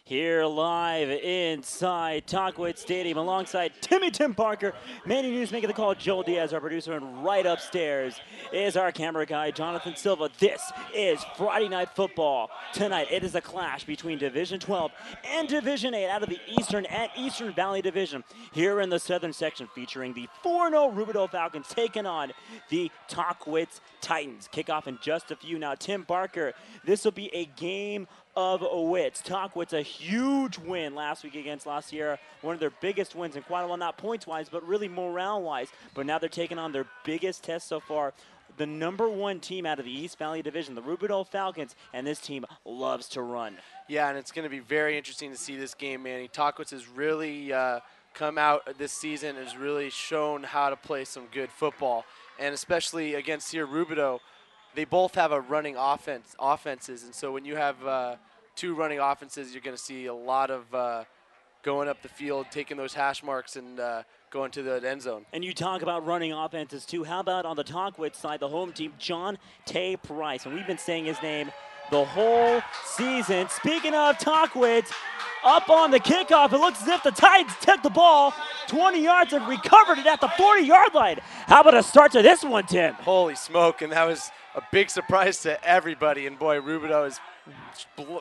Here live inside Tahquitz Stadium alongside Tim Parker, Manny News making the call, Joel Diaz, our producer, and right upstairs is our camera guy, Jonathan Silva. This is Friday Night Football. Tonight it is a clash between Division 12 and Division 8 out of the Eastern and Eastern Valley Division. Here in the Southern section featuring the 4-0 Rubidoux Falcons taking on the Tahquitz Titans. Kickoff in just a few now. Tim Parker, this will be a game of wits. Tahquitz, a huge win last week against La Sierra, one of their biggest wins in quite a while, not points-wise, but really morale-wise. But now they're taking on their biggest test so far, the #1 team out of the East Valley Division, the Rubidoux Falcons, and this team loves to run. Yeah, and it's going to be very interesting to see this game, Manny. Tahquitz has really come out this season, has really shown how to play some good football, and especially against here Rubidoux, they both have a running offenses, and so when you have two running offenses, you're going to see a lot of going up the field, taking those hash marks, and going to the end zone. And you talk about running offenses too. How about on the Tahquitz side, the home team, Jonte Price, and we've been saying his name the whole season. Speaking of Tahquitz, up on the kickoff, it looks as if the Titans took the ball 20 yards and recovered it at the 40-yard line. How about a start to this one, Tim? Holy smoke, and that was a big surprise to everybody, and boy, Rubidoux is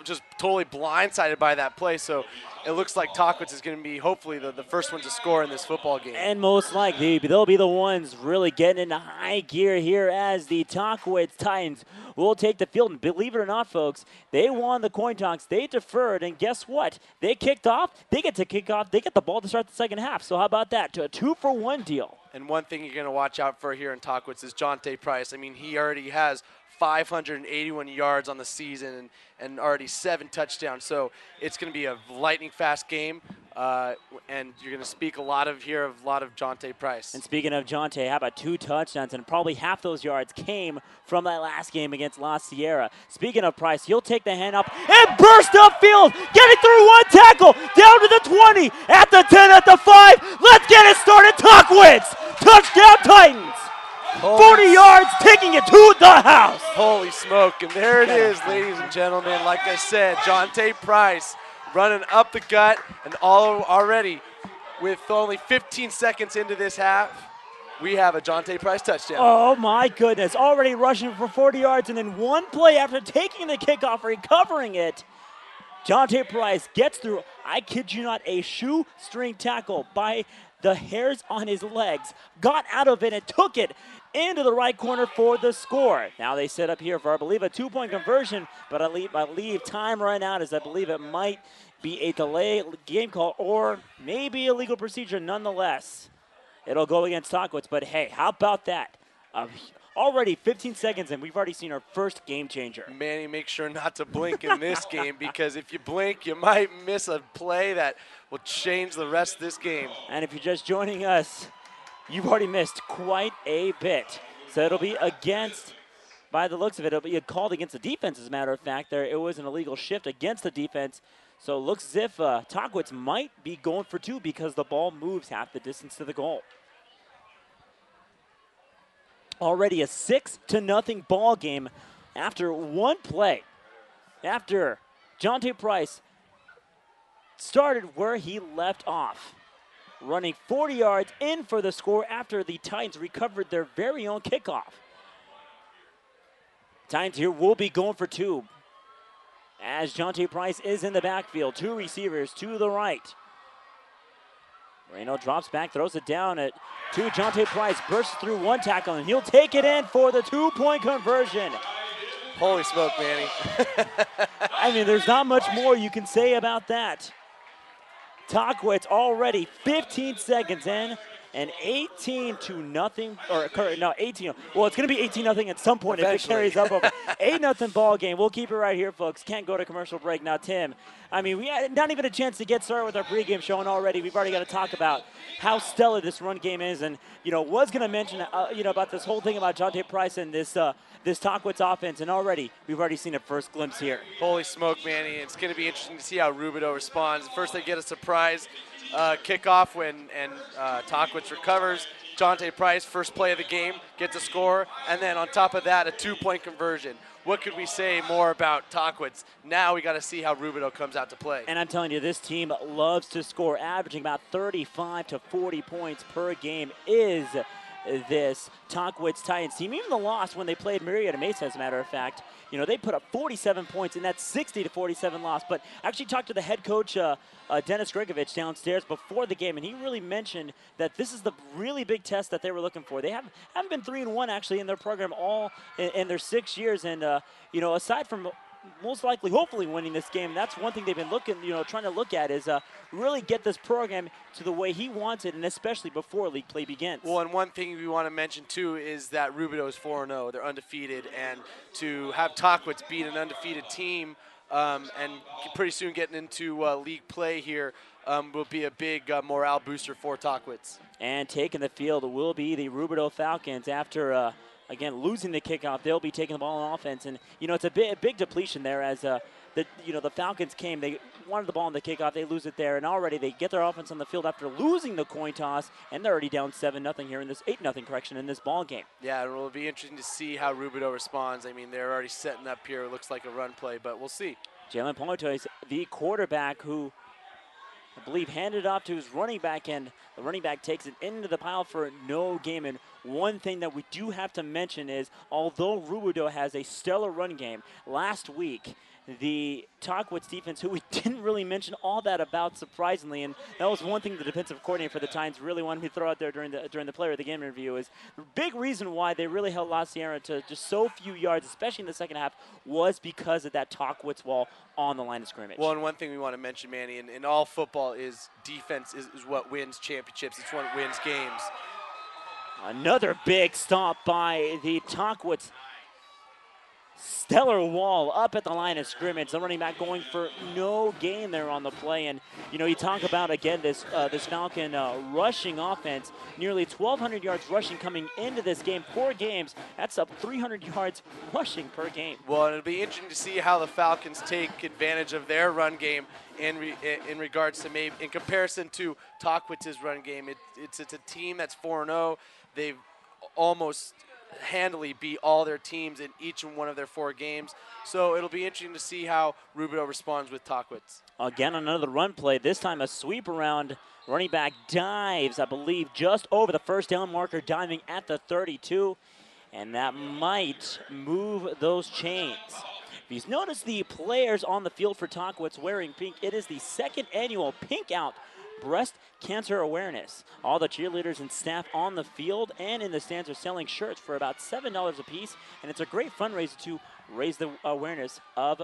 just totally blindsided by that play, so it looks like Tahquitz is going to be hopefully the first one to score in this football game. And most likely, they'll be the ones really getting into high gear here as the Tahquitz Titans will take the field. And believe it or not, folks, they won the coin toss. They deferred, and guess what? They kicked off. They get to kick off. They get the ball to start the second half. So how about that? To a 2-for-1 deal. And one thing you're going to watch out for here in Tahquitz is Jonte Price. I mean, he already has 581 yards on the season and already 7 touchdowns. So it's going to be a lightning-fast game, and you're going to speak a lot of Jonte Price. And speaking of Jonte, how about 2 touchdowns, and probably half those yards came from that last game against La Sierra. Speaking of Price, he'll take the hand up and burst upfield, getting through 1 tackle, down to the 20, at the 10, at the 5. Let's get it started, Tahquitz! Touchdown Titans! 40 yards, taking it to the house. Holy smoke, and there it is, ladies and gentlemen. Like I said, Jonte Price running up the gut, and already with only 15 seconds into this half, we have a Jonte Price touchdown. Oh my goodness, already rushing for 40 yards, and then one play after taking the kickoff, recovering it, Jonte Price gets through, I kid you not, a shoestring tackle by the hairs on his legs, got out of it and took it into the right corner for the score. Now they set up here for, I believe, a 2-point conversion, but I believe time run out, as I believe it might be a delay game call or maybe a legal procedure nonetheless. It'll go against Tahquitz, but hey, how about that? Already 15 seconds and we've already seen our first game changer. Manny, make sure not to blink in this game, because if you blink, you might miss a play that will change the rest of this game. And if you're just joining us, you've already missed quite a bit. So it'll be against, by the looks of it, it'll be called against the defense, as a matter of fact. It was an illegal shift against the defense. So it looks as if Tahquitz might be going for 2 because the ball moves half the distance to the goal. Already a 6-0 ball game after 1 play. After Jonte Price started where he left off, running 40 yards in for the score after the Titans recovered their very own kickoff. Titans here will be going for 2 as Jonte Price is in the backfield. 2 receivers to the right. Moreno drops back, throws it down to Jonte Price, bursts through 1 tackle, and he'll take it in for the 2-point conversion. Holy smoke, Manny. I mean, there's not much more you can say about that. Tahquitz already 15 seconds in, and 18-0, or no, 18. Well, it's going to be 18-0 at some point eventually. if it carries up over 8-0 ball game. We'll keep it right here, folks. Can't go to commercial break now, Tim. I mean, we had not even a chance to get started with our pregame show, and already we've already got to talk about how stellar this run game is. And was going to mention about this whole thing about Jonte Price and this Tahquitz offense, and we've already seen a first glimpse here. Holy smoke, Manny! It's going to be interesting to see how Rubidoux responds. First, they get a surprise kickoff and Tahquitz recovers. Jonte Price, first play of the game, gets a score, and then on top of that, a 2-point conversion. what could we say more about Tahquitz? Now we got to see how Rubidoux comes out to play. And I'm telling you, this team loves to score, averaging about 35 to 40 points per game is this Tahquitz Titans team. Even the loss when they played Marietta Mesa, as a matter of fact, you know, they put up 47 points in that 60 to 47 loss. But I actually talked to the head coach, Dennis Grigovich, downstairs before the game, and he really mentioned that this is the really big test that they were looking for. They haven't been 3-1 actually in their program all in their 6 years, and you know, aside from most likely, hopefully, winning this game. That's one thing they've been trying to look at is really get this program to the way he wants it, and especially before league play begins. Well, and one thing we want to mention too is that Rubidoux is 4-0. They're undefeated, and to have Tahquitz beat an undefeated team and pretty soon getting into league play here will be a big morale booster for Tahquitz. And taking the field will be the Rubidoux Falcons after. Again, losing the kickoff, they'll be taking the ball on offense, and you know it's a big depletion there. As the Falcons came, they wanted the ball on the kickoff, they lose it there, and already they get their offense on the field after losing the coin toss, and they're already down 7-0 here in this 8-0 correction in this ball game. Yeah, it will be interesting to see how Rubidoux responds. I mean, they're already setting up here. It looks like a run play, but we'll see. Jalen Pontois, the quarterback, who I believe handed off to his running back, and the running back takes it into the pile for no game. And one thing that we do have to mention is, although Rubidoux has a stellar run game, last week the Tahquitz defense, who we didn't really mention all that about, surprisingly, and that was one thing the defensive coordinator for the Titans really wanted me to throw out there during the player of the game interview, is the big reason why they really held La Sierra to just so few yards, especially in the second half, was because of that Tahquitz wall on the line of scrimmage. Well, and one thing we want to mention, Manny, in all football is defense is what wins championships. It's what wins games. Another big stop by the Tahquitz stellar wall up at the line of scrimmage. The running back going for no gain there on the play. And, you know, you talk about, again, this Falcon rushing offense. Nearly 1,200 yards rushing coming into this game. 4 games, that's up 300 yards rushing per game. Well, and it'll be interesting to see how the Falcons take advantage of their run game in regards to maybe in comparison to Tahquitz's run game. It's a team that's 4-0. They've almost handily beat all their teams in each and one of their 4 games. So it'll be interesting to see how Rubidoux responds with Tahquitz. Again, another run play, this time a sweep around. Running back dives, I believe, just over the first down marker, diving at the 32. And that might move those chains. If you've noticed the players on the field for Tahquitz wearing pink, it is the 2nd annual Pink Out breast cancer awareness. All the cheerleaders and staff on the field and in the stands are selling shirts for about $7 a piece, and it's a great fundraiser to raise the awareness of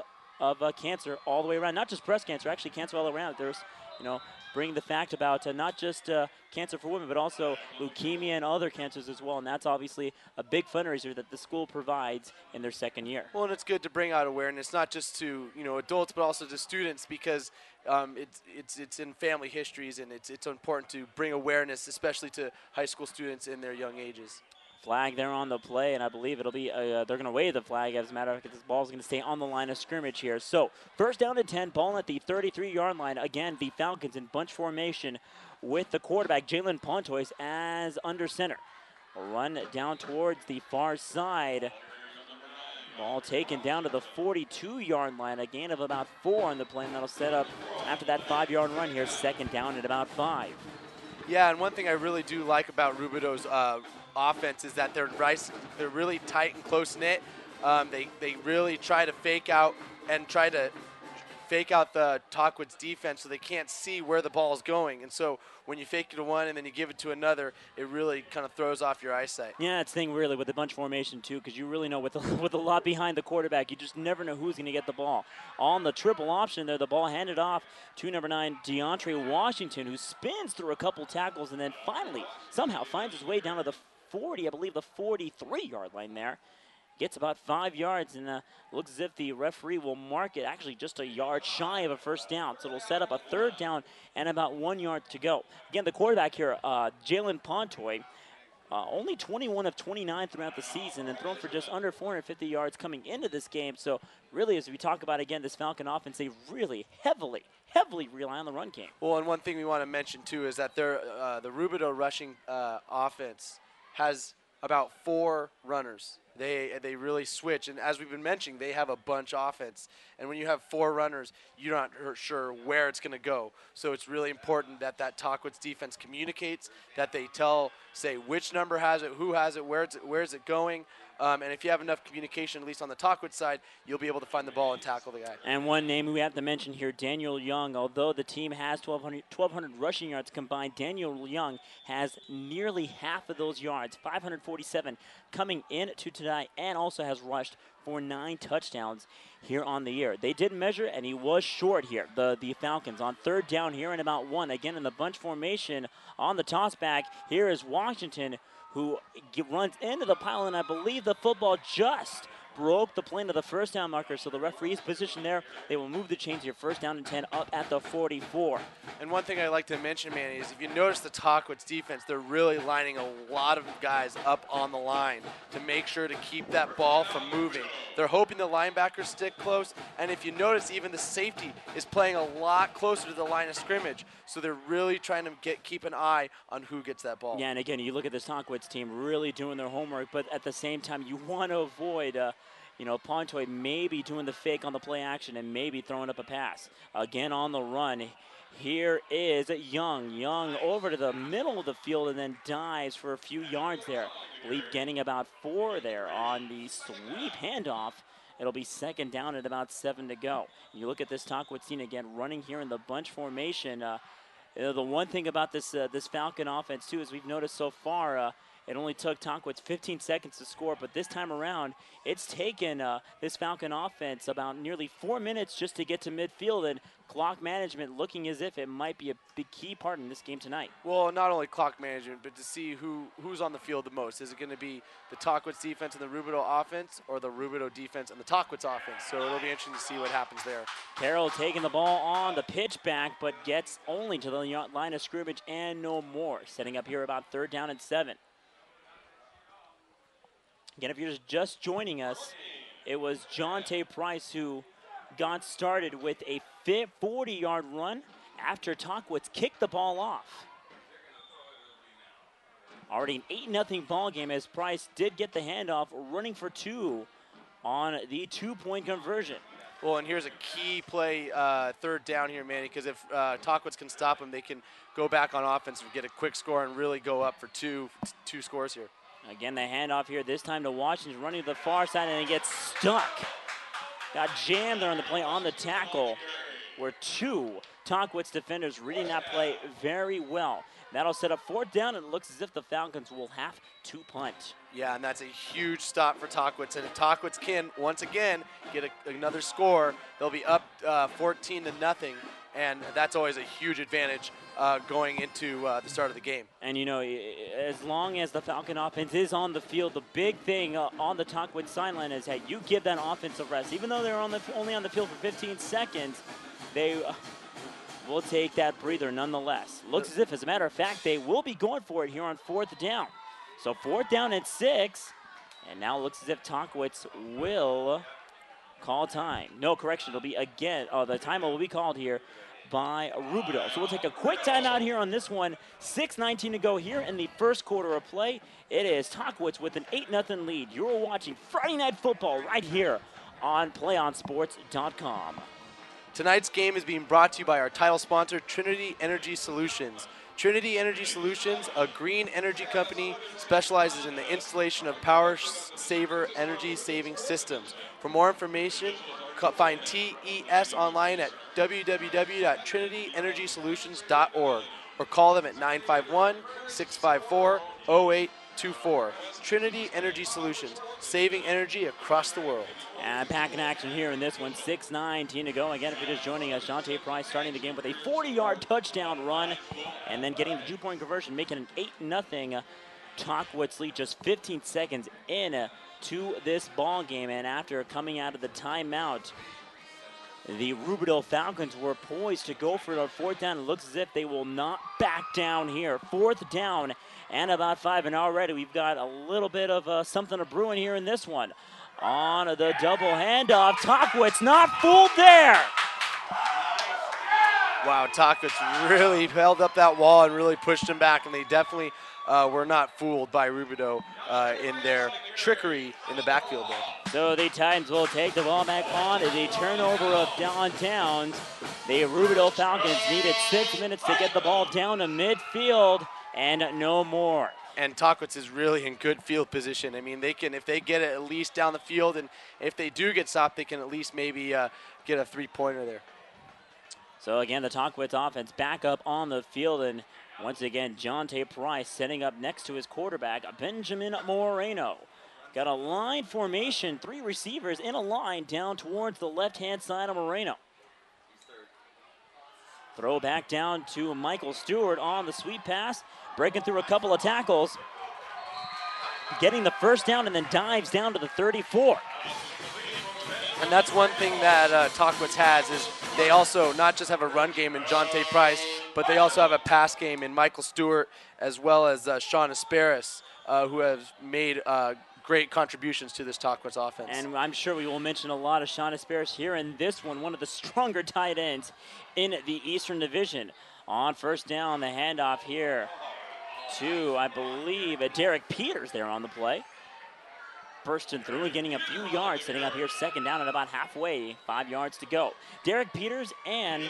cancer all the way around. Not just breast cancer, actually cancer all around. There's, you know, bringing the fact about not just cancer for women, but also leukemia and other cancers as well. And that's obviously a big fundraiser that the school provides in their 2nd year. Well, and it's good to bring out awareness, not just to, you know, adults, but also to students, because it's in family histories, and it's important to bring awareness, especially to high school students in their young ages. Flag there on the play, and I believe it'll be, they're going to wave the flag. As a matter of fact, this ball's going to stay on the line of scrimmage here. So, first down and 10, ball at the 33-yard line. Again, the Falcons in bunch formation with the quarterback, Jalen Pontois, as under center. A run down towards the far side. Ball taken down to the 42-yard line. A gain of about 4 on the play, and that'll set up, after that 5-yard run here, 2nd down at about 5. Yeah, and one thing I really do like about Rubidoux's offense is that they're really tight and close-knit. They really try to fake out the Tahquitz defense so they can't see where the ball is going. And so when you fake it to one and then you give it to another, it really kind of throws off your eyesight. Yeah, it's the thing really with the bunch formation too, because you really know with a lot behind the quarterback, you just never know who's going to get the ball. On the triple option there, the ball handed off to number 9, DeAndre Washington, who spins through a couple tackles and then finally somehow finds his way down to the 40, I believe the 43-yard line there. Gets about 5 yards, and looks as if the referee will mark it actually just a yard shy of a first down. So it'll set up a 3rd down and about 1 yard to go. Again, the quarterback here, Jalen Pontois, only 21 of 29 throughout the season and thrown for just under 450 yards coming into this game. So really, as we talk about, again, this Falcon offense, they really heavily rely on the run game. Well, and one thing we want to mention, too, is that the Rubidoux rushing offense has about 4 runners. They really switch, and as we've been mentioning, they have a bunch offense. And when you have 4 runners, you're not sure where it's going to go. So it's really important that Tahquitz defense communicates, that they say which number has it, who has it, where is it going. And if you have enough communication, at least on the Tahquitz side, you'll be able to find the ball and tackle the guy. And one name we have to mention here, Daniel Young. Although the team has 1,200 rushing yards combined, Daniel Young has nearly half of those yards, 547 coming into tonight, and also has rushed for 9 touchdowns here on the year. They did measure, and he was short here, the Falcons, on 3rd down here and about 1. Again, in the bunch formation on the toss back, here is Washington, who runs into the pile, and I believe the football just broke the plane of the first down marker, so the referee's position there. They will move the chains here, 1st down and 10 up at the 44. And one thing I like to mention, Manny, is if you notice the Tahquitz defense, they're really lining a lot of guys up on the line to make sure to keep that ball from moving. They're hoping the linebackers stick close, and if you notice, even the safety is playing a lot closer to the line of scrimmage, so they're really trying to keep an eye on who gets that ball. Yeah, and again, you look at this Tahquitz team really doing their homework, but at the same time, you want to avoid Pontoy maybe doing the fake on the play action and maybe throwing up a pass. Again on the run, here is Young. Young over to the middle of the field and then dives for a few yards there. I believe getting about 4 there on the sweep handoff. It'll be 2nd down at about 7 to go. You look at this Tahquitz team again running here in the bunch formation. The one thing about this Falcon offense too is we've noticed so far it only took Tahquitz 15 seconds to score, but this time around, it's taken this Falcon offense about nearly 4 minutes just to get to midfield, and clock management looking as if it might be a big key part in this game tonight. Well, not only clock management, but to see who's on the field the most. Is it going to be the Tahquitz defense and the Rubidoux offense, or the Rubidoux defense and the Tahquitz offense? So it'll be interesting to see what happens there. Carroll taking the ball on the pitch back, but gets only to the line of scrimmage and no more. Setting up here about 3rd down and 7. Again, if you're just joining us, it was Jonte Price who got started with a 40-yard run after Tahquitz kicked the ball off. Already an 8-0 ball game as Price did get the handoff, running for 2 on the 2-point conversion. Well, and here's a key play, 3rd down here, Manny, because if Tahquitz can stop them, they can go back on offense and get a quick score and really go up for two scores here. Again, the handoff here, this time to Washington, running to the far side, and it gets stuck. Got jammed there on the play on the tackle, where 2 Tahquitz defenders reading that play very well. That'll set up 4th down, and it looks as if the Falcons will have to punt. Yeah, and that's a huge stop for Tahquitz. And if Tahquitz can, once again, get another score, they'll be up 14-0. And that's always a huge advantage going into the start of the game. And, as long as the Falcon offense is on the field, the big thing on the Tahquitz sideline is that you give that offense a rest. Even though they're only on the field for 15 seconds, they will take that breather nonetheless. Looks as if, as a matter of fact, they will be going for it here on 4th down. So 4th down at 6, and now it looks as if Tahquitz will call time. No, correction, it'll be again, the time will be called here by Rubidoux. So we'll take a quick timeout here on this one. 6:19 to go here in the 1st quarter of play. It is Tahquitz with an 8-0 lead. You're watching Friday Night Football right here on PlayOnSports.com. Tonight's game is being brought to you by our title sponsor, Trinity Energy Solutions. Trinity Energy Solutions, a green energy company, specializes in the installation of power saver energy saving systems. For more information, find TES online at www.trinityenergysolutions.org or call them at 951-654-0824. Trinity Energy Solutions, saving energy across the world. And back in action here in this one, 6:19 to go. Again, if you're just joining us, Jonte Price starting the game with a 40-yard touchdown run and then getting the 2-point conversion, making an 8-0 Tahquitz lead just 15 seconds in to this ball game. And after coming out of the timeout, the Rubidoux Falcons were poised to go for it on 4th down. It looks as if they will not back down here. 4th down and about 5, and already we've got a little bit of something brewing here in this one. On the double handoff, Tahquitz not fooled there. Wow, Tahquitz really held up that wall and really pushed him back, and they definitely were not fooled by Rubidoux in their trickery in the backfield there. So the Titans will take the ball back on the turnover of downtowns. The Rubidoux Falcons needed 6 minutes to get the ball down to midfield and no more. And Tahquitz is really in good field position. I mean, they can, if they get it at least down the field, and if they do get stopped, they can at least maybe get a three-pointer there. So again, the Tahquitz offense back up on the field, and once again, Jonte Price setting up next to his quarterback, Benjamin Moreno. Got a line formation, 3 receivers in a line down towards the left-hand side of Moreno. Throw back down to Michael Stewart on the sweep pass, breaking through a couple of tackles, getting the first down, and then dives down to the 34. And that's one thing that Tahquitz has is they also not just have a run game in Jonte Price, but they also have a pass game in Michael Stewart as well as Sean Asparis, who has made great contributions to this Tahquitz offense. And I'm sure we will mention a lot of Sean Asparis here in this one of the stronger tight ends in the Eastern Division. On first down, the handoff here to, I believe, Derek Peters there on the play. Bursting through and getting a few yards, setting up here second down at about halfway, 5 yards to go. Derek Peters and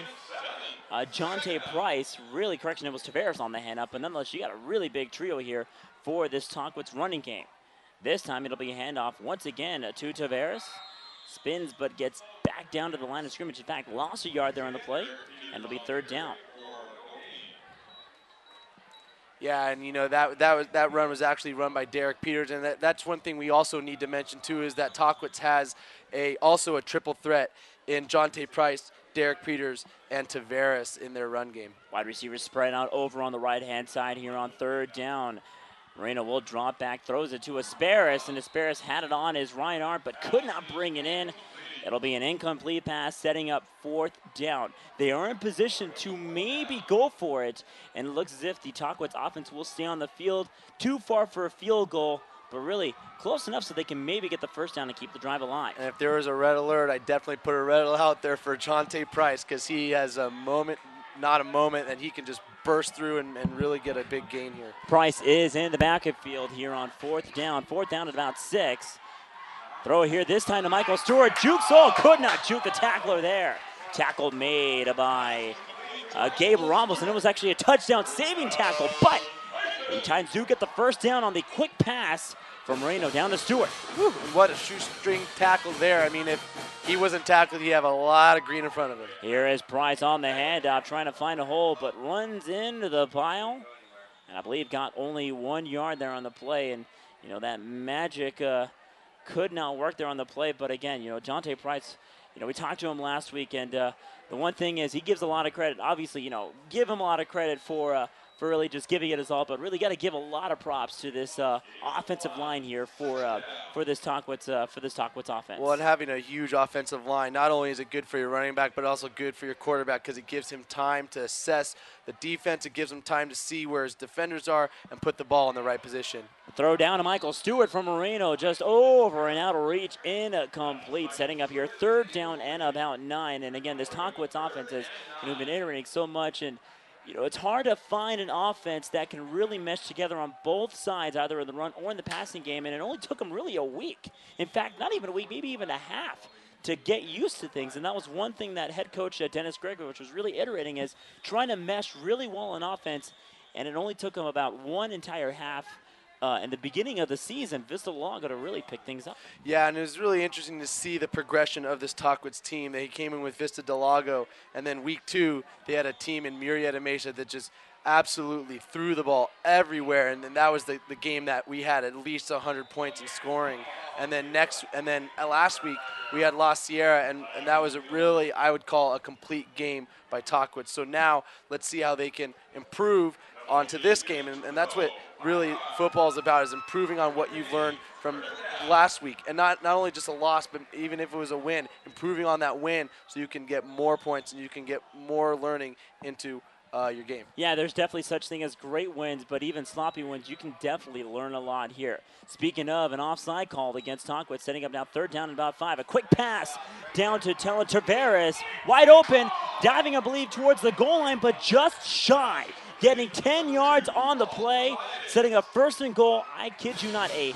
Jonte Price, really, correction, it was Tavares on the handoff, but nonetheless, you got a really big trio here for this Tahquitz running game. This time it'll be a handoff once again to Tavares. Spins but gets back down to the line of scrimmage. In fact, lost a yard there on the play, and it'll be third down. Yeah, and you know that run was actually run by Derek Peters, and that's one thing we also need to mention too is that Tahquitz has also a triple threat in Jonte Price, Derek Peters, and Tavares in their run game. Wide receivers spread out over on the right-hand side here on third down. Moreno will drop back, throws it to Asparis, and Asparis had it on his right arm but could not bring it in. It'll be an incomplete pass, setting up fourth down. They are in position to maybe go for it, and it looks as if the Tahquitz offense will stay on the field. Too far for a field goal, but really close enough so they can maybe get the first down and keep the drive alive. And if there was a red alert, I'd definitely put a red alert out there for Jonte Price because he has a moment, not a moment, and he can just burst through and really get a big gain here. Price is in the backfield here on fourth down at about 6. Throw here this time to Michael Stewart. Jukes, could not juke the tackler there. Tackle made by Gabe Ramos, and it was actually a touchdown saving tackle, but the Titans do get the first down on the quick pass from Moreno down to Stewart. Whew, what a shoestring tackle there. I mean, if he wasn't tackled, he'd have a lot of green in front of him. Here is Price on the handoff, trying to find a hole, but runs into the pile. And I believe got only 1 yard there on the play, and you know that magic could not work there on the play. But again, you know, Jonte Price, you know, we talked to him last week, and the one thing is he gives a lot of credit. Obviously, you know, give him a lot of credit for really just giving it his all, but really got to give a lot of props to this offensive line here for this Tahquitz offense. Well, and having a huge offensive line, not only is it good for your running back, but also good for your quarterback because it gives him time to assess the defense. It gives him time to see where his defenders are and put the ball in the right position. Throw down to Michael Stewart from Moreno, just over and out of reach, incomplete. Setting up here third down and about 9. And again, this Tahquitz offense has been iterating so much, and you know, it's hard to find an offense that can really mesh together on both sides, either in the run or in the passing game, and it only took them really a week. In fact, not even a week, maybe even a half to get used to things, and that was one thing that head coach Dennis Gregovich was really iterating, is trying to mesh really well in offense, and it only took him about one entire half in the beginning of the season, Vista Lago, to really pick things up. Yeah, and it was really interesting to see the progression of this Tahquitz team. They came in with Vista Del Lago, and then week 2, they had a team in Murrieta Mesa that just absolutely threw the ball everywhere, and then that was the game that we had at least 100 points in scoring. And then last week, we had La Sierra, and that was a really, I would call, a complete game by Tahquitz. So now let's see how they can improve onto this game, and that's what really football is about, is improving on what you've learned from last week, and not only just a loss, but even if it was a win, improving on that win so you can get more points and you can get more learning into your game. Yeah, there's definitely such thing as great wins, but even sloppy wins, you can definitely learn a lot here. Speaking of, an offside called against Tahquitz, setting up now 3rd down and about 5. A quick pass down to Tela Tavares, wide open, diving, I believe, towards the goal line, but just shy. Getting 10 yards on the play, setting up 1st and goal. I kid you not, a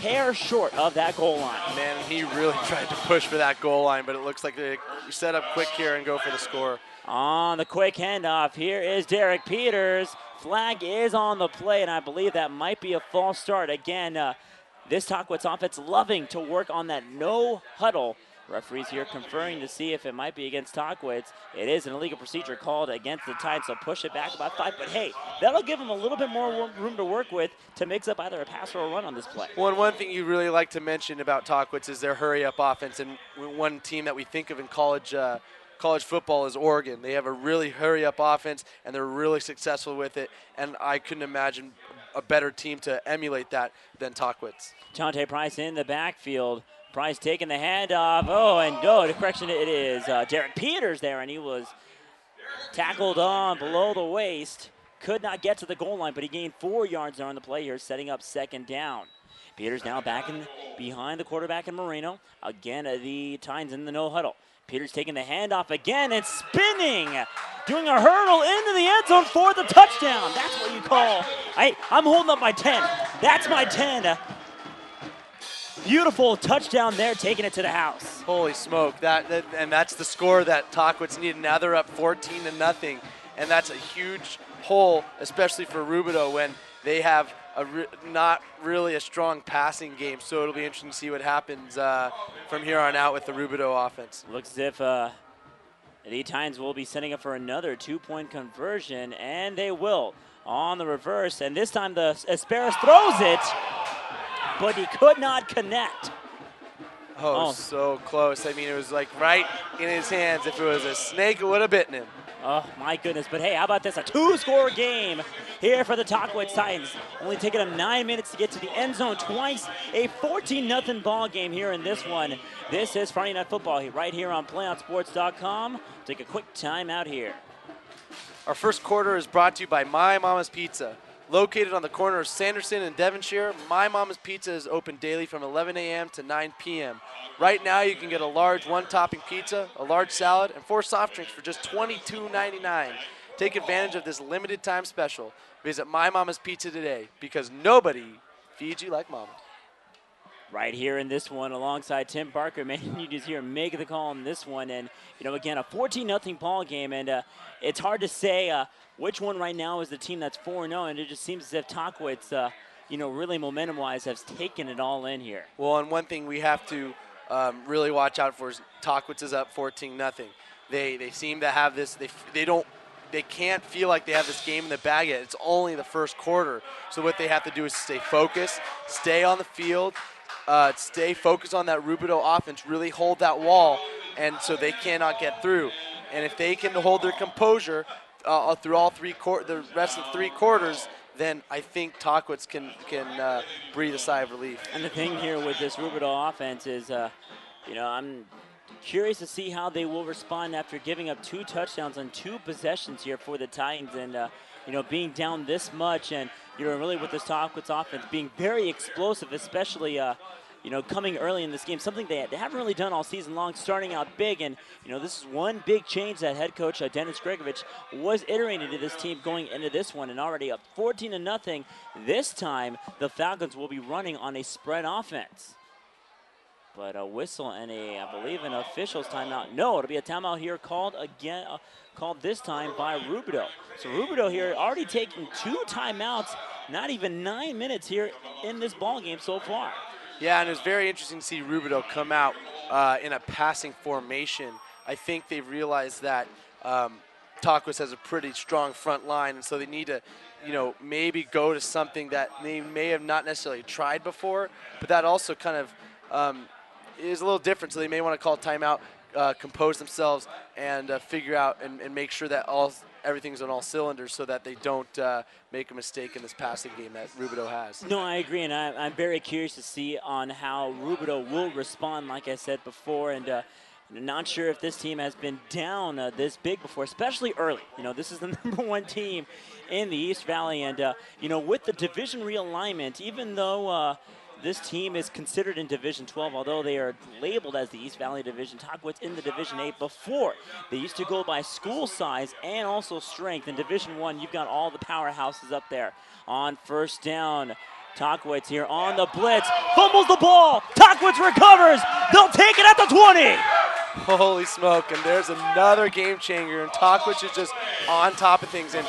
hair short of that goal line. Man, he really tried to push for that goal line, but it looks like they set up quick here and go for the score. On the quick handoff, here is Derek Peters. Flag is on the play, and I believe that might be a false start. Again, this Tahquitz offense loving to work on that no huddle. Referees here conferring to see if it might be against Tahquitz. It is an illegal procedure called against the Tide, so push it back about 5. But hey, that'll give them a little bit more room to work with to mix up either a pass or a run on this play. Well, and one thing you really like to mention about Tahquitz is their hurry-up offense. And one team that we think of in college football is Oregon. They have a really hurry-up offense, and they're really successful with it. And I couldn't imagine a better team to emulate that than Tahquitz. Jonte Price in the backfield. Price taking the handoff. The correction, it is Derek Peters there, and he was tackled on below the waist. Could not get to the goal line, but he gained 4 yards there on the play here, setting up 2nd down. Peters now back in behind the quarterback in Moreno. Again, the Titans in the no huddle. Peters taking the handoff again and spinning, doing a hurdle into the end zone for the touchdown. That's what you call. I'm holding up my 10. That's my 10. Beautiful touchdown there, taking it to the house. Holy smoke! And that's the score that Tahquitz needed. Now they're up 14-0, and that's a huge hole, especially for Rubidoux when they have not really a strong passing game. So it'll be interesting to see what happens from here on out with the Rubidoux offense. Looks as if the Titans will be setting up for another 2-point conversion, and they will on the reverse. And this time the Asperas throws it, but he could not connect. Oh, so close. I mean, it was like right in his hands. If it was a snake, it would have bitten him. Oh, my goodness. But, hey, how about this? A 2-score game here for the Tahquitz Titans. Only taking them 9 minutes to get to the end zone twice. A 14-0 ball game here in this one. This is Friday Night Football right here on PlayOnSports.com. Take a quick timeout here. Our first quarter is brought to you by My Mama's Pizza. Located on the corner of Sanderson and Devonshire, My Mama's Pizza is open daily from 11 a.m. to 9 p.m. Right now, you can get a large 1-topping pizza, a large salad, and 4 soft drinks for just $22.99. Take advantage of this limited time special. Visit My Mama's Pizza today, because nobody feeds you like Mama. Right here in this one, alongside Tim Parker, man, you just hear him make the call on this one. And, again, a 14-0 ball game, and it's hard to say which one right now is the team that's 4-0, and it just seems as if Tahquitz, really momentum-wise, has taken it all in here. Well, and one thing we have to really watch out for is Tahquitz is up 14-0. They seem to have this. They can't feel like they have this game in the bag yet. It's only the first quarter. So what they have to do is stay focused, stay on the field, stay focused on that Rubidoux offense, really hold that wall, and so they cannot get through. And if they can hold their composure through all the rest of the 3 quarters, then I think Tahquitz can breathe a sigh of relief. And the thing here with this Rubidoux offense is, I'm curious to see how they will respond after giving up 2 touchdowns on 2 possessions here for the Titans, and being down this much, and really with this Tahquitz offense being very explosive, especially coming early in this game, something they haven't really done all season long, starting out big. And, this is one big change that head coach Dennis Gregovich was iterating to this team going into this one, and already up 14-0. This time, the Falcons will be running on a spread offense. But a whistle and I believe an official's timeout. No, it'll be a timeout here called again, called this time by Rubidoux. So Rubidoux here already taking 2 timeouts, not even 9 minutes here in this ball game so far. Yeah, and it's very interesting to see Rubidoux come out in a passing formation. I think they've realized that Tahquitz has a pretty strong front line, and so they need to, maybe go to something that they may have not necessarily tried before, but that also kind of is a little different. So they may want to call timeout, compose themselves, and figure out and make sure that everything's on all cylinders so that they don't make a mistake in this passing game that Rubidoux has. No, I agree, and I'm very curious to see on how Rubidoux will respond, like I said before. And, Not sure if this team has been down this big before, especially early. You know, this is the #1 team in the East Valley, and you know, with the division realignment, even though this team is considered in Division 12, although they are labeled as the East Valley Division, Tahquitz in the Division 8 before. They used to go by school size and also strength. In Division 1, you've got all the powerhouses up there. On first down, Tahquitz here on the blitz, fumbles the ball, Tahquitz recovers, they'll take it at the 20. Holy smoke, and there's another game changer, and Tahquitz is just on top of things. And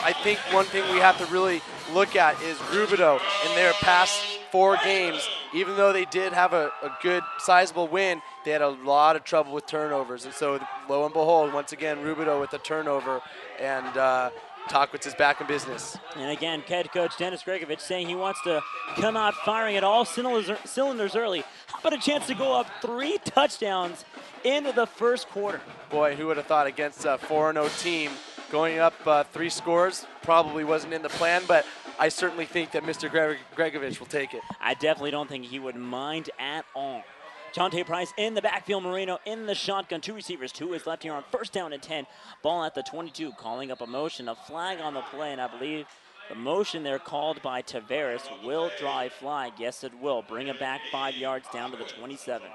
I think one thing we have to really look at is Rubidoux in their past 4 games. Even though they did have a good, sizable win, they had a lot of trouble with turnovers. And so, lo and behold, once again, Rubidoux with the turnover, and Tahquitz is back in business. And again, head coach Dennis Gregovich saying he wants to come out firing at all cylinders early. How about a chance to go up 3 touchdowns into the first quarter? Boy, who would have thought against a 4-0 team going up 3 scores? Probably wasn't in the plan, but I certainly think that Mr. Gregovich will take it. I definitely don't think he would mind at all. Jonte Price in the backfield, Moreno in the shotgun. 2 receivers, 2 is left here on first down and 10. Ball at the 22, calling up a motion, a flag on the play, and I believe the motion there called by Tavares will draw a flag. Yes, it will. Bring it back 5 yards down to the 27.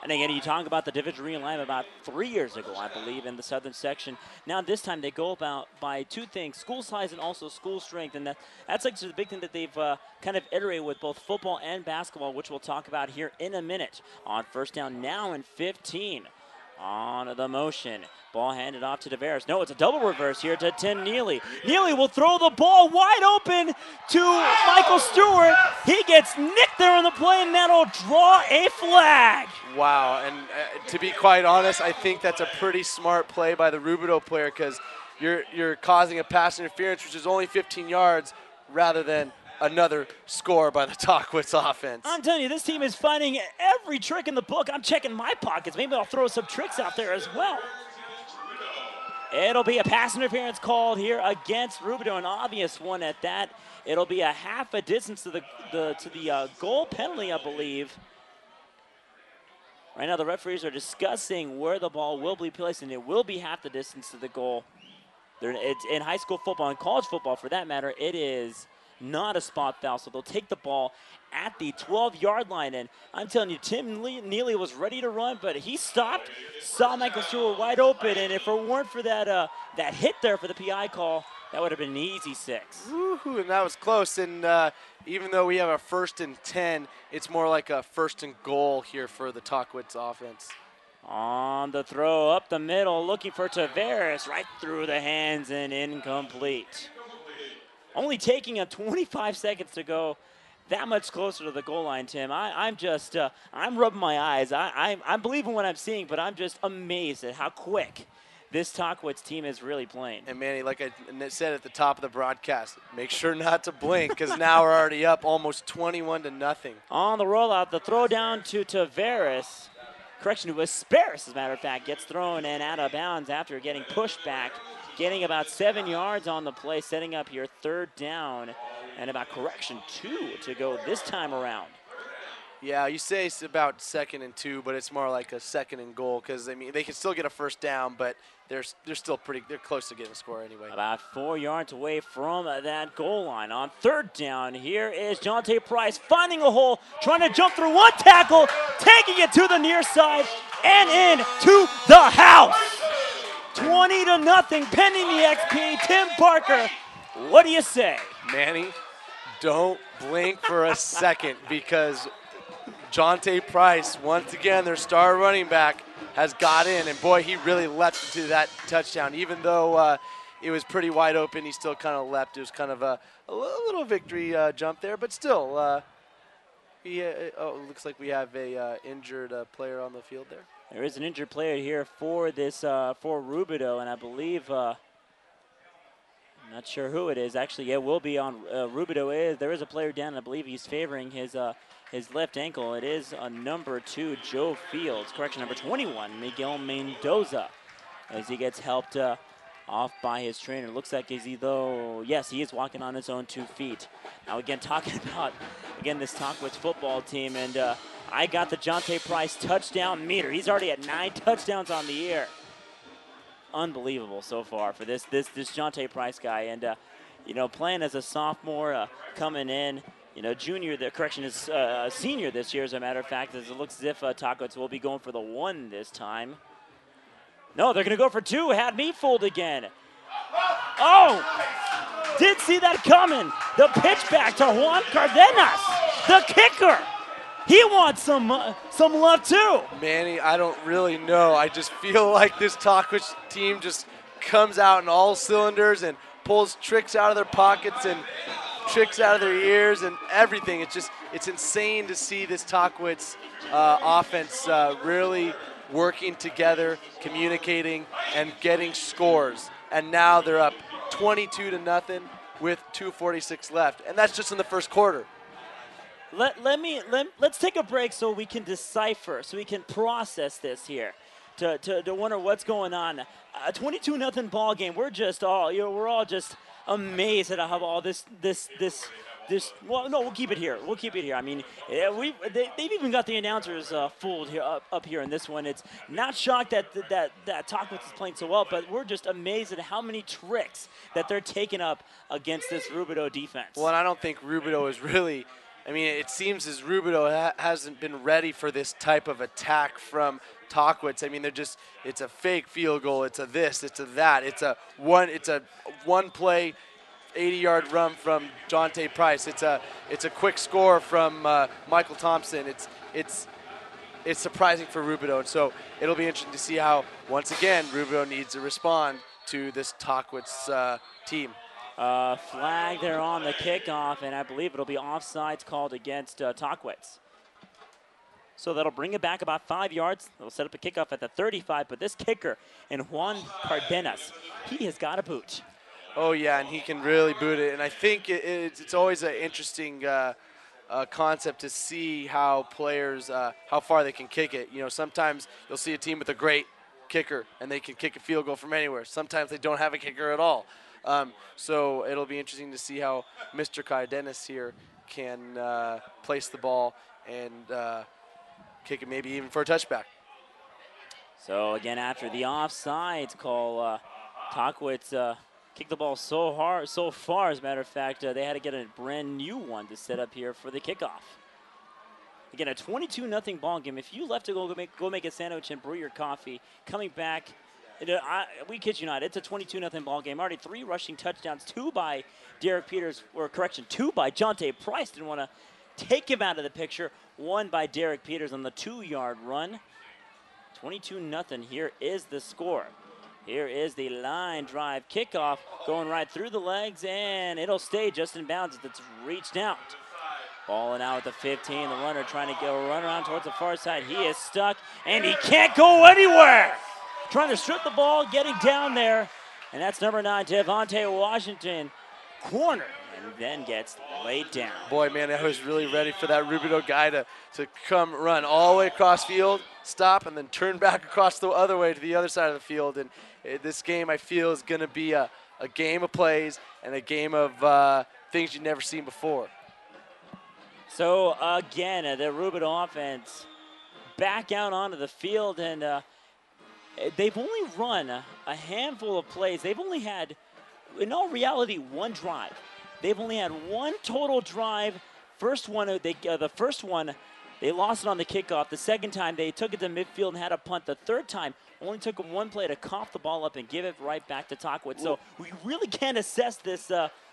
And again, you talk about the division realignment about 3 years ago, I believe, in the southern section. Now this time they go about by 2 things, school size and also school strength. And that's like the big thing that they've kind of iterated with both football and basketball, which we'll talk about here in a minute. On first down now and 15. On the motion. Ball handed off to Tavares. No, it's a double reverse here to Tim Neely. Neely will throw the ball wide open to Michael Stewart. He gets nicked there on the play, and that'll draw a flag. Wow, and to be quite honest, I think that's a pretty smart play by the Rubidoux player, because you're causing a pass interference, which is only 15 yards, rather than another score by the Tahquitz offense. I'm telling you, this team is finding every trick in the book. I'm checking my pockets. Maybe I'll throw some tricks out there as well. It'll be a pass interference called here against Rubidoux, an obvious one at that. It'll be a half a distance to the goal penalty, I believe. Right now, the referees are discussing where the ball will be placed, and it will be half the distance to the goal. It's in high school football and college football, for that matter, it is not a spot foul, so they'll take the ball at the 12-yard line. And I'm telling you, Tim Neely was ready to run, but he stopped, saw Michael Stewart wide open, and if it weren't for that hit there for the PI call, that would have been an easy 6. Woohoo, and that was close. And even though we have a 1st and 10, it's more like a 1st and goal here for the Tahquitz offense. On the throw up the middle, looking for Tavares, right through the hands and incomplete. Only taking 25 seconds to go, that much closer to the goal line, Tim. I'm just, I'm rubbing my eyes. I'm believing what I'm seeing, but I'm just amazed at how quick this Tahquitz team is really playing. And Manny, like I said at the top of the broadcast, make sure not to blink, because now we're already up almost 21-0. On the rollout, the throw down to Tavares. Correction, it was Sparris, as a matter of fact, gets thrown and out of bounds after getting pushed back. Getting about 7 yards on the play, setting up your 3rd down, and about 2 to go this time around. Yeah, you say it's about 2nd and 2, but it's more like a 2nd and goal, because I mean they can still get a 1st down, but they're still they're close to getting a score anyway. About 4 yards away from that goal line. On 3rd down, here is Jonte Price finding a hole, trying to jump through 1 tackle, taking it to the near side and into the house. 20-0, pending the XP. Tim Parker, what do you say? Manny, don't blink for a second, because Jonte Price, once again, their star running back, has got in, and boy, he really leapt to that touchdown. Even though it was pretty wide open, he still kind of leapt. It was kind of a little victory jump there, but still, it looks like we have a injured player on the field there. There is an injured player here for this for Rubidoux, and I believe I'm not sure who it is. Actually, it will be on Rubidoux. There is a player down, and I believe he's favoring his left ankle. It is number 2, Joe Fields. Correction, number 21, Miguel Mendoza, as he gets helped off by his trainer. Looks like yes, he is walking on his own 2 feet. Now again, talking about this Tahquitz football team, and I got the Jonte Price touchdown meter. He's already at 9 touchdowns on the year. Unbelievable so far for this Jonte Price guy. And, you know, playing as a sophomore, coming in, you know, senior this year, as a matter of fact, as it looks as if Tahquitz will be going for the 1 this time. No, they're going to go for 2. Had me fooled again. Oh, did see that coming. The pitch back to Juan Cardenas, the kicker. He wants some love too. Manny, I don't really know. I just feel like this Tahquitz team just comes out in all cylinders and pulls tricks out of their pockets and tricks out of their ears and everything. It's insane to see this Tahquitz offense really working together, communicating, and getting scores. And now they're up 22-0 with 2:46 left, and that's just in the first quarter. Let's take a break so we can decipher, so we can process this here, to wonder what's going on. A 22-0 ball game. We're just all, you know, we're all just amazed at how all this. Well, no, we'll keep it here. We'll keep it here. I mean, they've even got the announcers fooled here up here in this one. It's not shocked that Tahquitz is playing so well, but we're just amazed at how many tricks that they're taking up against this Rubidoux defense. Well, and I don't think Rubidoux is really. I mean, it seems as Rubidoux hasn't been ready for this type of attack from Tahquitz. I mean, it's a fake field goal. It's a this. It's a that. It's a one play, 80-yard run from Jonte Price. It's a quick score from Michael Thompson. It's surprising for Rubidoux, and so it'll be interesting to see how once again Rubidoux needs to respond to this Tahquitz team. Flag there on the kickoff, and I believe it'll be offsides called against Tahquitz. So that'll bring it back about 5 yards. They'll set up a kickoff at the 35, but this kicker, and Juan Cardenas, he has got a boot. Oh, yeah, and he can really boot it. And I think it's always an interesting concept to see how players, how far they can kick it. You know, sometimes you'll see a team with a great kicker, and they can kick a field goal from anywhere. Sometimes they don't have a kicker at all. So it'll be interesting to see how Mr. Cardenas here can place the ball and kick it maybe even for a touchback. So again, after the offsides call, Tahquitz kicked the ball so far, as a matter of fact, they had to get a brand new one to set up here for the kickoff. Again, a 22-0 ball game. If you left to go make a sandwich and brew your coffee, coming back, we kid you not, it's a 22-0 ball game. Already 3 rushing touchdowns, 2 by Derek Peters, or correction, 2 by Jonte Price. Didn't want to take him out of the picture. 1 by Derek Peters on the 2-yard run. 22-0. Here is the score. Here is the line drive kickoff going right through the legs, and it'll stay just in bounds as it's reached out. Balling out at the 15. The runner trying to go run around towards the far side. He is stuck, and he can't go anywhere. Trying to strip the ball, getting down there. And that's number 9, Devontae Washington, corner, and then gets laid down. Boy, man, I was really ready for that Rubidoux guy to come run all the way across field, stop, and then turn back across the other way to the other side of the field. And this game, I feel, is going to be a game of plays and a game of things you've never seen before. So, again, the Rubidoux offense back out onto the field, and they've only run a handful of plays. They've only had, in all reality, 1 drive. They've only had 1 total drive. First one, the first one, they lost it on the kickoff. The second time, they took it to midfield and had a punt. The third time, only took them 1 play to cough the ball up and give it right back to Tahquitz. So we really can't assess this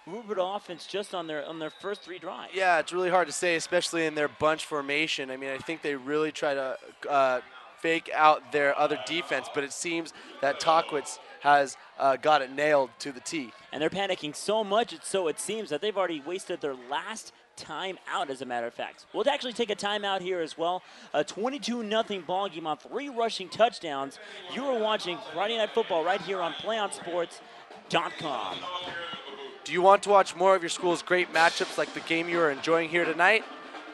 Rubidoux offense just on their first 3 drives. Yeah, it's really hard to say, especially in their bunch formation. I mean, I think they really try to fake out their other defense, but it seems that Tahquitz has got it nailed to the T. And they're panicking so much, so it seems that they've already wasted their last time out, as a matter of fact. We'll actually take a timeout here as well. A 22-0 ball game on 3 rushing touchdowns. You are watching Friday Night Football right here on PlayOnSports.com. Do you want to watch more of your school's great matchups like the game you are enjoying here tonight?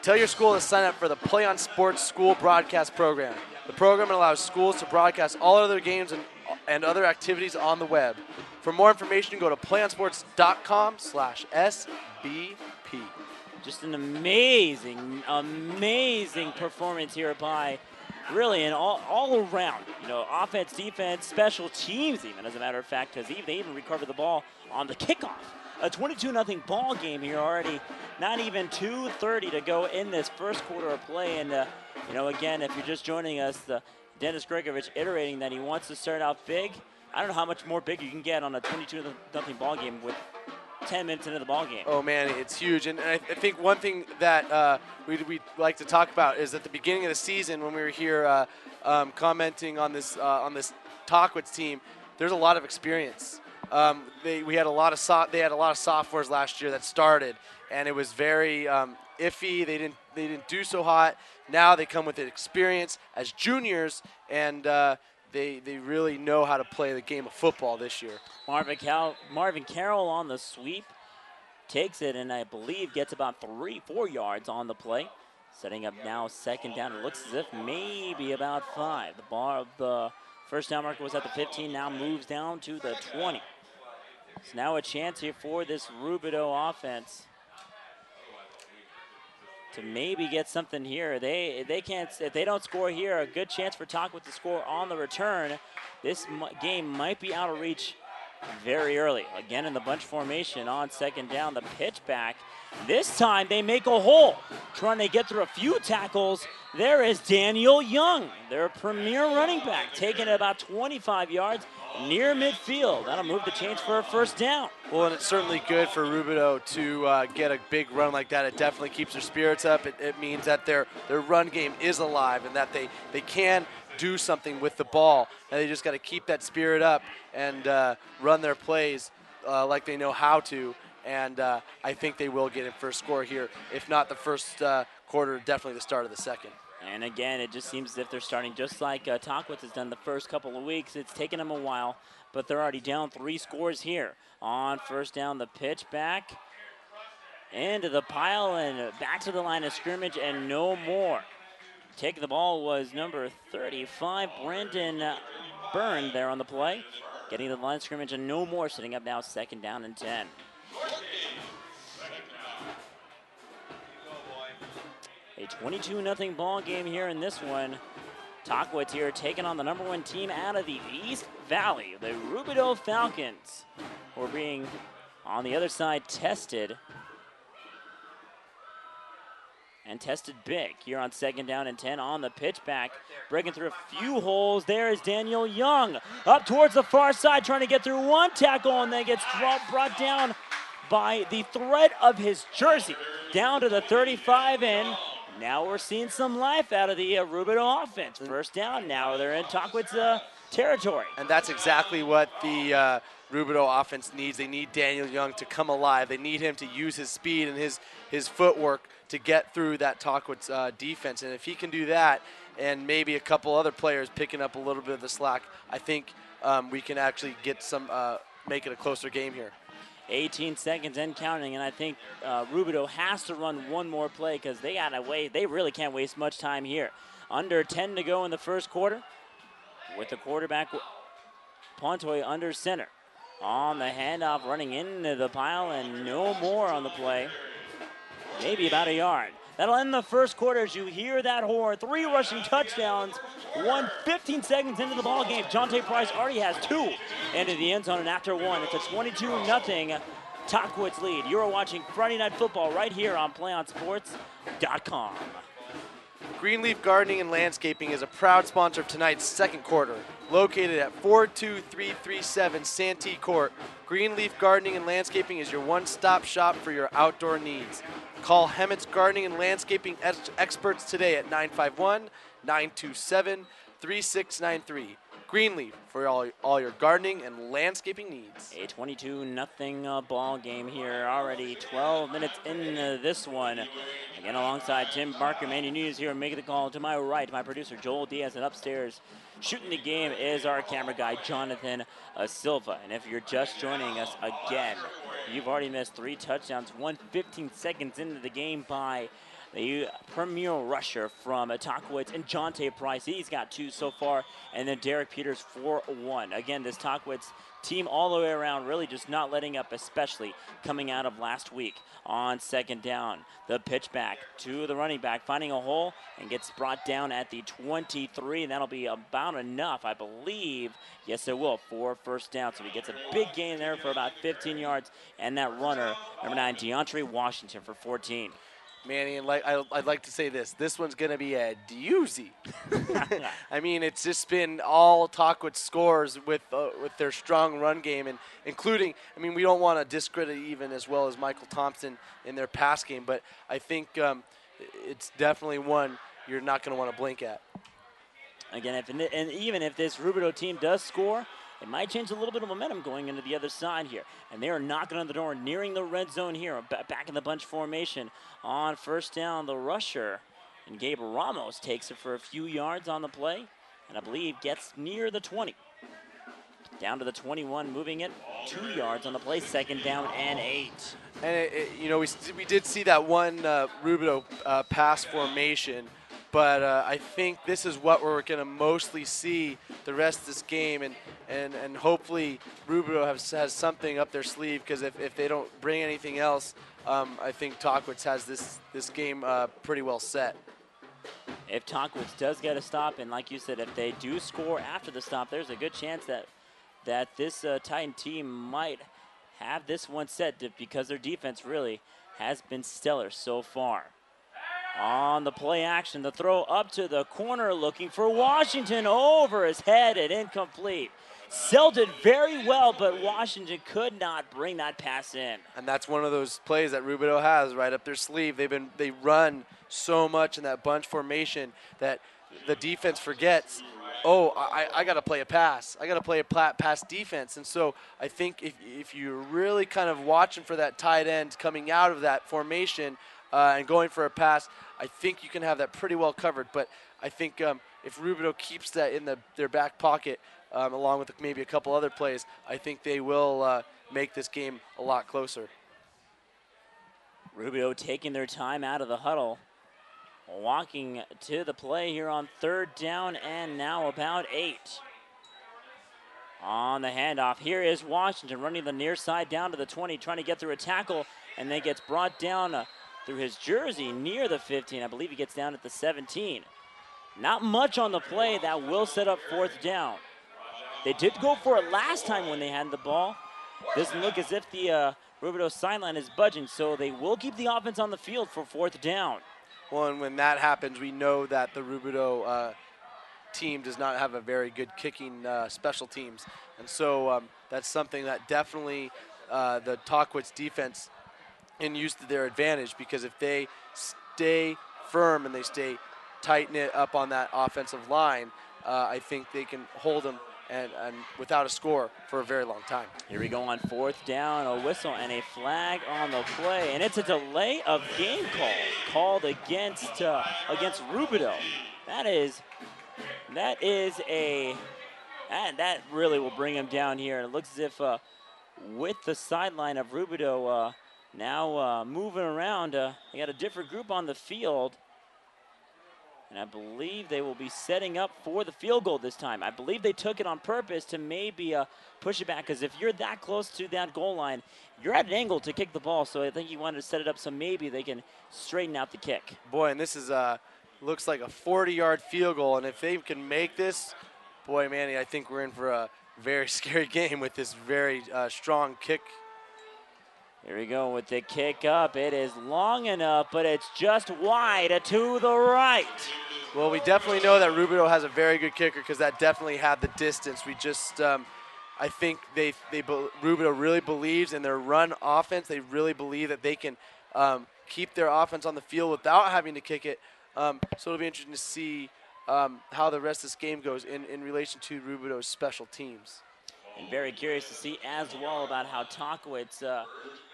Tell your school to sign up for the PlayOn Sports School Broadcast Program. The program allows schools to broadcast all other games and other activities on the web. For more information, go to PlayOnSports.com/SBP. Just an amazing, amazing performance here by really an all around, offense, defense, special teams even, as a matter of fact, because they even recovered the ball on the kickoff. A 22-0 ball game here already, not even 2:30 to go in this first quarter of play. And, again, if you're just joining us, Dennis Gregovich iterating that he wants to start out big. I don't know how much more big you can get on a 22-0 ball game with 10 minutes into the ball game. Oh man, it's huge, and I think one thing that we'd like to talk about is at the beginning of the season when we were here commenting on this Tahquitz team, there's a lot of experience. They had a lot of sophomores last year that started, and it was very iffy. They didn't do so hot. Now they come with experience as juniors, and they really know how to play the game of football this year. Marvin Carroll on the sweep, takes it, and I believe gets about 3-4 yards on the play. Setting up now second down. It looks as if maybe about 5. The first down marker was at the 15, now moves down to the 20. So now a chance here for this Rubidoux offense to maybe get something here. They can't, if they don't score here, a good chance for Tahquitz to score on the return. This game might be out of reach very early. Again in the bunch formation on second down, the pitch back. This time they make a hole, trying to get through a few tackles. There is Daniel Young, their premier running back, taking it about 25 yards near midfield. That'll move the chains for a first down. Well, and it's certainly good for Rubidoux to get a big run like that. It definitely keeps their spirits up. It means that their run game is alive and that they can do something with the ball. And they just got to keep that spirit up and run their plays like they know how to. And I think they will get a first score here. If not the first quarter, definitely the start of the second. And again, it just seems as if they're starting just like Tahquitz has done the first couple of weeks. It's taken them a while, but they're already down 3 scores here. On first down, the pitch back into the pile and back to the line of scrimmage and no more. Taking the ball was number 35, Brendan Byrne there on the play. Getting to the line of scrimmage and no more, sitting up now second down and 10. A 22-0 ball game here in this one. Tahquitz here taking on the #1 team out of the East Valley, the Rubidoux Falcons, who are being on the other side tested. And tested big here on second down and 10 on the pitch back. Breaking through a few holes. There is Daniel Young up towards the far side, trying to get through one tackle, and then gets brought down by the thread of his jersey down to the 35, and now we're seeing some life out of the Rubidoux offense. First down now. They're in Tahquitz territory. And that's exactly what the Rubidoux offense needs. They need Daniel Young to come alive. They need him to use his speed and his footwork to get through that Tahquitz defense. And if he can do that, and maybe a couple other players picking up a little bit of the slack, I think we can actually get some, make it a closer game here. 18 seconds and counting, and I think Rubidoux has to run one more play because they really can't waste much time here. Under 10 to go in the first quarter, with the quarterback Pontoy under center. On the handoff, running into the pile, and no more on the play. Maybe about a yard. That'll end the first quarter as you hear that horn. 3 rushing touchdowns, 15 seconds into the ball game. Jonte Price already has 2 into the end zone, and after 1, it's a 22-0 Tahquitz lead. You're watching Friday Night Football right here on PlayOnSports.com. Greenleaf Gardening and Landscaping is a proud sponsor of tonight's second quarter. Located at 42337 Santee Court, Greenleaf Gardening and Landscaping is your one-stop shop for your outdoor needs. Call Hemet's Gardening and Landscaping experts today at 951-927-3693. Greenleaf for all your gardening and landscaping needs. A 22-0 ball game here. Already 12 minutes into this one. Again, alongside Tim Barker, Manny News here making the call. To my right, my producer Joel Diaz, and upstairs shooting the game is our camera guy Jonathan Silva. And if you're just joining us again, you've already missed 3 touchdowns, 15 seconds into the game by the premier rusher from Tahquitz, and Jonte Price. He's got 2 so far, and then Derek Peters 4-1. Again, this Tahquitz team all the way around really just not letting up, especially coming out of last week on second down. The pitch back to the running back, finding a hole, and gets brought down at the 23, and that'll be about enough, I believe. Yes, it will, for first down. So he gets a big gain there for about 15 yards, and that runner, number 9, DeAndre Washington, for 14. Manny, and I'd like to say this. This one's going to be a doozy. I mean, it's just been all Tahquitz scores with their strong run game, and including, I mean, we don't want to discredit even as well as Michael Thompson in their pass game, but I think it's definitely one you're not going to want to blink at. Again, and even if this Rubidoux team does score, it might change a little bit of momentum going into the other side here. And they are knocking on the door, nearing the red zone here, back in the bunch formation. On first down, the rusher, and Gabe Ramos takes it for a few yards on the play, and I believe gets near the 20. Down to the 21, moving it 2 yards on the play, second down and 8. And, you know, we did see that one Rubidoux pass formation, but I think this is what we're going to mostly see the rest of this game, and hopefully Rubidoux has something up their sleeve, because if they don't bring anything else, I think Tahquitz has this game pretty well set. If Tahquitz does get a stop, and like you said, if they do score after the stop, there's a good chance that this Titan team might have this one set, because their defense really has been stellar so far. On the play action, the throw up to the corner, looking for Washington, over his head and incomplete. Sell did very well, but Washington could not bring that pass in. And that's one of those plays that Rubidoux has right up their sleeve. They run so much in that bunch formation that the defense forgets, oh, I got to play a pass. I got to play a pass defense. And so I think if you're really kind of watching for that tight end coming out of that formation and going for a pass, I think you can have that pretty well covered. But I think if Rubidoux keeps that in their back pocket, along with maybe a couple other plays, I think they will make this game a lot closer. Rubidoux taking their time out of the huddle, walking to the play here on third down and now about 8. On the handoff, here is Washington running the near side down to the 20, trying to get through a tackle, and then gets brought down through his jersey near the 15. I believe he gets down at the 17. Not much on the play. That will set up fourth down. They did go for it last time when they had the ball. Doesn't look as if the Rubidoux sideline is budging, so they will keep the offense on the field for fourth down. Well, and when that happens, we know that the Rubidoux team does not have a very good kicking special teams. And so that's something that definitely the Tahquitz defense can use to their advantage, because if they stay firm and they stay tight-knit up on that offensive line, I think they can hold them and without a score for a very long time. Here we go on fourth down, a whistle and a flag on the play, and it's a delay of game called against Rubidoux. That really will bring him down here. It looks as if with the sideline of Rubidoux now moving around, they got a different group on the field. And I believe they will be setting up for the field goal this time. I believe they took it on purpose to maybe push it back, because if you're that close to that goal line, you're at an angle to kick the ball. So I think he wanted to set it up so maybe they can straighten out the kick. Boy, and this is looks like a 40-yard field goal. And if they can make this, boy, Manny, I think we're in for a very scary game with this very strong kick. Here we go with the kick up. It is long enough, but it's just wide to the right. Well, we definitely know that Rubidoux has a very good kicker, because that definitely had the distance. We just, I think Rubidoux really believes in their run offense. They really believe that they can keep their offense on the field without having to kick it. So it'll be interesting to see how the rest of this game goes in relation to Rubidoux's special teams. And very curious to see as well about how Tahquitz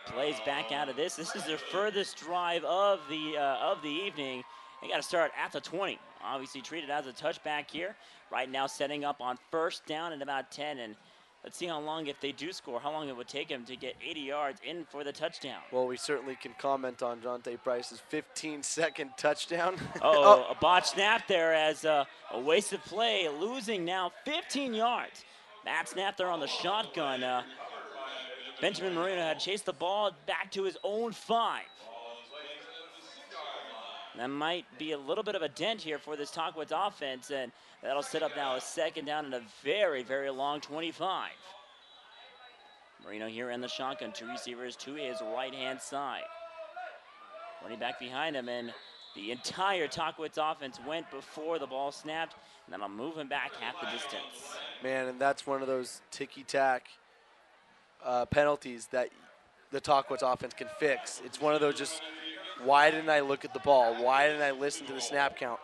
plays back out of this. This is their furthest drive of the evening. They got to start at the 20. Obviously treated as a touchback here. Right now setting up on first down and about 10. And let's see how long, if they do score, how long it would take him to get 80 yards in for the touchdown. Well, we certainly can comment on Jonte Price's 15-second touchdown. Oh, a botched snap there as a wasted play, losing now 15 yards. That snap there on the shotgun. Benjamin Marino had chased the ball back to his own 5. That might be a little bit of a dent here for this Tahquitz offense, and that'll set up now a 2nd down and a very, very long 25. Marino here in the shotgun, 2 receivers to his right-hand side. Running back behind him, and the entire Tahquitz offense went before the ball snapped, and then I'll move him back half the distance. Man, and that's one of those ticky-tack penalties that the Tahquitz offense can fix. It's one of those just, why didn't I look at the ball? Why didn't I listen to the snap count?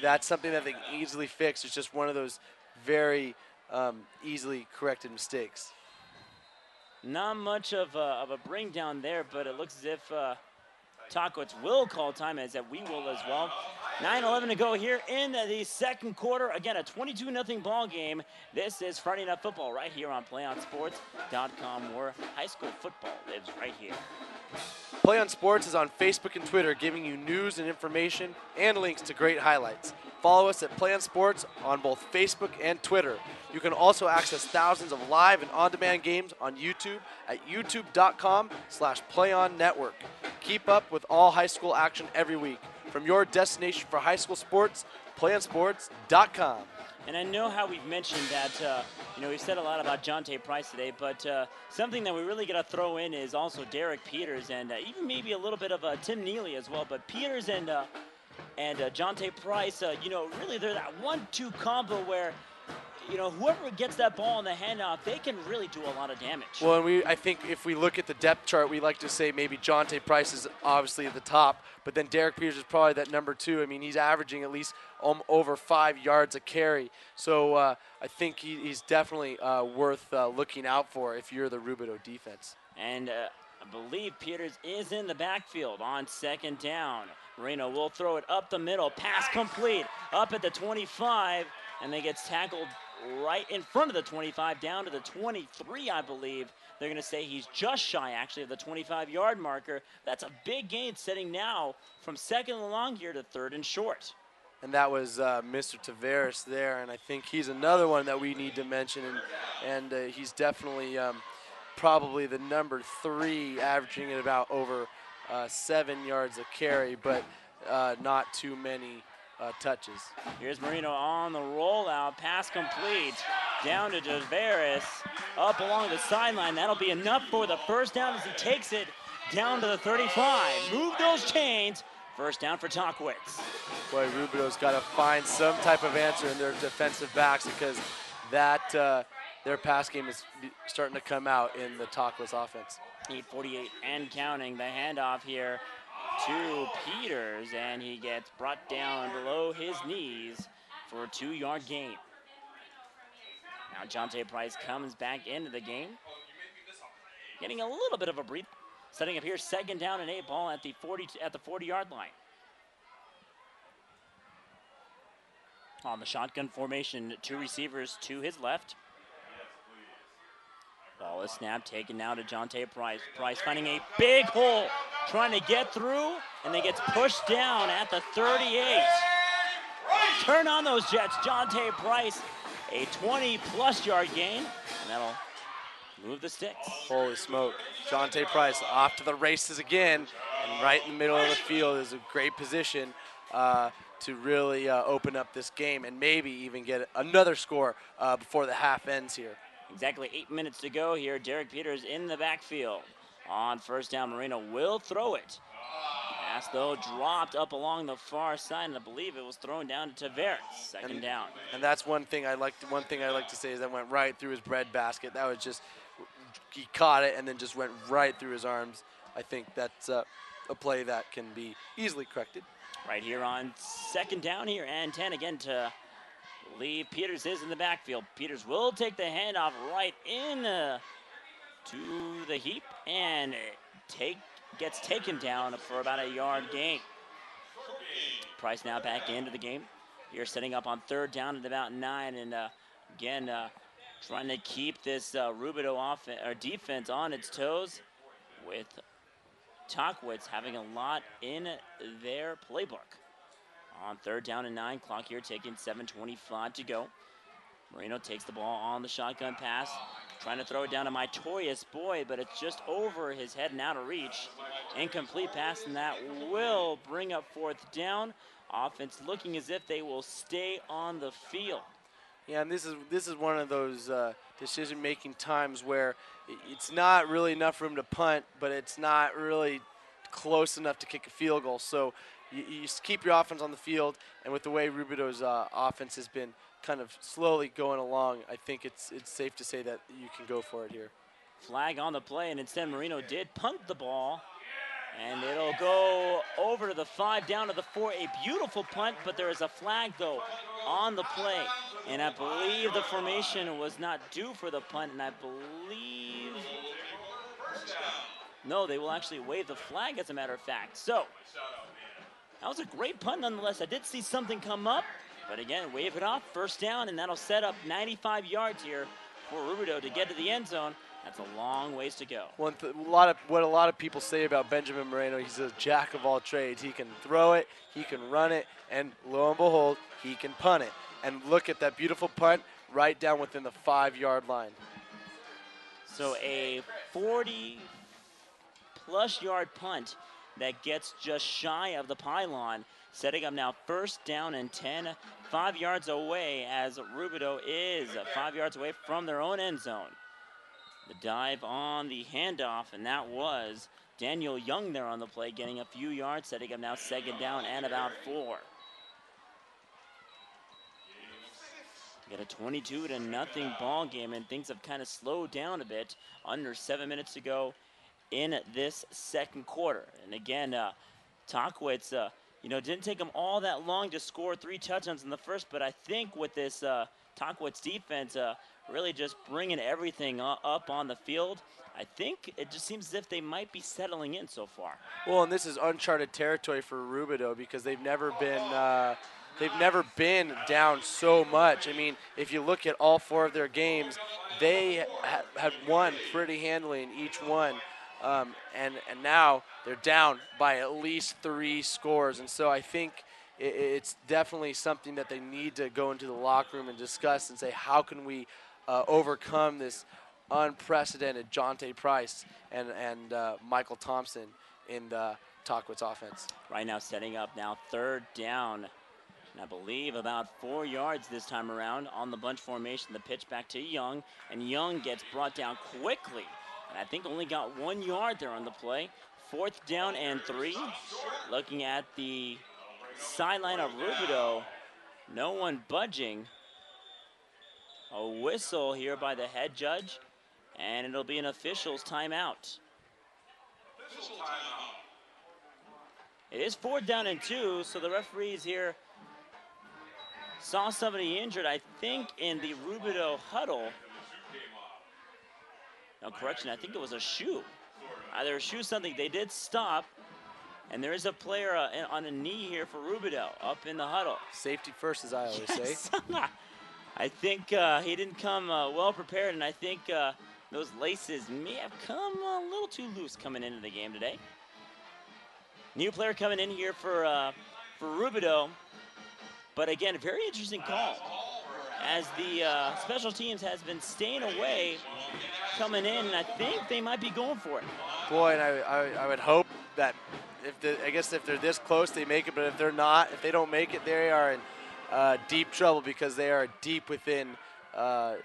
That's something that they can easily fix. It's just one of those very easily corrected mistakes. Not much of a bring down there, but it looks as if Tahquitz will call timeouts, that we will as well. 9:11 to go here in the second quarter. Again, a 22-0 ball game. This is Friday Night Football right here on PlayOnSports.com, where high school football lives right here. Play on Sports is on Facebook and Twitter, giving you news and information and links to great highlights. Follow us at Play on Sports on both Facebook and Twitter. You can also access thousands of live and on-demand games on YouTube at youtube.com/PlayOnNetwork. Keep up with all high school action every week. From your destination for high school sports, PlayOnSports.com. And I know how we've mentioned that, we've said a lot about Jonte Price today, but something that we really got to throw in is also Derek Peters and even maybe a little bit of Tim Neely as well. But Peters and Jonte Price, really they're that 1-2 combo where, whoever gets that ball in the handoff, they can really do a lot of damage. Well, and I think if we look at the depth chart, we like to say maybe Jonte Price is obviously at the top, but then Derek Peters is probably that number 2. I mean, he's averaging at least over 5 yards a carry. So I think he's definitely worth looking out for if you're the Rubidoux defense. And I believe Peters is in the backfield on 2nd down. Marino will throw it up the middle, pass complete, up at the 25, and then gets tackled right in front of the 25, down to the 23, I believe. They're going to say he's just shy, actually, of the 25-yard marker. That's a big gain, setting now from 2nd and long here to 3rd and short. And that was Mr. Tavares there, and I think he's another one that we need to mention, and he's definitely probably the number 3, averaging at about over 7 yards a carry, but not too many touches. Here's Marino on the rollout, pass complete, down to Tavares, up along the sideline. That'll be enough for the 1st down as he takes it down to the 35. Move those chains. 1st down for Tahquitz. Boy, Rubidoux's got to find some type of answer in their defensive backs, because that their pass game is starting to come out in the Tahquitz offense. 8:48 and counting. The handoff here to Peters, and he gets brought down below his knees for a 2-yard gain. Now Jonte Price comes back into the game, getting a little bit of a breather. Setting up here, 2nd down and 8, ball at the 40-yard line. On the shotgun formation, 2 receivers to his left. Ball is snapped, taken now to Jonte Price. Price finding a big hole, trying to get through, and then gets pushed down at the 38. Turn on those Jets. Jonte Price, a 20-plus yard gain, and that'll move the sticks. Holy smoke. Jonte Price off to the races again, and right in the middle of the field is a great position to really open up this game and maybe even get another score before the half ends here. Exactly 8 minutes to go here. Derek Peters in the backfield. On 1st down, Marino will throw it. Pass, though, dropped up along the far side, and I believe it was thrown down to Tavares. 2nd down. And that's one thing I like to say is that went right through his bread basket. That was just, he caught it and then just went right through his arms. I think that's a play that can be easily corrected. Right here on 2nd down here and 10 again to leave. Peters is in the backfield. Peters will take the handoff right in to the heap and gets taken down for about a yard gain. Price now back into the game. You're setting up on 3rd down at about 9, and again, Trying to keep this Rubidoux defense on its toes, with Tahquitz having a lot in their playbook. On 3rd down and 9, clock here taking 7:25 to go. Moreno takes the ball on the shotgun pass, trying to throw it down to Mytorius Boyd, but it's just over his head and out of reach. Incomplete pass, and that will bring up 4th down. Offense looking as if they will stay on the field. Yeah, and this is one of those decision-making times where it's not really enough room to punt, but it's not really close enough to kick a field goal. So you just keep your offense on the field, and with the way Rubidoux's offense has been kind of slowly going along, I think it's safe to say that you can go for it here. Flag on the play, and instead Moreno did punt the ball. And it'll go over to the 5, down to the 4. A beautiful punt, but there is a flag, though, on the play. And I believe the formation was not due for the punt, and I believe... No, they will actually wave the flag, as a matter of fact. So, that was a great punt, nonetheless. I did see something come up, but again, wave it off, 1st down, and that'll set up 95 yards here for Rubidoux to get to the end zone. That's a long ways to go. What a lot of people say about Benjamin Moreno, he's a jack of all trades. He can throw it, he can run it, and lo and behold, he can punt it. And look at that beautiful punt right down within the 5-yard line. So a 40-plus yard punt that gets just shy of the pylon, setting up now 1st down and 10, 5 yards away, as Rubidoux is 5 yards away from their own end zone. The dive on the handoff, and that was Daniel Young there on the play, getting a few yards, setting up now 2nd down and about 4. Get a 22-0 ball game, and things have kind of slowed down a bit. Under 7 minutes to go in this 2nd quarter. And again, Tahquitz, didn't take them all that long to score 3 touchdowns in the first, but I think with this Tahquitz defense, really just bringing everything up on the field, I think it just seems as if they might be settling in so far. Well, and this is uncharted territory for Rubidoux because they've never been down so much. I mean, if you look at all 4 of their games, they have won pretty handily in each one. And now they're down by at least 3 scores. And so I think it's definitely something that they need to go into the locker room and discuss and say, how can we overcome this unprecedented Jonte Price and Michael Thompson in the Tahquitz offense. Right now setting up now 3rd down, and I believe about 4 yards this time around on the bunch formation. The pitch back to Young, and Young gets brought down quickly, and I think only got 1 yard there on the play. 4th down and 3. Looking at the sideline of Rubidoux, no one budging. A whistle here by the head judge, and it'll be an official's timeout. It is 4th down and 2, so the referees here saw somebody injured, I think, in the Rubidoux huddle. No, correction, I think it was a shoe. Either a shoe, something. They did stop, and there is a player on a knee here for Rubidoux up in the huddle. Safety first, as I always say. I think he didn't come well prepared, and I think those laces may have come a little too loose coming into the game today. New player coming in here for Rubidoux, but again, very interesting call, as the special teams has been staying away, coming in, and I think they might be going for it. Boy, and I would hope that if they're this close, they make it, but if they're not, if they don't make it, they are in deep trouble because they are deep within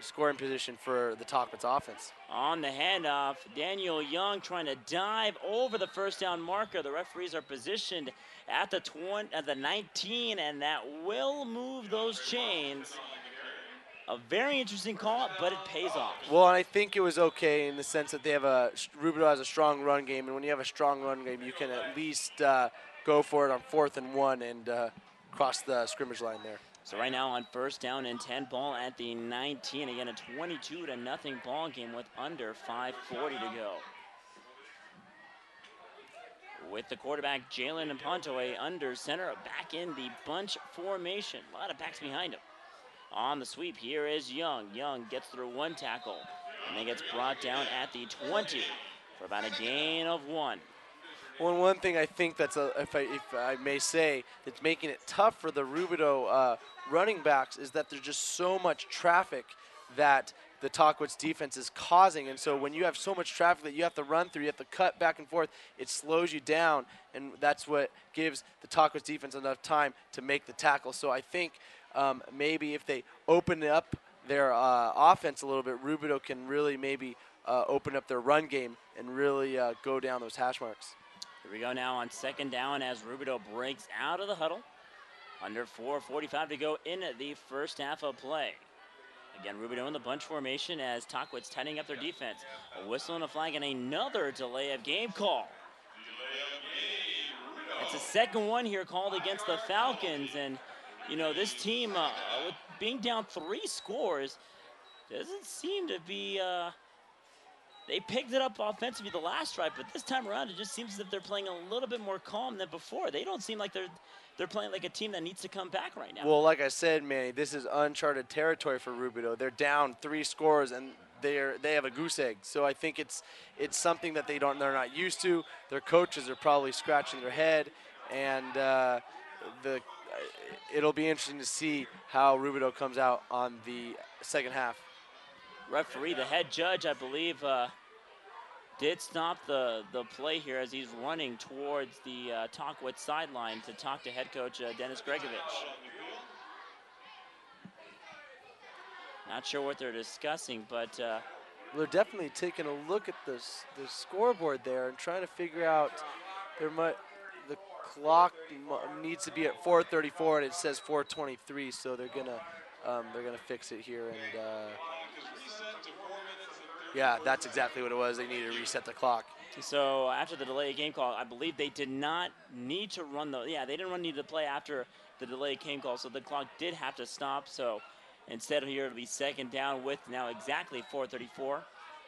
scoring position for the Tahquitz offense. On the handoff, Daniel Young trying to dive over the 1st down marker. The referees are positioned at the 19, and that will move those chains. A very interesting call, but it pays off. Well, and I think it was okay in the sense that they have Rubidoux has a strong run game, and when you have a strong run game, you can at least go for it on 4th and 1 and cross the scrimmage line there. So right now on 1st down and 10, ball at the 19. Again, a 22-0 ball game with under 5:40 to go. With the quarterback, Jalen Pontoe under center, back in the bunch formation. A lot of backs behind him. On the sweep, here is Young. Young gets through one tackle and then gets brought down at the 20 for about a gain of 1. Well, one thing I think that's, if I may say, that's making it tough for the Rubidoux running backs is that there's just so much traffic that the Tahquitz defense is causing. And so when you have so much traffic that you have to run through, you have to cut back and forth, it slows you down. And that's what gives the Tahquitz defense enough time to make the tackle. So I think maybe if they open up their offense a little bit, Rubidoux can really maybe open up their run game and really go down those hash marks. Here we go now on second down as Rubidoux breaks out of the huddle. Under 4:45 to go in the first half of play. Again, Rubidoux in the bunch formation as Tahquitz tightening up their defense. A whistle and a flag and another delay of game call. It's the second one here called against the Falcons. And, you know, this team, with being down 3 scores, doesn't seem to be... They picked it up offensively the last drive, but this time around it just seems as if they're playing a little bit more calm than before. They don't seem like they're playing like a team that needs to come back right now. Well, like I said, Manny, this is uncharted territory for Rubidoux. They're down 3 scores and they have a goose egg. So I think it's something that they're not used to. Their coaches are probably scratching their head, and it'll be interesting to see how Rubidoux comes out on the second half. Referee, the head judge, I believe, did stop the play here as he's running towards the Tahquitz sideline to talk to head coach Dennis Gregovich. Not sure what they're discussing, but... they're definitely taking a look at the scoreboard there and trying to figure out the clock needs to be at 4:34 and it says 4:23, so they're gonna fix it here and. Yeah, that's exactly what it was. They needed to reset the clock. So after the delay game call, I believe they did not need to run they didn't need to play after the delay game call, so the clock did have to stop. So instead of here, it'll be second down with now exactly 4:34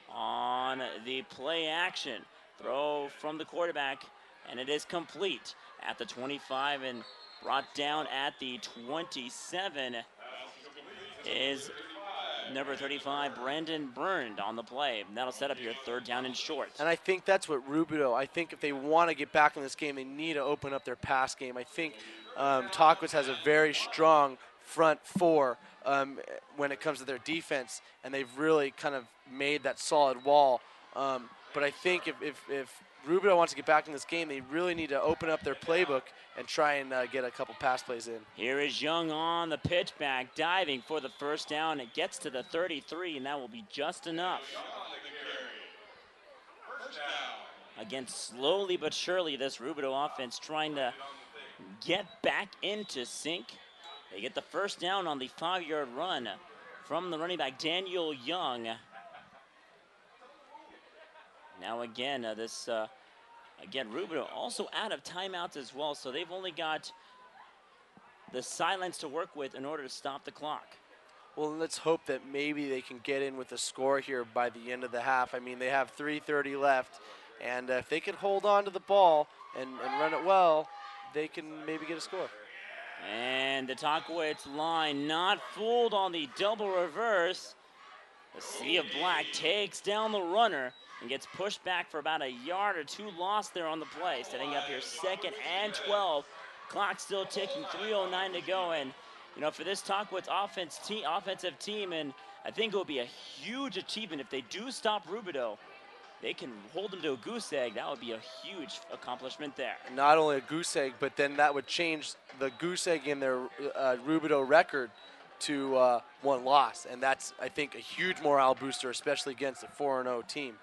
on the play action. Throw from the quarterback, and it is complete at the 25 and brought down at the 27 is number 35, Brandon Burned on the play. And that'll set up your third down and short. And I think that's what Rubidoux, I think if they want to get back in this game, they need to open up their pass game. I think Tahquitz has a very strong front four when it comes to their defense, and they've really kind of made that solid wall. But I think if Rubidoux wants to get back in this game, they really need to open up their playbook and try and get a couple pass plays in. Here is Young on the pitch back, diving for the first down. It gets to the 33, and that will be just enough. Again, slowly but surely, this Rubidoux offense trying to get back into sync. They get the first down on the 5-yard run from the running back, Daniel Young. Now again, Rubidoux also out of timeouts as well, so they've only got the silence to work with in order to stop the clock. Well, let's hope that maybe they can get in with a score here by the end of the half. I mean, they have 3:30 left, and if they can hold on to the ball and run it well, they can maybe get a score. And the Tahquitz line not fooled on the double reverse. The Sea of Black takes down the runner and gets pushed back for about a yard or two lost there on the play. Setting up here 2nd and 12. Clock still ticking, 3:09 to go. And, you know, for this Tahquitz offensive team, and I think it will be a huge achievement if they do stop Rubidoux. They can hold them to a goose egg. That would be a huge accomplishment there. Not only a goose egg, but then that would change the goose egg in their Rubidoux record to 1 loss. And that's, I think, a huge morale booster, especially against a 4-0 team.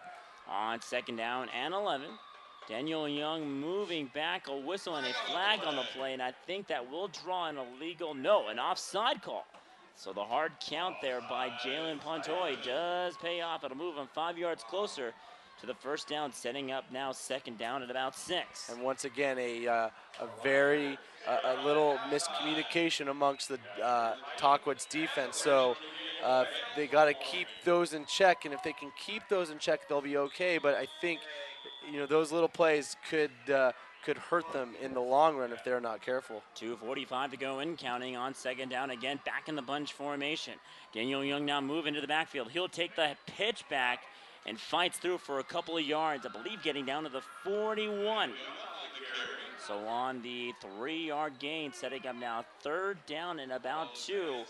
On 2nd down and 11, Daniel Young moving back, a whistle and a flag on the play, and I think that will draw an an offside call. So the hard count there by Jalen Pontoy does pay off. It'll move him 5 yards closer to the first down, setting up now 2nd down at about 6. And once again, a little miscommunication amongst the Tahquitz defense. So they got to keep those in check, and if they can keep those in check, they'll be okay. But I think, you know, those little plays could could hurt them in the long run if they're not careful. 2:45 to go and counting on second down again, back in the bunch formation. Daniel Young now moving to the backfield. He'll take the pitch back and fights through for a couple of yards, I believe getting down to the 41. So on the 3-yard gain, setting up now third down and about 2.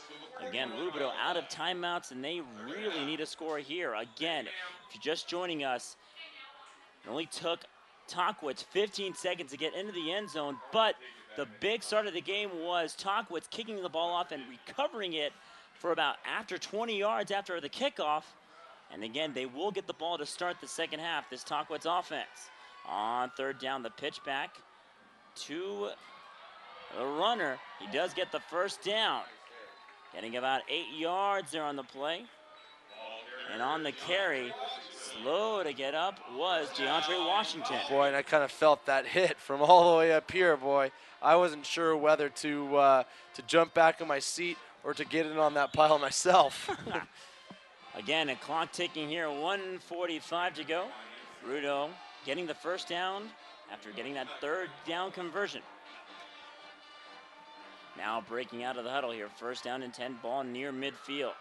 Again, Rubidoux out of timeouts, and they really need a score here. Again, if you're just joining us, it only took Tahquitz 15 seconds to get into the end zone, but the big start of the game was Tahquitz kicking the ball off and recovering it for about after 20 yards after the kickoff. And again, they will get the ball to start the second half, this Tahquitz offense. On third down, the pitch back to the runner. He does get the first down. Getting about 8 yards there on the play. And on the carry, slow to get up, was DeAndre Washington. Boy, and I kind of felt that hit from all the way up here, boy. I wasn't sure whether to jump back in my seat or to get in on that pile myself. Again, a clock ticking here, 1:45 to go. Rubidoux getting the first down after getting that third down conversion. Now breaking out of the huddle here, first down and 10, ball near midfield.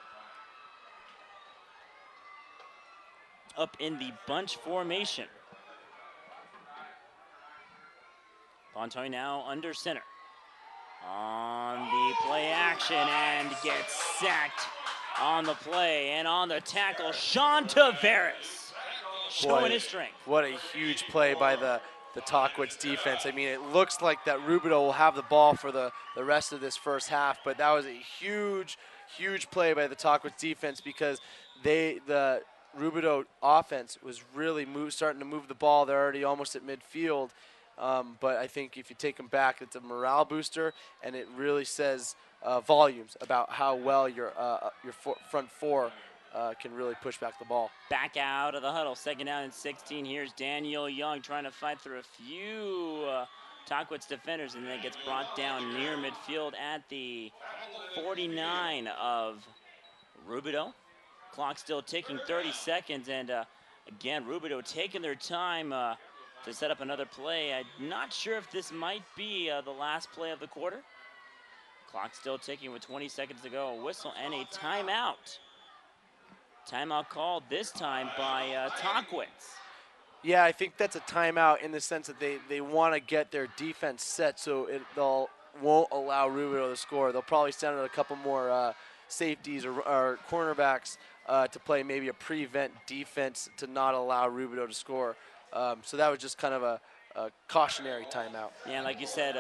Up in the bunch formation. Pontoy now under center. On the play action and gets sacked on the play and on the tackle, Sean Tavares showing his strength. What a huge play by the Tahquitz defense. I mean, it looks like that Rubidoux will have the ball for the rest of this first half, but that was a huge, huge play by the Tahquitz defense because the Rubidoux offense was really starting to move the ball. They're already almost at midfield. But I think if you take them back, it's a morale booster, and it really says volumes about how well your front four can really push back the ball. Back out of the huddle, second down and 16. Here's Daniel Young trying to fight through a few Tahquitz defenders, and then gets brought down near midfield at the 49 of Rubidoux. Clock still ticking, 30 seconds, and again, Rubidoux taking their time to set up another play. I'm not sure if this might be the last play of the quarter. Clock still ticking with 20 seconds to go. A whistle and a timeout. Timeout called this time by Tahquitz. Yeah, I think that's a timeout in the sense that they want to get their defense set so they'll won't allow Rubidoux to score. They'll probably send out a couple more safeties or cornerbacks to play maybe a prevent defense to not allow Rubidoux to score. So that was just kind of a cautionary timeout. Yeah, like you said,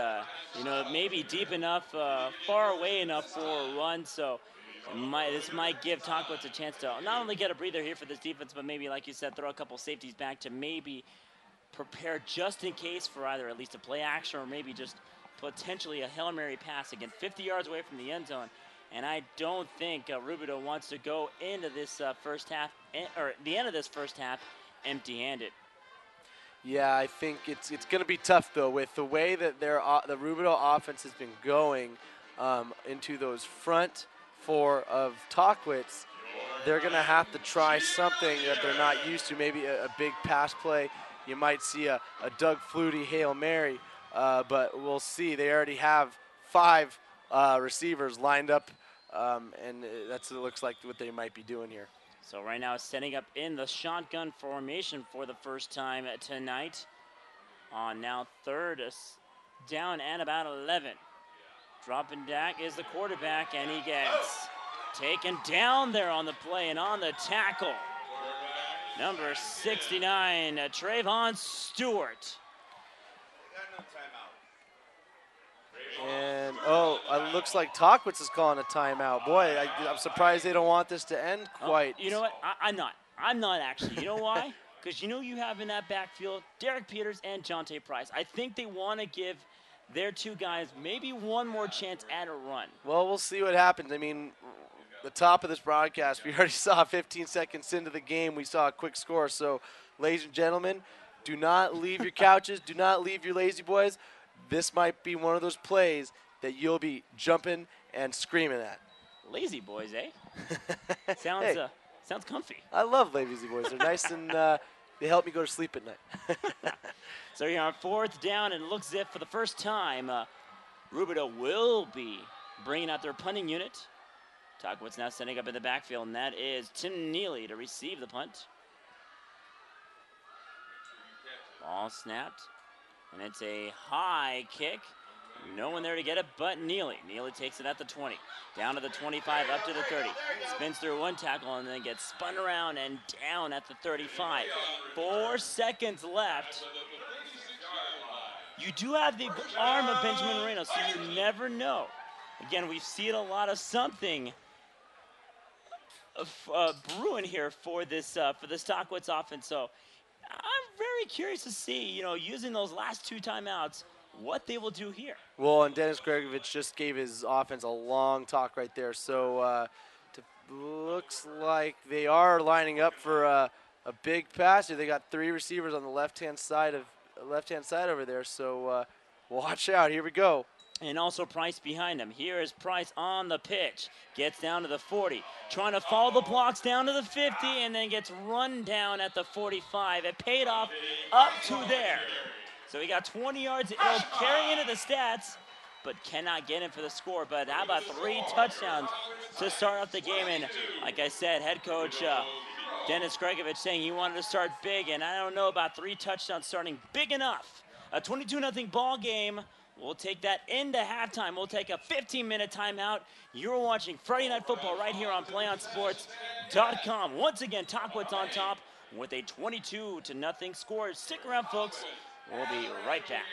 maybe deep enough, far away enough for a run. So this might give Tahquitz a chance to not only get a breather here for this defense, but maybe, like you said, throw a couple safeties back to maybe prepare just in case for either at least a play action or maybe just potentially a Hail Mary pass. Again, 50 yards away from the end zone. And I don't think Rubidoux wants to go into this first half, or the end of this first half, empty-handed. Yeah, I think it's going to be tough, though, with the way that the Rubidoux offense has been going into those front four of Tahquitz. They're going to have to try something that they're not used to, maybe a big pass play. You might see a Doug Flutie Hail Mary, but we'll see. They already have 5 receivers lined up, and that's what it looks like what they might be doing here. So right now setting up in the shotgun formation for the first time tonight. On now third down and about 11. Dropping back is the quarterback, and he gets taken down there on the play and on the tackle. Number 69, Trayvon Stewart. And, it looks like Tahquitz is calling a timeout. Boy, I'm surprised they don't want this to end quite. You know what? I'm not actually. You know why? Because you have in that backfield Derek Peters and Jonte Price. I think they want to give their 2 guys maybe one more chance at a run. Well, we'll see what happens. I mean, the top of this broadcast, we already saw 15 seconds into the game. We saw a quick score. So, ladies and gentlemen, do not leave your couches. Do not leave your lazy boys. This might be one of those plays that you'll be jumping and screaming at. Lazy boys, eh? Sounds comfy. I love lazy boys. They're nice and they help me go to sleep at night. So you're on 4th down, and it looks as if for the first time, Rubidoux will be bringing out their punting unit. Tahquitz now setting up in the backfield, and that is Tim Neely to receive the punt. Ball snapped, and it's a high kick. No one there to get it but Neely. Neely takes it at the 20, down to the 25, up to the 30. Spins through one tackle and then gets spun around and down at the 35. 4 seconds left. You do have the arm of Benjamin Moreno, so you never know. Again, we see a lot of something brewing here for this Tahquitz offense. So I'm very curious to see, using those last 2 timeouts, what they will do here. Well, and Dennis Gregovich just gave his offense a long talk right there. So looks like they are lining up for a big pass. They got 3 receivers on the left-hand side over there. So watch out. Here we go. And also Price behind him. Here is Price on the pitch. Gets down to the 40. Trying to follow the blocks down to the 50 and then gets run down at the 45. It paid off up to there. So he got 20 yards. It'll carry into the stats, but cannot get him for the score. But how about 3 touchdowns to start off the game? And like I said, head coach Dennis Gregovich saying he wanted to start big. And I don't know about 3 touchdowns starting big enough. A 22-0 ball game. We'll take that into halftime. We'll take a 15-minute timeout. You're watching Friday Night Football right here on PlayOnSports.com. Once again, Tahquitz on top with a 22-0 score. Stick around, folks. We'll be right back.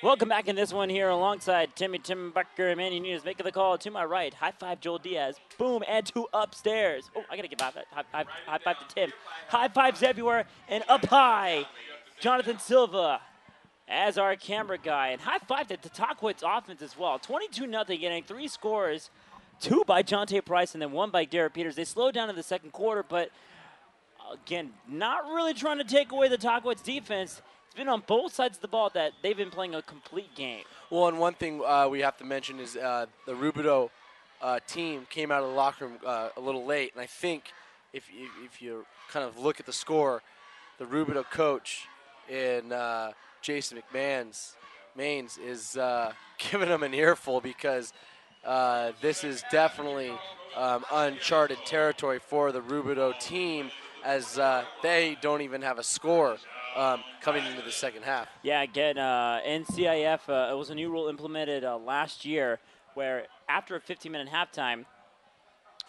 Welcome back in this one here alongside Tim Barker and Manny Nunes making the call to my right. High five Joel Diaz. Boom, and two upstairs. Oh, I got to give high five to Tim. High fives everywhere and up high. Jonathan Silva as our camera guy. And high five to the Tahquitz offense as well. 22-0, getting 3 scores. 2 by Jonte Price and then 1 by Derek Peters. They slowed down in the second quarter, but again, not really trying to take away the Tahquitz defense. It's been on both sides of the ball that they've been playing a complete game. Well, and one thing we have to mention is the Rubidoux team came out of the locker room a little late, and I think if you kind of look at the score, the Rubidoux coach in Jason McMahon's Mains is giving them an earful because this is definitely uncharted territory for the Rubidoux team, as they don't even have a score coming into the second half. Yeah, again, NCIF, it was a new rule implemented last year where after a 15-minute halftime,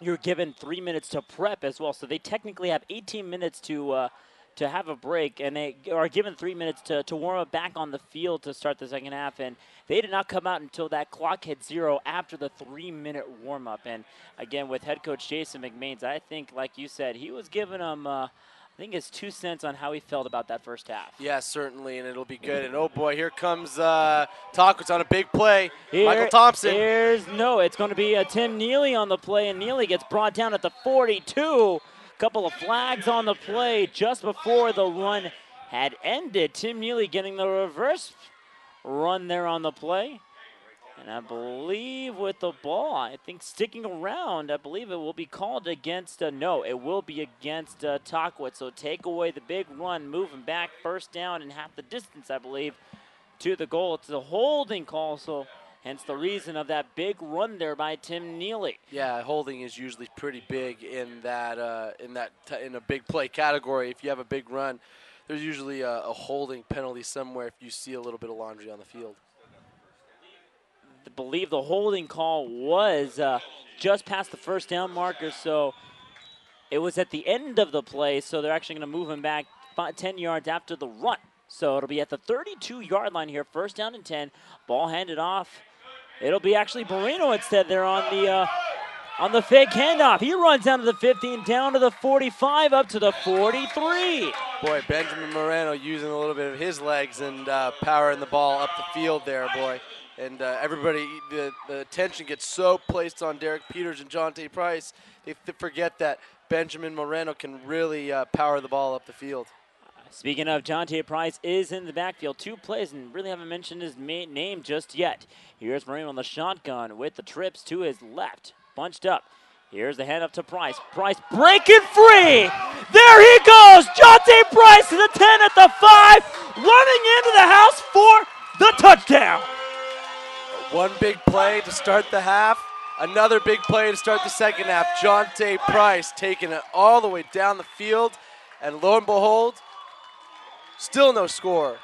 you're given 3 minutes to prep as well. So they technically have 18 minutes to have a break, and they are given 3 minutes to warm up back on the field to start the second half. And they did not come out until that clock hit 0 after the 3-minute warm-up. And again, with head coach Jason McMahon, I think, like you said, he was giving them I think his 2 cents on how he felt about that first half. Yeah, certainly, and it'll be good. And, oh, boy, here comes Tahquitz on a big play. Michael Thompson. It's going to be Tim Neely on the play, and Neely gets brought down at the 42. Couple of flags on the play just before the run had ended. Tim Neely getting the reverse run there on the play. And I believe with the ball, I think sticking around, I believe it will be called against, no, it will be against Tahquitz. So take away the big run, moving back first down and half the distance, I believe, to the goal. It's a holding call, so hence the reason of that big run there by Tim Neely. Yeah, holding is usually pretty big in that in a big play category. If you have a big run, there's usually a holding penalty somewhere if you see a little bit of laundry on the field. I believe the holding call was just past the first down marker, so it was at the end of the play, so they're actually going to move him back 10 yards after the run. So it'll be at the 32-yard line here, first down and 10, ball handed off. It'll be actually Moreno instead there on the fake handoff. He runs down to the 15, down to the 45, up to the 43. Boy, Benjamin Moreno using a little bit of his legs and powering the ball up the field there, boy. And everybody, the attention gets so placed on Derek Peters and Jonte Price, they forget that Benjamin Moreno can really power the ball up the field. Speaking of, Jonte Price is in the backfield. 2 plays, and really haven't mentioned his name just yet. Here's Moreno on the shotgun with the trips to his left. Bunched up. Here's the handoff to Price. Price breaking free. There he goes. Jonte Price to the 10 at the 5, running into the house for the touchdown. One big play to start the half. Another big play to start the second half. Jonte Price taking it all the way down the field. And lo and behold, still no score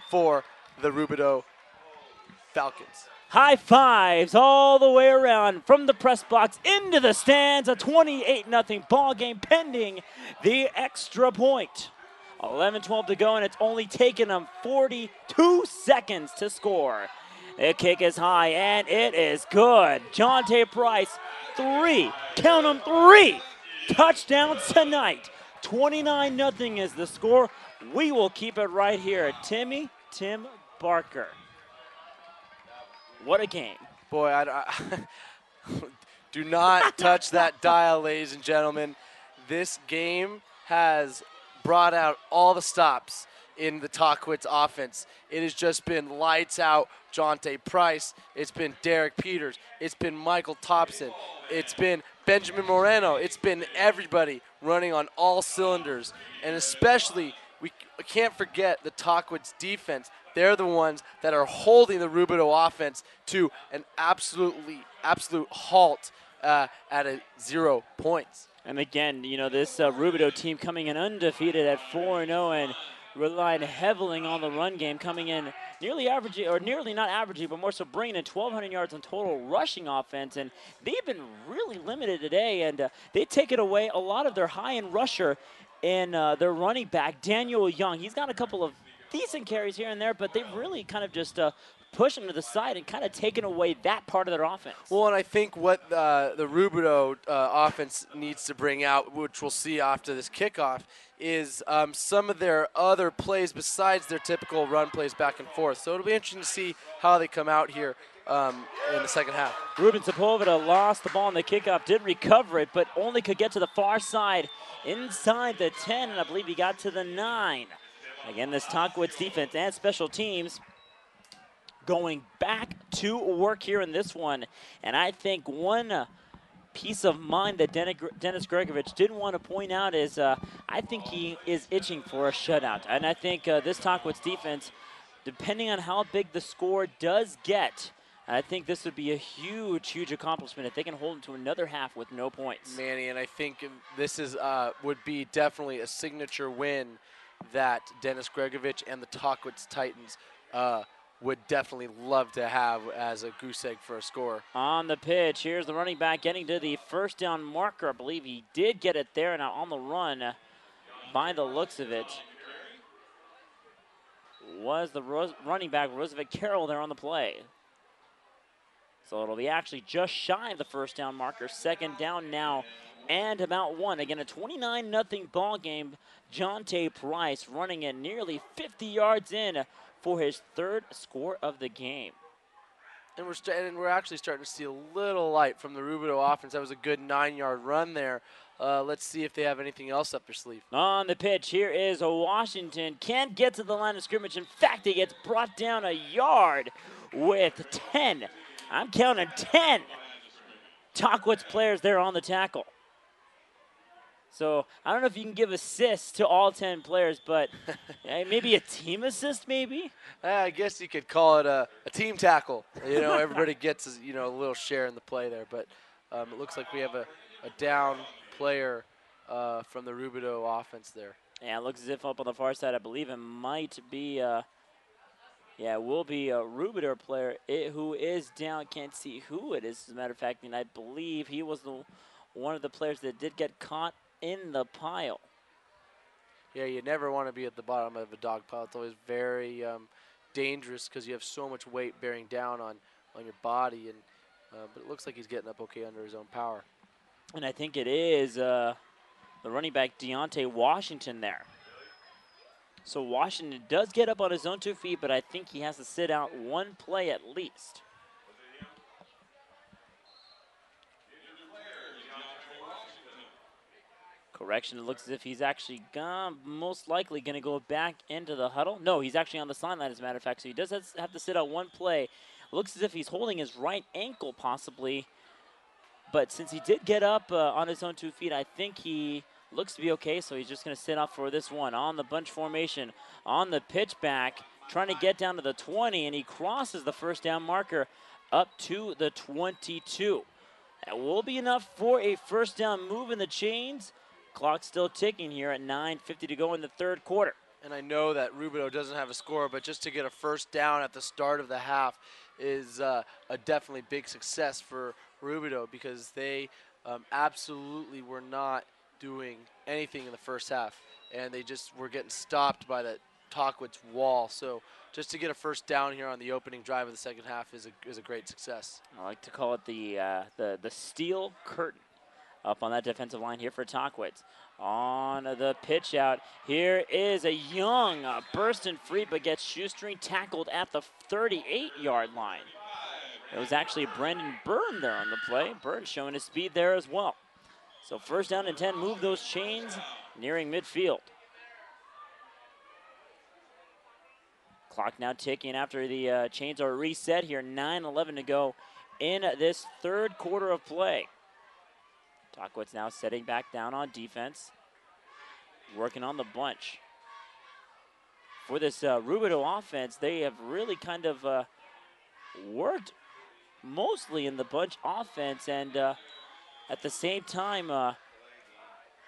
for the Rubidoux Falcons. High fives all the way around from the press box into the stands. A 28-0 ball game pending the extra point. 11-12 to go, and it's only taken them 42 seconds to score. The kick is high, and it is good. Jonte Price, 3, count them 3, touchdowns tonight. 29-0 is the score. We will keep it right here. Tim Barker. What a game. Boy, do not touch that dial, ladies and gentlemen. This game has brought out all the stops in the Tahquitz offense. It has just been lights out. Jonte Price, it's been Derek Peters, it's been Michael Thompson, it's been Benjamin Moreno, it's been everybody running on all cylinders. And especially, we can't forget the Tahquitz defense. They're the ones that are holding the Rubidoux offense to an absolute halt at 0 points. And again, you know, this Rubidoux team coming in undefeated at 4-0 and relying heavily on the run game, coming in nearly averaging, or nearly not averaging, but more so bringing in 1,200 yards on total rushing offense. And they've been really limited today, and they taken away a lot of their high-end rusher and their running back, Daniel Young. He's got a couple of decent carries here and there, but they've really kind of just pushing them to the side and kind of taking away that part of their offense. Well, and I think what the Rubidoux offense needs to bring out, which we'll see after this kickoff, is some of their other plays besides their typical run plays back and forth. So it'll be interesting to see how they come out here in the second half. Ruben Sepulveda lost the ball in the kickoff, did recover it, but only could get to the far side inside the 10, and I believe he got to the 9. Again, this Tahquitz defense and special teams going back to work here in this one. And I think one piece of mind that Dennis Gregovich didn't want to point out is I think he is itching for a shutout. And I think this Tahquitz defense, depending on how big the score does get, I think this would be a huge, huge accomplishment if they can hold them to another half with no points. Manny, and I think this is would be definitely a signature win that Dennis Gregovich and the Tahquitz Titans would definitely love to have as a goose egg for a score. On the pitch, here's the running back getting to the first down marker. I believe he did get it there. Now on the run, by the looks of it, was the running back, Roosevelt Carroll, there on the play. So it'll be actually just shy of the first down marker. Second down now and about 1. Again, a 29-0 ball game. Jonte Price running it nearly 50 yards in for his 3rd score of the game. And we're actually starting to see a little light from the Rubidoux offense. That was a good 9-yard run there. Let's see if they have anything else up their sleeve. On the pitch, here is Washington. Can't get to the line of scrimmage. In fact, he gets brought down a yard with 10. I'm counting 10 Tahquitz players there on the tackle. So I don't know if you can give assists to all 10 players, but maybe a team assist, maybe? I guess you could call it a team tackle. You know, everybody gets a little share in the play there. But it looks like we have a down player from the Rubidoux offense there. Yeah, it looks as if up on the far side, I believe it might be, it will be a Rubidoux player who is down. Can't see who it is, as a matter of fact, and I believe he was one of the players that did get caught in the pile. Yeah, you never want to be at the bottom of a dog pile. It's always very dangerous because you have so much weight bearing down on your body. And but it looks like he's getting up okay under his own power. And I think it is the running back Deontay Washington there. So Washington does get up on his own 2 feet, but I think he has to sit out one play at least. Correction, it looks as if he's actually most likely going to go back into the huddle. No, he's actually on the sideline, as a matter of fact, so he does have to sit out one play. Looks as if he's holding his right ankle, possibly. But since he did get up on his own 2 feet, I think he looks to be okay, so he's just going to sit out for this one. On the bunch formation, on the pitch back, trying to get down to the 20, and he crosses the first down marker up to the 22. That will be enough for a first down move in the chains. Clock still ticking here at 9:50 to go in the 3rd quarter. And I know that Rubidoux doesn't have a score, but just to get a first down at the start of the half is a definitely big success for Rubidoux because they absolutely were not doing anything in the first half. And they just were getting stopped by the Tahquitz wall. So just to get a first down here on the opening drive of the second half is a great success. I like to call it the steel curtain up on that defensive line here for Tahquitz. On the pitch out, here is a Young bursting free, but gets shoestring tackled at the 38-yard line. It was actually Brendan Byrne there on the play. Byrne showing his speed there as well. So first down and 10, move those chains nearing midfield. Clock now ticking after the chains are reset here. 9:11 to go in this 3rd quarter of play. Tahquitz now setting back down on defense, working on the bunch. For this Rubidoux offense, they have really kind of worked mostly in the bunch offense, and at the same time,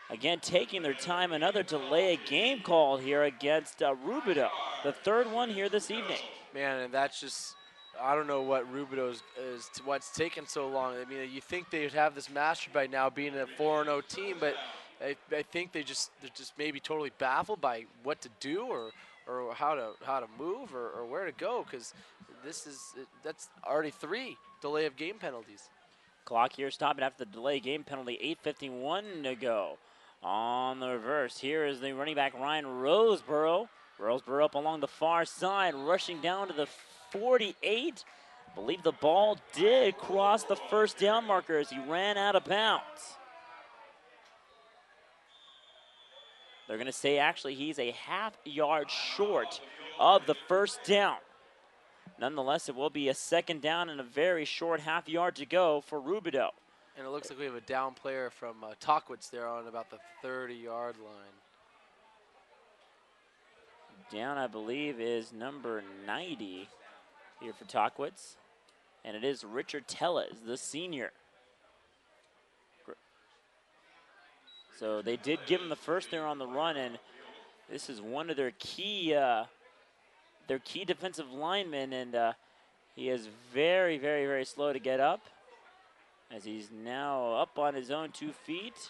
again, taking their time. Another delay of game call here against Rubidoux, the 3rd one here this evening. Man, and that's just, I don't know what Rubidoux is, what's taken so long. I mean, you think they'd have this mastered by now, being a 4-0 team, but I think they're just maybe totally baffled by what to do or how to move or where to go, because that's already 3 delay of game penalties. Clock here stopping after the delay game penalty. 8:51 to go. On the reverse, here is the running back Ryan Roseborough. Roseborough up along the far side, rushing down to the 48. I believe the ball did cross the first down marker as he ran out of bounds. They're going to say actually he's a half-yard short of the first down. Nonetheless, it will be a second down and a very short half-yard to go for Rubidoux. And it looks like we have a down player from Tahquitz there on about the 30-yard line. Down, I believe, is number 90 here for Tahquitz. And it is Richard Tellez, the senior. So they did give him the first there on the run, and this is one of their key defensive linemen, and he is very, very, very slow to get up as he's now up on his own 2 feet,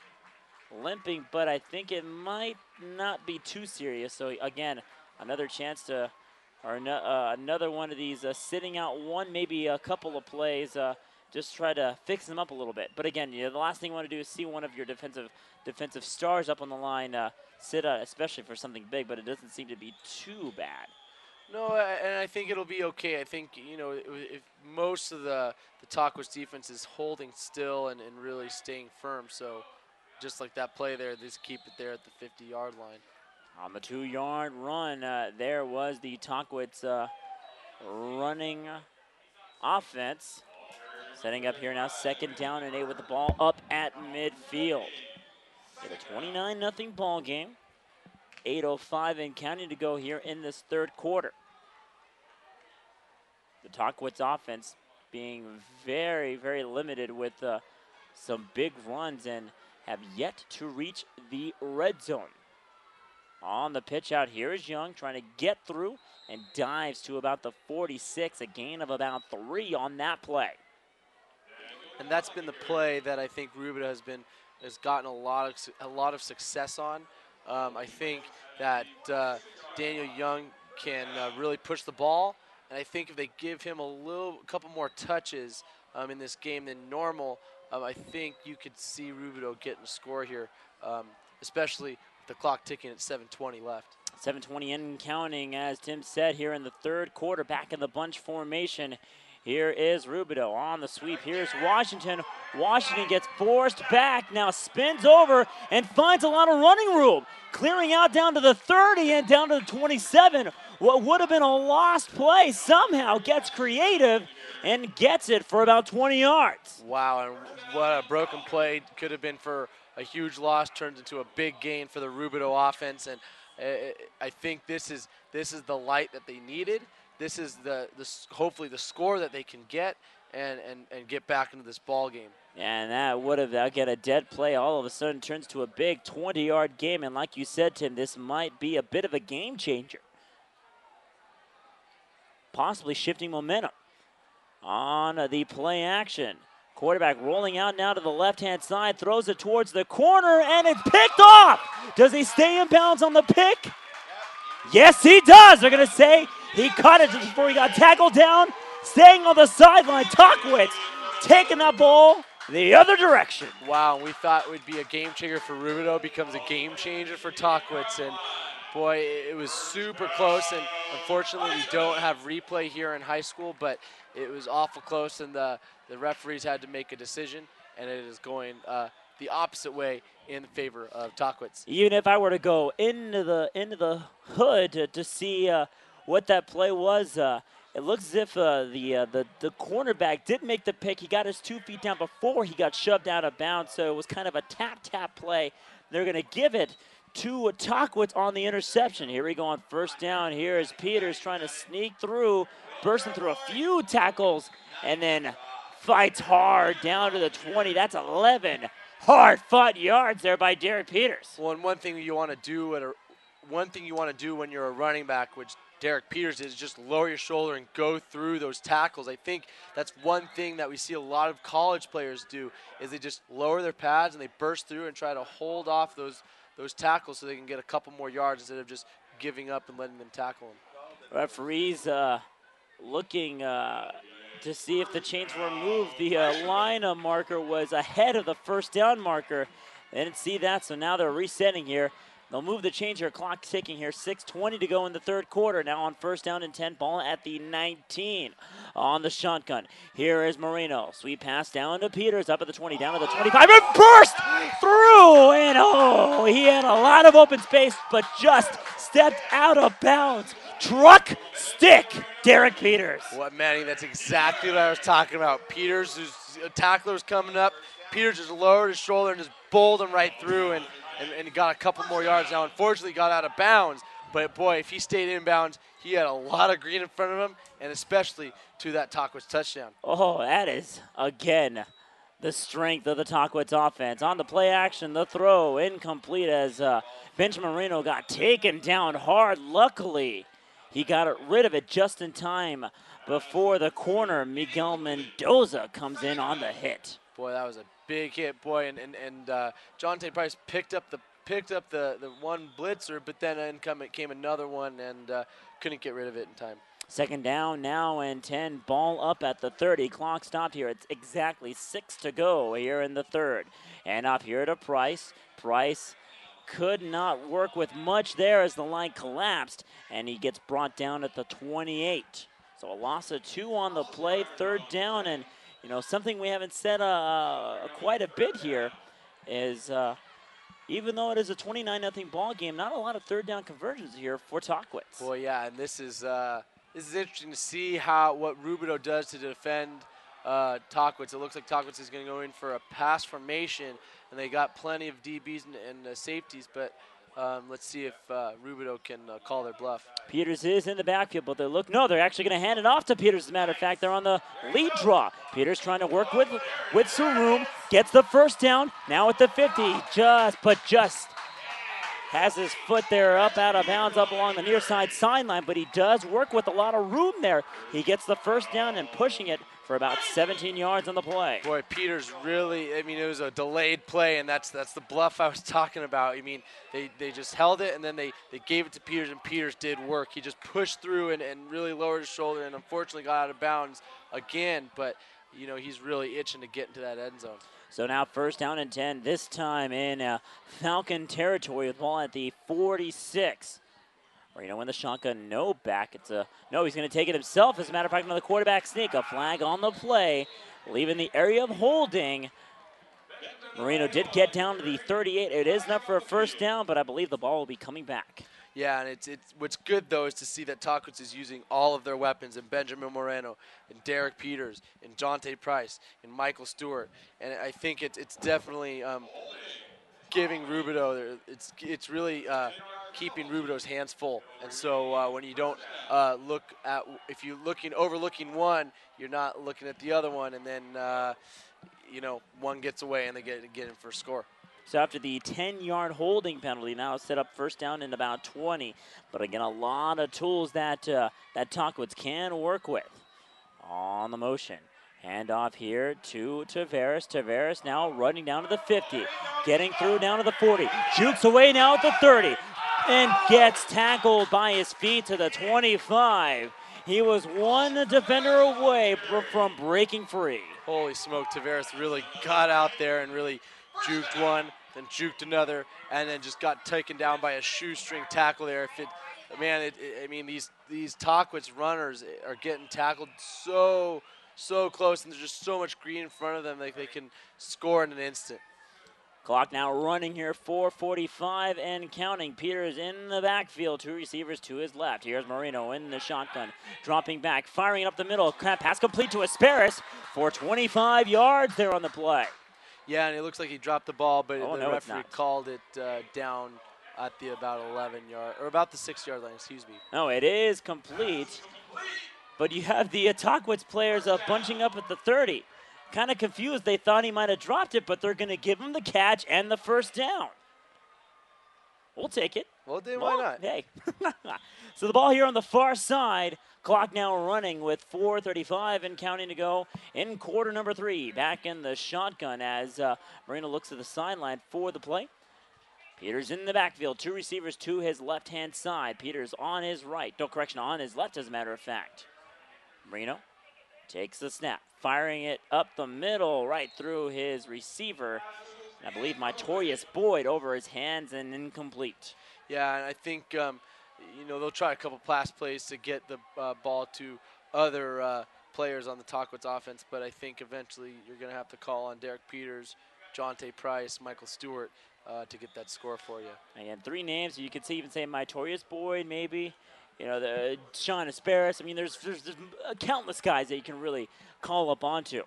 limping, but I think it might not be too serious. So again, another chance to, or another one of these sitting out one, maybe a couple of plays, just try to fix them up a little bit. But again, the last thing you want to do is see one of your defensive stars up on the line sit out, especially for something big, but it doesn't seem to be too bad. No, and I think it'll be okay. I think, if most of the Tahquitz defense is holding still and really staying firm. So just like that play there, they just keep it there at the 50-yard line. On the 2-yard run, there was the Tahquitz running offense. Setting up here now, second down and 8 with the ball up at midfield. It's a 29-0 ball game. 8:05 and counting to go here in this third quarter. The Tahquitz offense being very, very limited with some big runs and have yet to reach the red zone. On the pitch out here is Young trying to get through and dives to about the 46, a gain of about 3 on that play. And that's been the play that I think Rubidoux has gotten a lot of success on. I think that Daniel Young can really push the ball, and I think if they give him a couple more touches in this game than normal, I think you could see Rubidoux getting a score here, especially with the clock ticking at 7:20 left. 7:20 and counting, as Tim said, here in the third quarter, back in the bunch formation. Here is Rubidoux on the sweep. Here's Washington. Washington gets forced back, now spins over and finds a lot of running room. Clearing out down to the 30 and down to the 27. What would have been a lost play somehow gets creative and gets it for about 20 yards. Wow, and what a broken play. Could have been for a huge loss, turns into a big gain for the Rubidoux offense. And I think this is the light that they needed. This is hopefully the score that they can get and get back into this ball game. And that would have, again, a dead play all of a sudden turns to a big 20-yard game. And like you said, Tim, this might be a bit of a game changer. Possibly shifting momentum. On the play action. Quarterback rolling out now to the left-hand side, throws it towards the corner, and it's picked off. Does he stay in bounds on the pick? Yes, he does. They're going to say he caught it just before he got tackled down, staying on the sideline. Tahquitz taking that ball the other direction. Wow, we thought it would be a game changer for Rubidoux, becomes a game changer for Tahquitz, and boy, it was super close, and unfortunately we don't have replay here in high school, but it was awful close, and the referees had to make a decision, and it is going the opposite way in favor of Tahquitz. Even if I were to go into the hood to see what that play was, it looks as if the cornerback did make the pick. He got his 2 feet down before he got shoved out of bounds, so it was kind of a tap play. They're going to give it to Tahquitz on the interception. Here we go on first down. Here is Peters trying to sneak through, bursting through a few tackles, and then fights hard down to the 20. That's 11 hard-fought yards there by Derek Peters. Well, and one thing you want to do when you're a running back, which Derek Peters is, just lower your shoulder and go through those tackles. I think that's one thing that we see a lot of college players do, is they just lower their pads and they burst through and try to hold off those tackles so they can get a couple more yards instead of just giving up and letting them tackle them. Referees looking to see if the chains were moved. The line marker was ahead of the first down marker. They didn't see that, so now they're resetting here. They'll move the change here. Clock ticking here. 6:20 to go in the third quarter. Now on first down and 10. Ball at the 19 on the shotgun. Here is Moreno. Sweet pass down to Peters. Up at the 20. Down to the 25. And burst through. And oh, he had a lot of open space, but just stepped out of bounds. Truck stick, Derek Peters. What, Manny? That's exactly what I was talking about. Peters, a tackler was coming up. Peters just lowered his shoulder and just bowled him right through and got a couple more yards. Now, unfortunately, got out of bounds. But, boy, if he stayed in bounds, he had a lot of green in front of him, and especially to that Tahquitz touchdown. Oh, that is, again, the strength of the Tahquitz offense. On the play action, the throw incomplete as Benjamin Moreno got taken down hard. Luckily, he got rid of it just in time before the corner, Miguel Mendoza, comes in on the hit. Boy, that was a big hit, boy, and Jonte Price picked up the one blitzer, but then came another one and couldn't get rid of it in time. Second down now and 10. Ball up at the 30. Clock stopped here. It's exactly 6 to go here in the third. And up here to Price. Price could not work with much there as the line collapsed, and he gets brought down at the 28. So a loss of 2 on the play. Third down, and you know, something we haven't said quite a bit here is even though it is a 29-0 ball game, not a lot of third down conversions here for Tahquitz. Boy, yeah, and this is interesting to see what Rubidoux does to defend Tahquitz. It looks like Tahquitz is going to go in for a pass formation, and they got plenty of DBs and safeties, but let's see if Rubidoux can call their bluff. Peters is in the backfield, but they're actually going to hand it off to Peters. As a matter of fact, they're on the lead draw. Peters trying to work with some room, gets the first down, now at the 50, just has his foot there up out of bounds up along the near side sideline, but he does work with a lot of room there. He gets the first down and pushing it for about 17 yards on the play. Boy, Peters really, it was a delayed play, and that's the bluff I was talking about. They just held it, and then they gave it to Peters, and Peters did work. He just pushed through and really lowered his shoulder and unfortunately got out of bounds again, but, he's really itching to get into that end zone. So now first down and 10, this time in Falcon territory with ball at the 46. Moreno in the shotgun, no back. No, he's going to take it himself. As a matter of fact, another quarterback sneak. A flag on the play, leaving the area of holding. Moreno did get down to the 38. It is enough for a first down, but I believe the ball will be coming back. Yeah, and it's what's good, though, is to see that Tahquitz is using all of their weapons, and Benjamin Moreno, and Derek Peters, and Jonte Price, and Michael Stewart. And I think it's definitely giving Rubidoux, it's really keeping Rubidoux's hands full. And so when you don't if you're overlooking one, you're not looking at the other one, and then, one gets away and they get in for a score. So after the 10-yard holding penalty, now set up first down in about 20. But again, a lot of tools that Tahquitz can work with on the motion. Handoff here to Tavares. Tavares now running down to the 50. Getting through down to the 40. Jukes away now at the 30. And gets tackled by his feet to the 25. He was one defender away from breaking free. Holy smoke, Tavares really got out there and really juked one, then juked another, and then just got taken down by a shoestring tackle there. These Tahquitz runners are getting tackled so close, and there's just so much green in front of them they can score in an instant. Clock now running here, 4:45 and counting. Peters in the backfield, 2 receivers to his left. Here's Moreno in the shotgun, dropping back, firing up the middle. Pass complete to Asparis for 25 yards there on the play. Yeah, and it looks like he dropped the ball, but the referee referee called it down at the about 11-yard, or about the 6-yard line, excuse me. No, it is complete, but you have the Tahquitz players bunching up at the 30. Kind of confused. They thought he might have dropped it, but they're going to give him the catch and the first down. We'll take it. Well, then why not? Hey. So the ball here on the far side. Clock now running with 4:35 and counting to go in quarter number 3. Back in the shotgun as Moreno looks at the sideline for the play. Peters in the backfield. 2 receivers to his left-hand side. Peters on his right. No, correction, on his left as a matter of fact. Marino takes the snap, firing it up the middle, right through his receiver. And I believe Mytorius Boyd over his hands and incomplete. Yeah, and I think, they'll try a couple pass plays to get the ball to other players on the Tahquitz offense, but I think eventually you're going to have to call on Derek Peters, Jonte Price, Michael Stewart to get that score for you. Again, 3 names. You could even say Mytorius Boyd, maybe. The Sean Asparis. I mean, there's countless guys that you can really call up onto.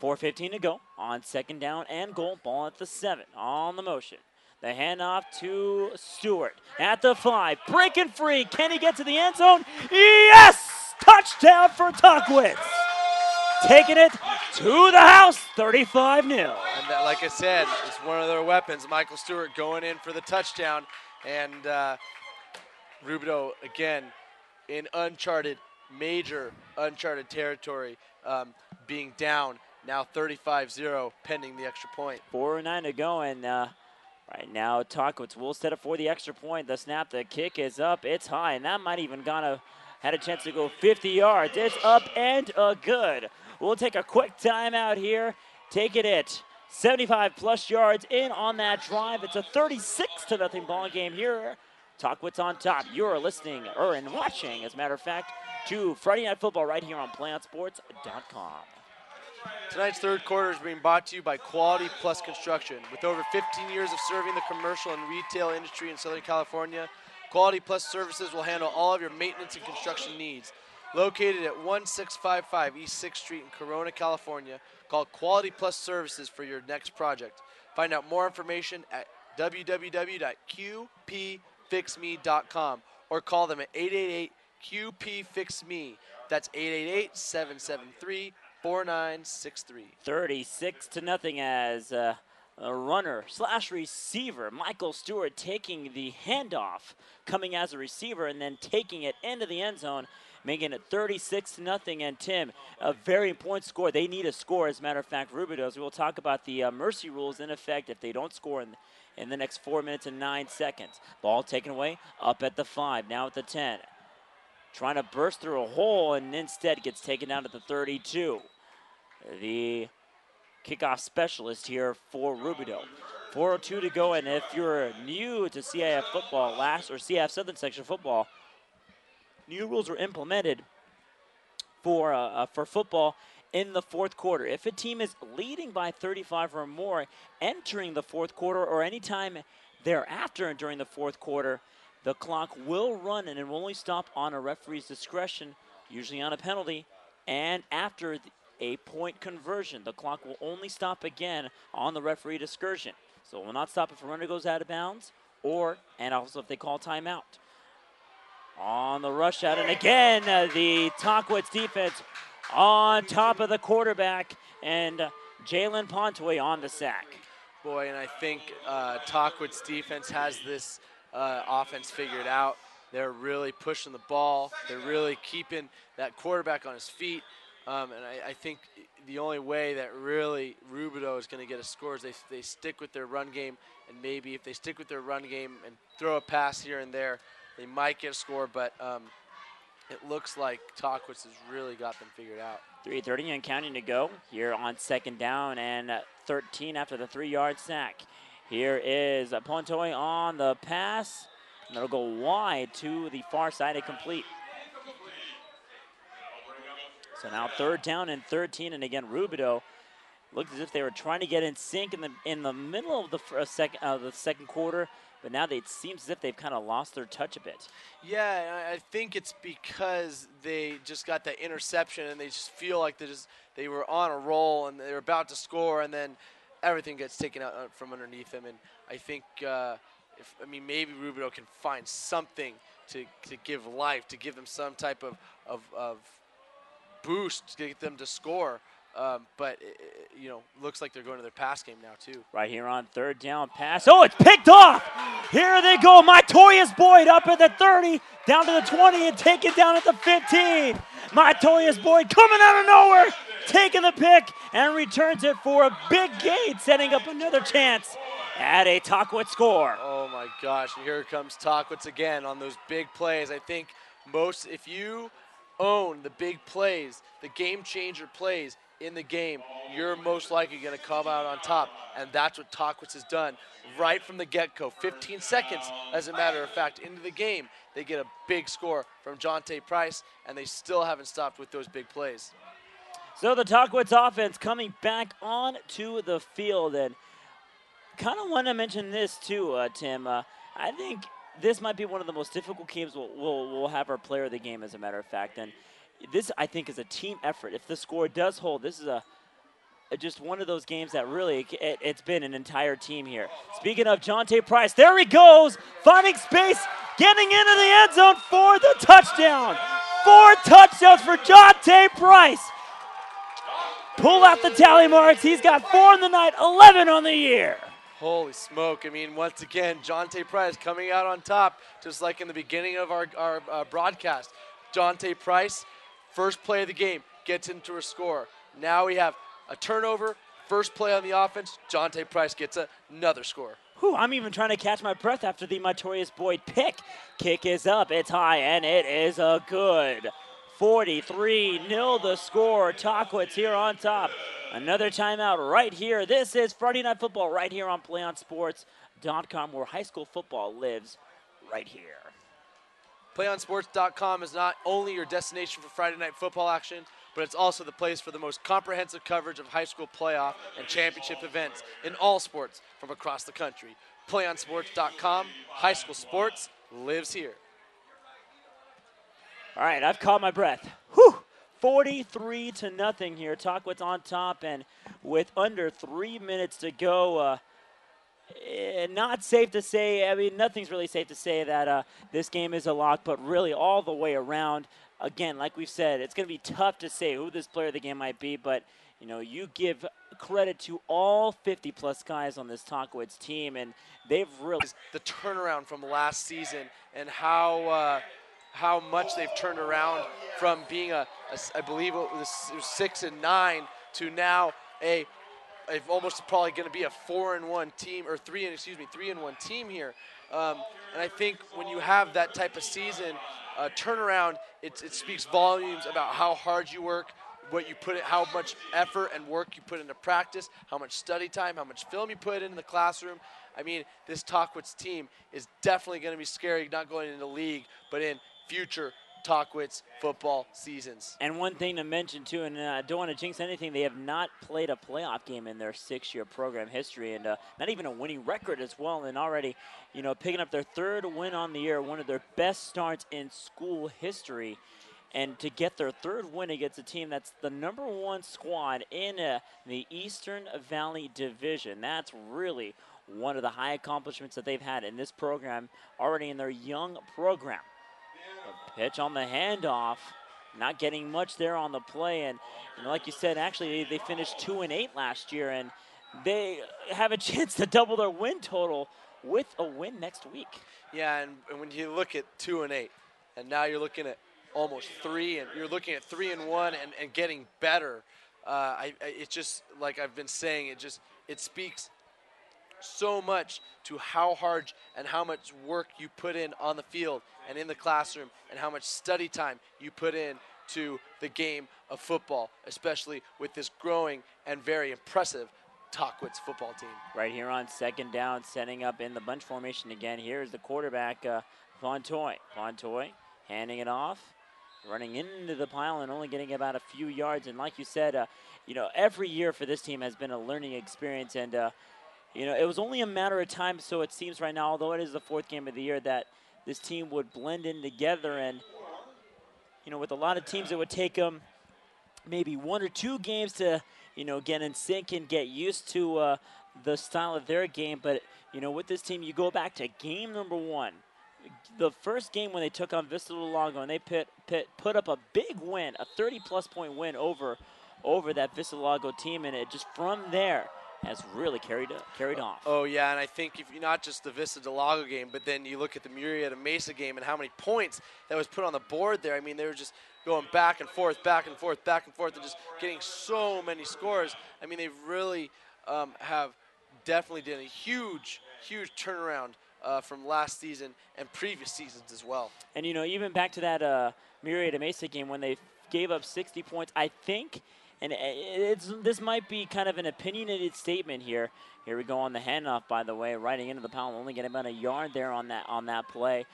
4:15 to go on 2nd down and goal. Ball at the 7 on the motion. The handoff to Stewart at the 5. Breaking free. Can he get to the end zone? Yes! Touchdown for Tahquitz. Taking it to the house, 35-0. And that, like I said, it's one of their weapons. Michael Stewart going in for the touchdown. And Rubidoux, again, in major uncharted territory, being down. Now 35-0, pending the extra point. 4:09 to go, and right now Tahquitz will set up for the extra point. The snap, the kick is up, it's high, and that might even had a chance to go 50 yards. It's up and good. We'll take a quick timeout here. Take it at 75-plus yards in on that drive. It's a 36-0 ball game here. Tahquitz on top. You're listening and watching, as a matter of fact, to Friday Night Football right here on PlayOnSports.com. Tonight's third quarter is being brought to you by Quality Plus Construction. With over 15 years of serving the commercial and retail industry in Southern California, Quality Plus Services will handle all of your maintenance and construction needs. Located at 1655 East 6th Street in Corona, California, call Quality Plus Services for your next project. Find out more information at www.qpfixme.com or call them at 888-QP-FIX-ME. That's 888-773-4963. 36-0 as a runner/receiver, Michael Stewart, taking the handoff, coming as a receiver, and then taking it into the end zone, making it 36-0. And Tim, a very important score. They need a score, as a matter of fact, Rubidoux. We'll talk about the mercy rules in effect if they don't score in the next 4 minutes and 9 seconds. Ball taken away, up at the 5, now at the 10. Trying to burst through a hole, and instead gets taken down at the 32. The kickoff specialist here for Rubidoux. 4:02 to go, and if you're new to CIF football CIF Southern section football, new rules were implemented for football in the 4th quarter. If a team is leading by 35 or more entering the 4th quarter or any time thereafter during the 4th quarter, the clock will run and it will only stop on a referee's discretion, usually on a penalty, and after a point conversion. The clock will only stop again on the referee discretion. So it will not stop if a runner goes out of bounds and also if they call timeout. On the rush out, and again, the Tahquitz defense on top of the quarterback, and Jalen Pontoy on the sack. Boy, and I think Tahquitz defense has this offense figured out. They're really pushing the ball. They're really keeping that quarterback on his feet. And I think the only way that really Rubidoux is going to get a score is they stick with their run game, and maybe if they stick with their run game and throw a pass here and there, they might get a score, but it looks like Tahquitz has really got them figured out. 3:30 and counting to go here on 2nd down and 13 after the 3-yard sack. Here is Pontoy on the pass, and it'll go wide to the far side, incomplete. So now 3rd down and 13, and again Rubidoux looked as if they were trying to get in sync in the middle of the second quarter, but now it seems as if they've kind of lost their touch a bit. Yeah, I think it's because they just got that interception and they just feel like they were on a roll and they were about to score, and then everything gets taken out from underneath them. And I think maybe Rubidoux can find something to give life, to give them some type of boost to get them to score. But looks like they're going to their pass game now too. Right here on 3rd down pass. Oh, it's picked off. Here they go. Mytorius Boyd up at the 30, down to the 20, and taken down at the 15. Mytorius Boyd coming out of nowhere, taking the pick, and returns it for a big gain, setting up another chance at a Tahquitz score. Oh my gosh, and here comes Tahquitz again on those big plays. I think if you own the big plays, the game changer plays in the game, you're most likely going to come out on top. And that's what Tahquitz has done right from the get-go. 15 seconds, as a matter of fact, into the game, they get a big score from Jonte Price, and they still haven't stopped with those big plays. So the Tahquitz offense coming back onto the field, and kind of want to mention this too, Tim. I think this might be one of the most difficult games we'll have our player of the game, as a matter of fact. And this, I think, is a team effort. If the score does hold, this is just one of those games that really, it's been an entire team here. Speaking of Jonte Price, there he goes, finding space, getting into the end zone for the touchdown. 4 touchdowns for Jonte Price. Pull out the tally marks. He's got 4 on the night, 11 on the year. Holy smoke. I mean, once again, Jonte Price coming out on top, just like in the beginning of our broadcast. Jonte Price, first play of the game, gets into a score. Now we have a turnover, first play on the offense, Jonte Price gets another score. Whew, I'm even trying to catch my breath after the Notorious Boyd pick. Kick is up, it's high, and it is a good 43-0 the score. Tahquitz here on top. Another timeout right here. This is Friday Night Football right here on PlayOnSports.com, where high school football lives right here. PlayOnSports.com is not only your destination for Friday Night Football action, but it's also the place for the most comprehensive coverage of high school playoff and championship events in all sports from across the country. PlayOnSports.com, high school sports lives here. All right, I've caught my breath. Whew, 43-0 here. Tahquitz on top, and with under 3 minutes to go, not safe to say, I mean, nothing's really safe to say that this game is a lock, but really all the way around. Again, like we've said, it's going to be tough to say who this player of the game might be, but you know, you give credit to all 50-plus guys on this Tahquitz team, and they've really the turnaround from last season and how much they've turned around from being I believe it was 6-9 to now almost probably going to be a 4-1 team, or 3-1 team here. And I think when you have that type of season turnaround, it speaks volumes about how hard you work, what you put in, how much effort and work you put into practice, how much study time, how much film you put in the classroom. I mean, this Tahquitz team is definitely going to be scary, not going into the league, but in future Tahquitz football seasons. And one thing to mention too, and I don't want to jinx anything, they have not played a playoff game in their 6-year program history, and not even a winning record as well, and already, you know, picking up their 3rd win on the year, one of their best starts in school history. And to get their 3rd win against a team that's the #1 squad in the Eastern Valley Division, that's really one of the high accomplishments that they've had in this program already in their young program. A pitch on the handoff, not getting much there on the play, and you know, like you said, actually they finished 2-8 last year, and they have a chance to double their win total with a win next week. Yeah, and when you look at 2-8, and now you're looking at almost 3, and you're looking at 3-1 and getting better. It's just like I've been saying. It speaks so much to how hard and how much work you put in on the field and in the classroom, and how much study time you put in to the game of football, especially with this growing and very impressive Tahquitz football team. Right here on 2nd down, setting up in the bunch formation again. Here's the quarterback, Fontoy. Fontoy handing it off, running into the pile and only getting about a few yards. And like you said, you know, every year for this team has been a learning experience, and you know, it was only a matter of time, so it seems right now, although it is the 4th game of the year, that this team would blend in together. And, you know, with a lot of teams, it would take them maybe 1 or 2 games to, you know, get in sync and get used to the style of their game. But, you know, with this team, you go back to game #1. The first game when they took on Vista Del Lago, and they put up a big win, a 30-plus point win over that Vista Del Lago team, and it just from there has really carried off. Oh, yeah, and I think if not just the Vista Del Lago game, but then you look at the Murrieta Mesa game and how many points that was put on the board there. I mean, they were just going back and forth, back and forth, back and forth, and just getting so many scores. I mean, they really have definitely done a huge turnaround from last season and previous seasons as well. And, even back to that Murrieta Mesa game when they gave up 60 points, I think, and this might be kind of an opinionated statement here. Here we go on the handoff, by the way, riding into the pile, only getting about a yard there on that play.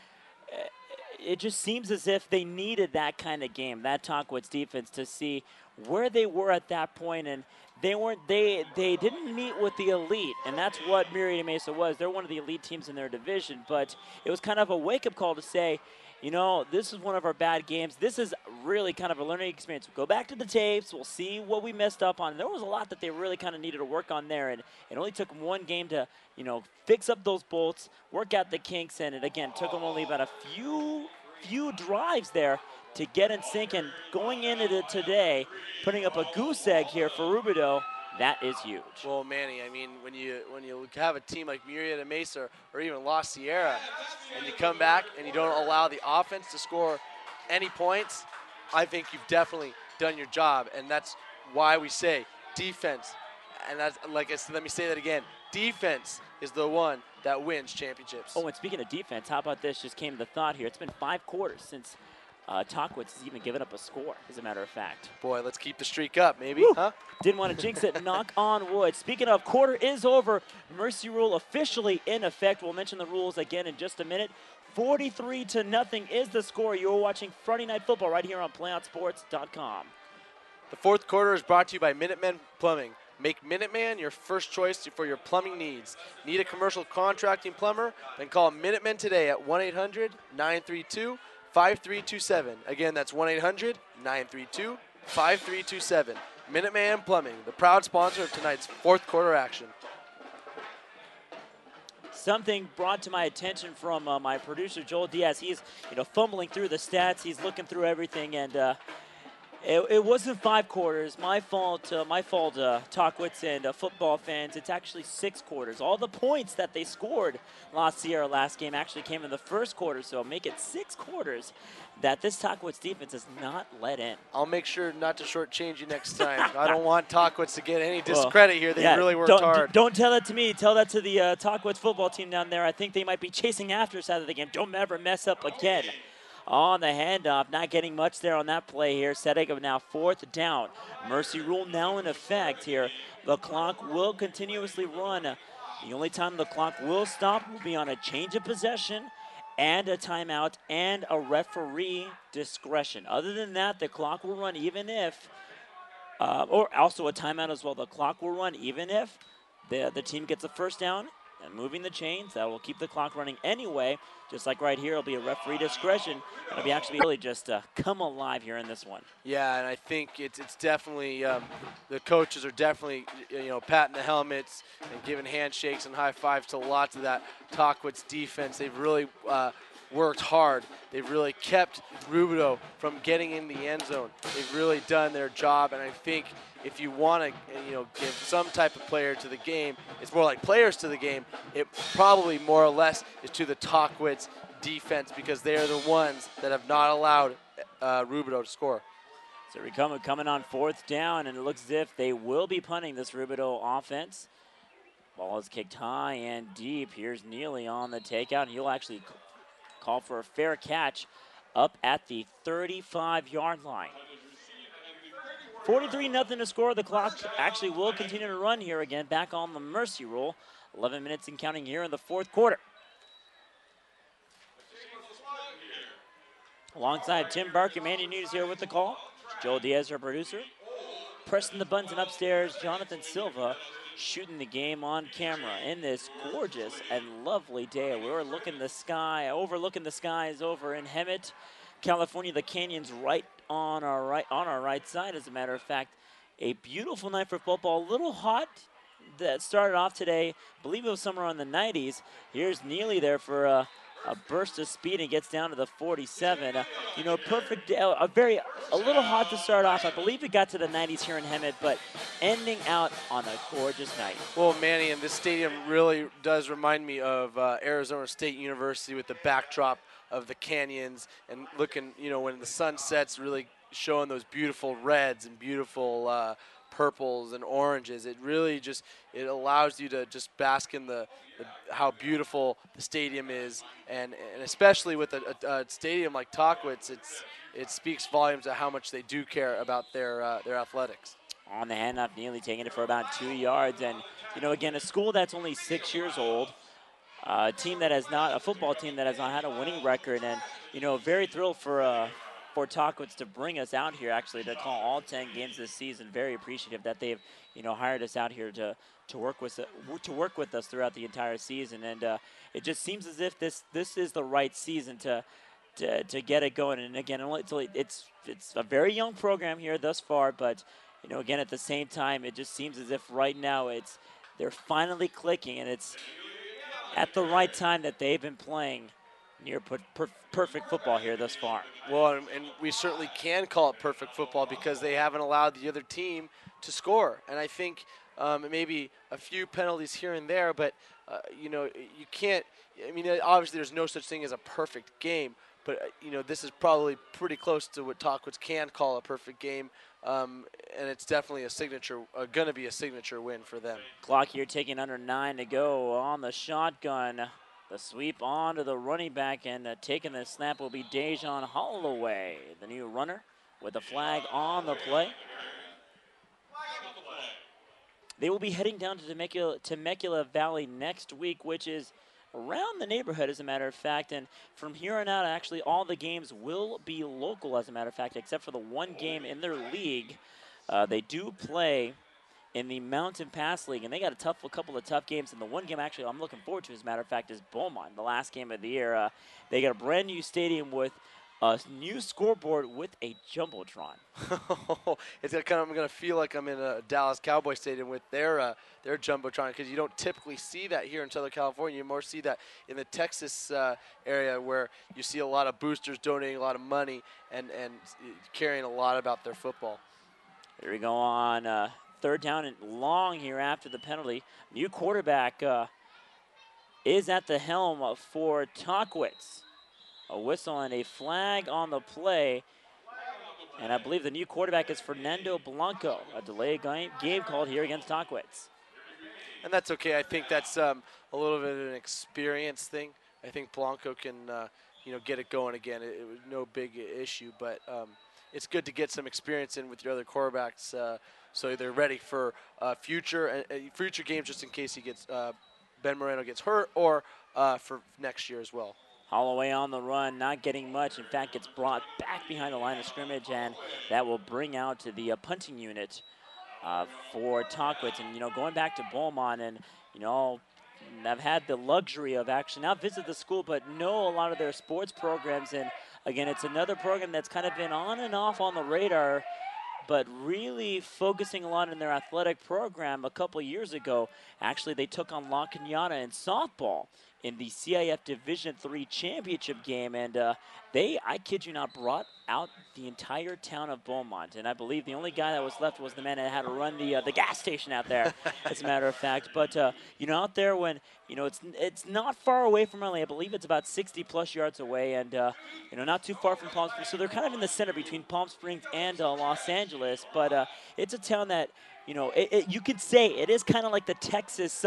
It just seems as if they needed that kind of game, that Tahquitz defense, to see where they were at that point, and they didn't meet with the elite, and that's what Murrieta Mesa was. They're one of the elite teams in their division, but it was kind of a wake-up call to say, this is one of our bad games. This is really kind of a learning experience. We'll go back to the tapes. We'll see what we messed up on. There was a lot that they really kind of needed to work on there, and it only took them one game to, fix up those bolts, work out the kinks, and it, again, took them only about a few drives there to get in sync. And going into it today, putting up a goose egg here for Rubidoux, that is huge. Well, Manny, I mean, when you have a team like Murrieta Mesa or even La Sierra, and you come back and you don't allow the offense to score any points, I think you've definitely done your job, and that's why we say defense. And that's, let me say that again. Defense is the one that wins championships. Oh, and speaking of defense, how about this? Just came to thought here. It's been 5 quarters since Tahquitz has even given up a score, as a matter of fact. Boy, let's keep the streak up, maybe, huh? Didn't want to jinx it. Knock on wood. Speaking of, quarter is over. Mercy rule officially in effect. We'll mention the rules again in just a minute. 43-0 is the score. You're watching Friday Night Football right here on PlayOnSports.com. The fourth quarter is brought to you by Minutemen Plumbing. Make Minuteman your first choice for your plumbing needs. Need a commercial contracting plumber? Then call Minutemen today at 1-800-932-5327. Again, that's 1-800-932-5327. Minuteman Plumbing, the proud sponsor of tonight's fourth quarter action. Something brought to my attention from my producer, Joel Diaz. He's fumbling through the stats. He's looking through everything, and it wasn't 5 quarters. My fault, Tahquitz and football fans. It's actually 6 quarters. All the points that they scored La Sierra last game actually came in the first quarter, so make it 6 quarters that this Tahquitz defense has not let in. I'll make sure not to shortchange you next time. I don't want Tahquitz to get any discredit here. They really worked hard. Don't tell that to me. Tell that to the Tahquitz football team down there. I think they might be chasing after us out of the game. Don't ever mess up again. On the handoff, not getting much there on that play here. Setting up now 4th down. Mercy rule now in effect here. The clock will continuously run. The only time the clock will stop will be on a change of possession and a timeout and a referee discretion. Other than that, the clock will run even if, or also a timeout as well. The clock will run even if the team gets a first down and moving the chains. That will keep the clock running anyway. Just like right here, it'll be a referee discretion. It'll be actually really just come alive here in this one. Yeah, and I think it's definitely, the coaches are definitely, patting the helmets and giving handshakes and high fives to lots of that Tahquitz defense. They've really worked hard. They've really kept Rubidoux from getting in the end zone. They've really done their job, and I think if you want to, give some type of player to the game, it's more like players to the game. It probably more or less is to the Tahquitz defense because they are the ones that have not allowed Rubidoux to score. So we're coming on 4th down, and it looks as if they will be punting this Rubidoux offense. Ball is kicked high and deep. Here's Neely on the takeout, and he'll actually call for a fair catch up at the 35-yard line. 43-0 to score. The clock actually will continue to run here again, back on the mercy rule. 11 minutes and counting here in the 4th quarter. Alongside Tim Barker, Manny News here with the call. Joel Diaz, our producer. Pressing the buttons and upstairs, Jonathan Silva shooting the game on camera in this gorgeous and lovely day. We're overlooking the skies over in Hemet, California. The canyon's right on our right side. As a matter of fact, a beautiful night for football. A little hot that started off today. I believe it was somewhere in the 90s. Here's Neely there for a burst of speed and gets down to the 47. Perfect day. A little hot to start off. I believe it got to the 90s here in Hemet, but ending out on a gorgeous night. Well, Manny, and this stadium really does remind me of Arizona State University with the backdrop of the canyons and looking, when the sun sets, really showing those beautiful reds and beautiful purples and oranges. It really just it allows you to just bask in how beautiful the stadium is, and especially with a stadium like Tahquitz, it speaks volumes of how much they do care about their athletics. On the handoff, Neely taking it for about 2 yards, and again, a school that's only 6 years old. A football team that has not had a winning record, and very thrilled for Tahquitz to bring us out here actually to call all 10 games this season. Very appreciative that they've hired us out here to work with us throughout the entire season, and it just seems as if this is the right season to get it going. And again, it's a very young program here thus far, but again at the same time, it just seems as if right now they're finally clicking, and it's at the right time that they've been playing near perfect football here thus far. Well, and we certainly can call it perfect football because they haven't allowed the other team to score. And I think maybe a few penalties here and there, but, you can't – I mean, obviously there's no such thing as a perfect game, but, this is probably pretty close to what Tahquitz can call a perfect game. And it's definitely going to be a signature win for them. Clock here taking under 9 to go on the shotgun. The sweep on to the running back, and taking the snap will be Dejan Holloway, the new runner, with the flag on the play. They will be heading down to Temecula Valley next week, which is around the neighborhood, as a matter of fact. And from here on out, actually, all the games will be local, as a matter of fact, except for the one game in their league. They do play in the Mountain Pass League, and they got a couple of tough games. And the one game, actually, I'm looking forward to, as a matter of fact, is Beaumont, the last game of the year. They got a brand new stadium with a new scoreboard with a jumbotron. I'm gonna feel like I'm in a Dallas Cowboy stadium with their jumbotron, because you don't typically see that here in Southern California. You more see that in the Texas area, where you see a lot of boosters donating a lot of money and caring a lot about their football. Here we go on third down and long here after the penalty. New quarterback is at the helm for Tahquitz. A whistle and a flag on the play. And I believe the new quarterback is Fernando Blanco. A delayed game called here against Tahquitz. And that's okay. I think that's a little bit of an experience thing. I think Blanco can, get it going again. It was no big issue, but it's good to get some experience in with your other quarterbacks, so they're ready for future games, just in case Ben Moreno gets hurt, or for next year as well. Holloway on the run, not getting much. In fact, gets brought back behind the line of scrimmage, and that will bring out to the punting unit for Tahquitz. And, going back to Beaumont, and, I've had the luxury of actually not visit the school, but know a lot of their sports programs. And, again, it's another program that's kind of been on and off on the radar, but really focusing a lot in their athletic program. A couple years ago, actually, they took on La Cañada in softball in the CIF Division III championship game, and I kid you not, brought out the entire town of Beaumont. And I believe the only guy that was left was the man that had to run the gas station out there, as a matter of fact. But out there, when it's not far away from LA. I believe it's about 60+ yards away, and not too far from Palm Springs. So they're kind of in the center between Palm Springs and Los Angeles. But it's a town that you could say it is kind of like the Texas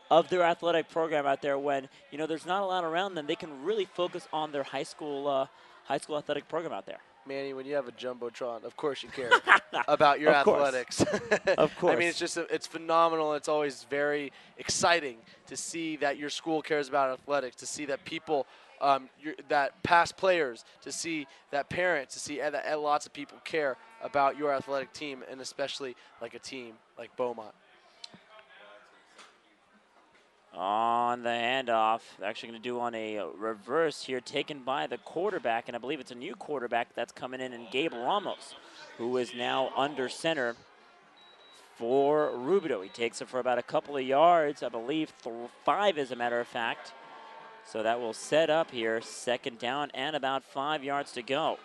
of their athletic program out there. When there's not a lot around them, they can really focus on their high school athletic program out there. Manny, when you have a jumbotron, of course you care about your athletics. Of course. I mean, it's phenomenal. It's always very exciting to see that your school cares about athletics, to see that people, that past players, to see that parents, to see that lots of people care about your athletic team, and especially like a team like Beaumont. On the handoff, they're actually going to do on a reverse here, taken by the quarterback, and I believe it's a new quarterback that's coming in, and Gabe Ramos, who is now under center for Rubidoux. He takes it for about a couple of yards, I believe 5 as a matter of fact. So that will set up here, second down and about 5 yards to go.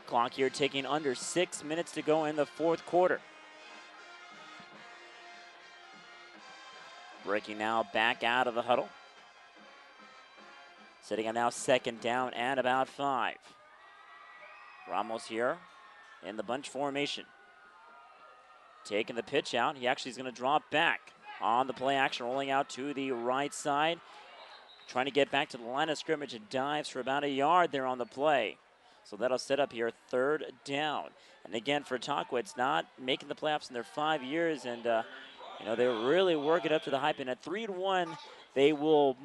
Clock here taking under 6 minutes to go in the fourth quarter. Breaking now back out of the huddle. Sitting on now second down and about 5. Ramos here in the bunch formation. Taking the pitch out. He actually is going to drop back on the play action, rolling out to the right side. Trying to get back to the line of scrimmage and dives for about a yard there on the play. So that'll set up here 3rd down. And again, for Tahquitz, not making the playoffs in their 5 years, and they're really working up to the hype. And at 3-1, they will,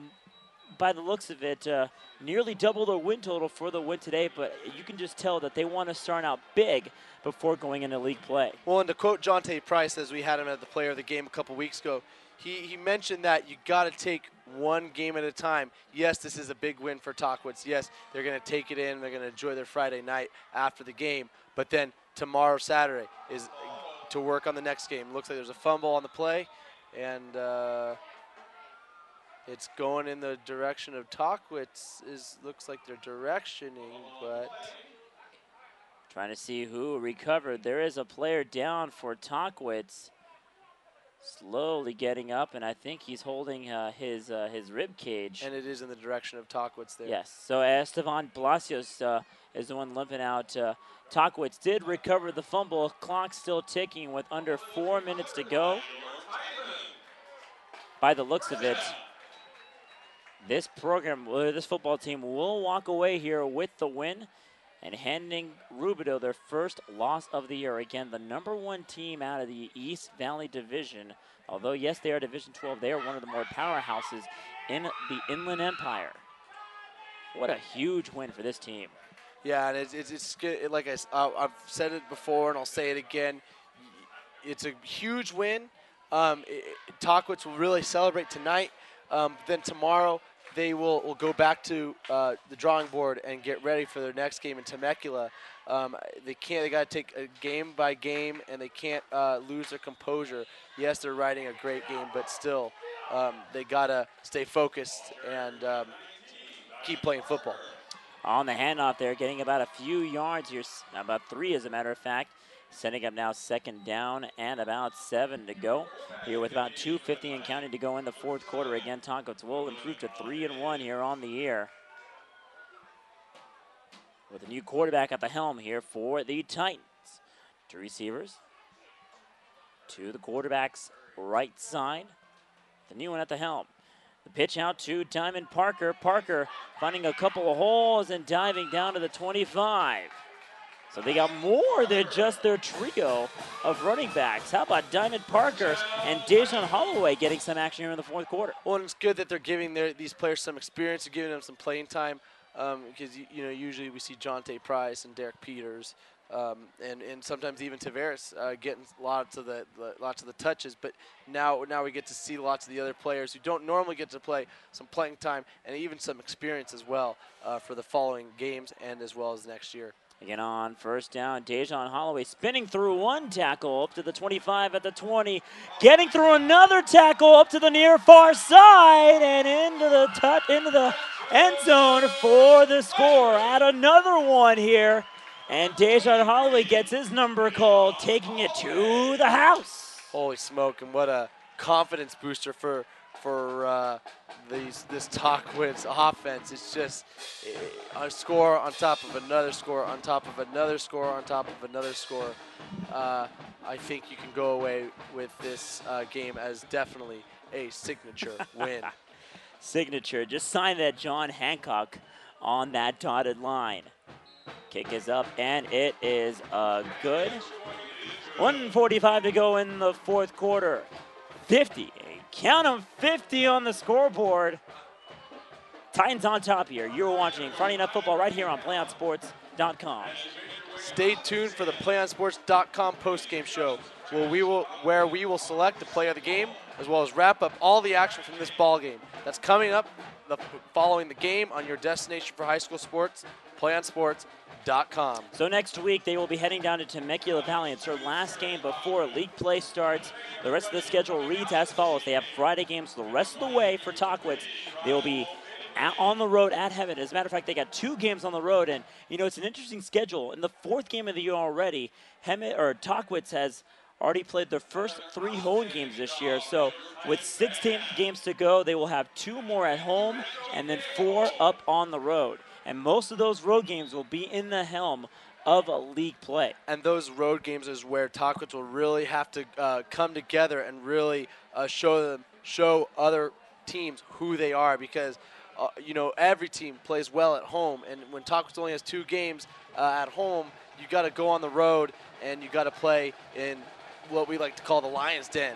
by the looks of it, nearly double their win total for the win today. But you can just tell that they want to start out big before going into league play. Well, and to quote Jonte Price, as we had him at the player of the game a couple weeks ago, he mentioned that you got to take one game at a time. Yes, this is a big win for Tahquitz. Yes, they're going to take it in. They're going to enjoy their Friday night after the game. But then tomorrow, Saturday, is to work on the next game. Looks like there's a fumble on the play, and it's going in the direction of Tahquitz. Looks like they're directioning, but trying to see who recovered. There is a player down for Tahquitz. Slowly getting up, and I think he's holding his rib cage. And it is in the direction of Tahquitz there. Yes, so Esteban Palacios is the one limping out. Tahquitz did recover the fumble. Clock still ticking with under 4 minutes to go. By the looks of it, this football team will walk away here with the win and handing Rubidoux their first loss of the year. Again, the #1 team out of the East Valley Division. Although, yes, they are Division 12, they are one of the more powerhouses in the Inland Empire. What a huge win for this team. Yeah, and it's good. Like I've said it before, and I'll say it again. It's a huge win. Tahquitz will really celebrate tonight. Then tomorrow, they will go back to the drawing board and get ready for their next game in Temecula. They got to take a game by game, and they can't lose their composure. Yes, they're riding a great game, but still, they got to stay focused and keep playing football. On the handoff there, getting about a few yards here, about 3 as a matter of fact. Setting up now 2nd down and about 7 to go. Here with about 2:50 and counting to go in the 4th quarter. Again, Tahquitz will improve to 3-1 here on the year. With a new quarterback at the helm here for the Titans. 2 receivers. To the quarterback's right side. The new one at the helm. The pitch out to Diamond Parker. Parker finding a couple of holes and diving down to the 25. So they got more than just their trio of running backs. How about Diamond Parker and Dejan Holloway getting some action here in the 4th quarter? Well, and it's good that they're giving these players some experience and giving them some playing time, because usually we see Jonte Price and Derek Peters, and sometimes even Tavares getting lots of the touches. But now we get to see lots of the other players who don't normally get to play some playing time and even some experience as well for the following games and as well as next year. Again on 1st down, Dejan Holloway spinning through 1 tackle up to the 25 at the 20, getting through another tackle up to the near far side and into the end zone for the score. Add another one here, and Dejan Holloway gets his number called, taking it to the house. Holy smoke! And what a confidence booster for this Tahquitz offense. It's just a score on top of another score on top of another score on top of another score. I think you can go away with this game as definitely a signature win. Signature. Just sign that John Hancock on that dotted line. Kick is up, and it is good. 1:45 to go in the 4th quarter. 50. Count them, 50 on the scoreboard. Titans on top here. You're watching Friday Night Football right here on PlayOnSports.com. Stay tuned for the PlayOnSports.com postgame show, where we will select the player of the game, as well as wrap up all the action from this ball game. That's coming up following the game on your destination for high school sports, PlayOnSports.com. So next week, they will be heading down to Temecula Valley. It's their last game before league play starts. The rest of the schedule reads as follows. They have Friday games the rest of the way for Tahquitz. They will be on the road at Hemet. As a matter of fact, they got 2 games on the road, and it's an interesting schedule. In the 4th game of the year already, Tahquitz has already played their first 3 home games this year. So with 16 games to go, they will have 2 more at home and then 4 up on the road. And most of those road games will be in the helm of league play. And those road games is where Tahquitz will really have to come together and really show other teams who they are, because every team plays well at home, and when Tahquitz only has 2 games at home, you got to go on the road and you got to play in what we like to call the Lion's Den.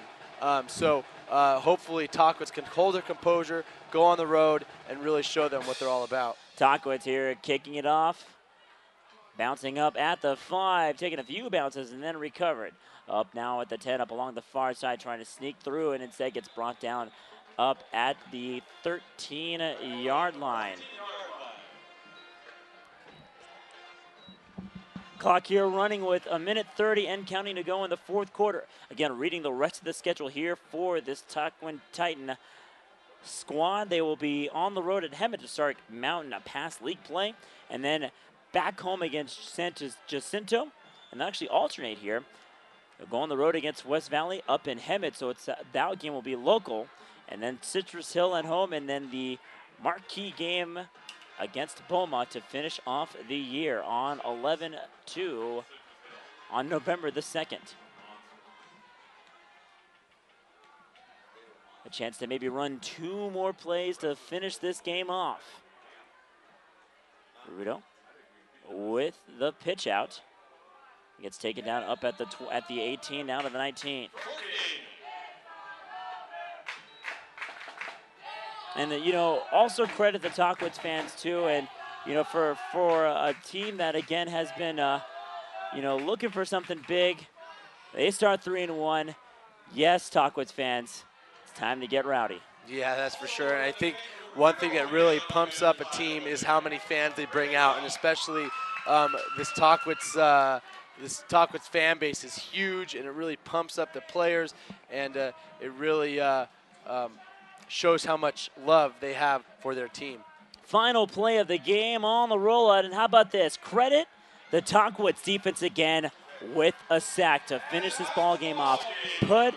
So hopefully Tahquitz can hold their composure, go on the road, and really show them what they're all about. Tahquitz here kicking it off. Bouncing up at the 5, taking a few bounces and then recovered. Up now at the 10, up along the far side, trying to sneak through, and instead gets brought down up at the 13-yard line. Clock here running with 1:30 and counting to go in the 4th quarter. Again, reading the rest of the schedule here for this Tahquitz Titan squad. They will be on the road at Hemet to start mounting a pass league play, and then back home against Jacinto, and they'll actually alternate here. They'll go on the road against West Valley up in Hemet, so that game will be local, and then Citrus Hill at home, and then the marquee game against Beaumont to finish off the year on 11-2 on November the 2nd. A chance to maybe run 2 more plays to finish this game off. Rubidoux with the pitch out. He gets taken down up at the 18, down to the 19. And also credit the Tahquitz fans too, and for a team that again has been looking for something big. They start 3-1. Yes, Tahquitz fans, it's time to get rowdy. Yeah, that's for sure. And I think one thing that really pumps up a team is how many fans they bring out, and especially this Tahquitz fan base is huge, and it really pumps up the players, and it really shows how much love they have for their team. Final play of the game on the rollout, and how about this? Credit the Tahquitz defense again with a sack to finish this ball game off. Put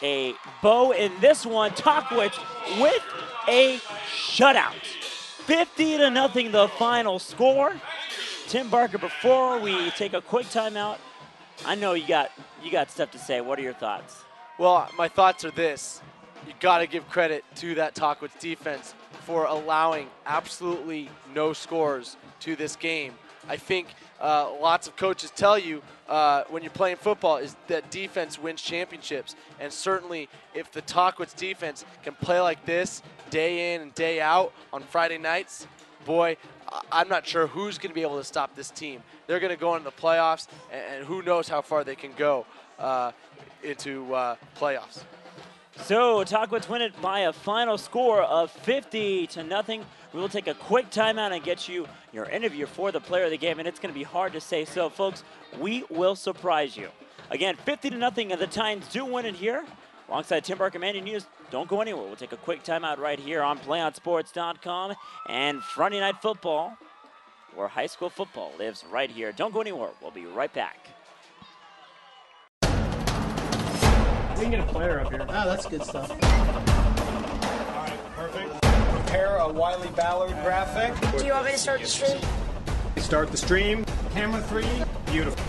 a bow in this one. Tahquitz with a shutout. 50-0 the final score. Tim Barker, before we take a quick timeout, I know you got stuff to say. What are your thoughts? Well, my thoughts are this. You got to give credit to that Tahquitz defense for allowing absolutely no scores to this game. I think lots of coaches tell you when you're playing football is that defense wins championships. And certainly if the Tahquitz defense can play like this day in and day out on Friday nights, boy, I'm not sure who's going to be able to stop this team. They're going to go into the playoffs, and who knows how far they can go into playoffs. So Tahquitz win it by a final score of 50-0. We will take a quick timeout and get you your interview for the player of the game, and it's going to be hard to say. So, folks, we will surprise you. Again, 50-0, and the Titans do win it here. Alongside Tim Barker, Mandy News, don't go anywhere. We'll take a quick timeout right here on PlayOnSports.com and Friday Night Football, where high school football lives right here. Don't go anywhere. We'll be right back. We can get a player up here. Oh, that's good stuff. All right, perfect. Prepare a Wiley Ballard graphic. Do you want me to start the stream? Start the stream. Camera 3. Beautiful.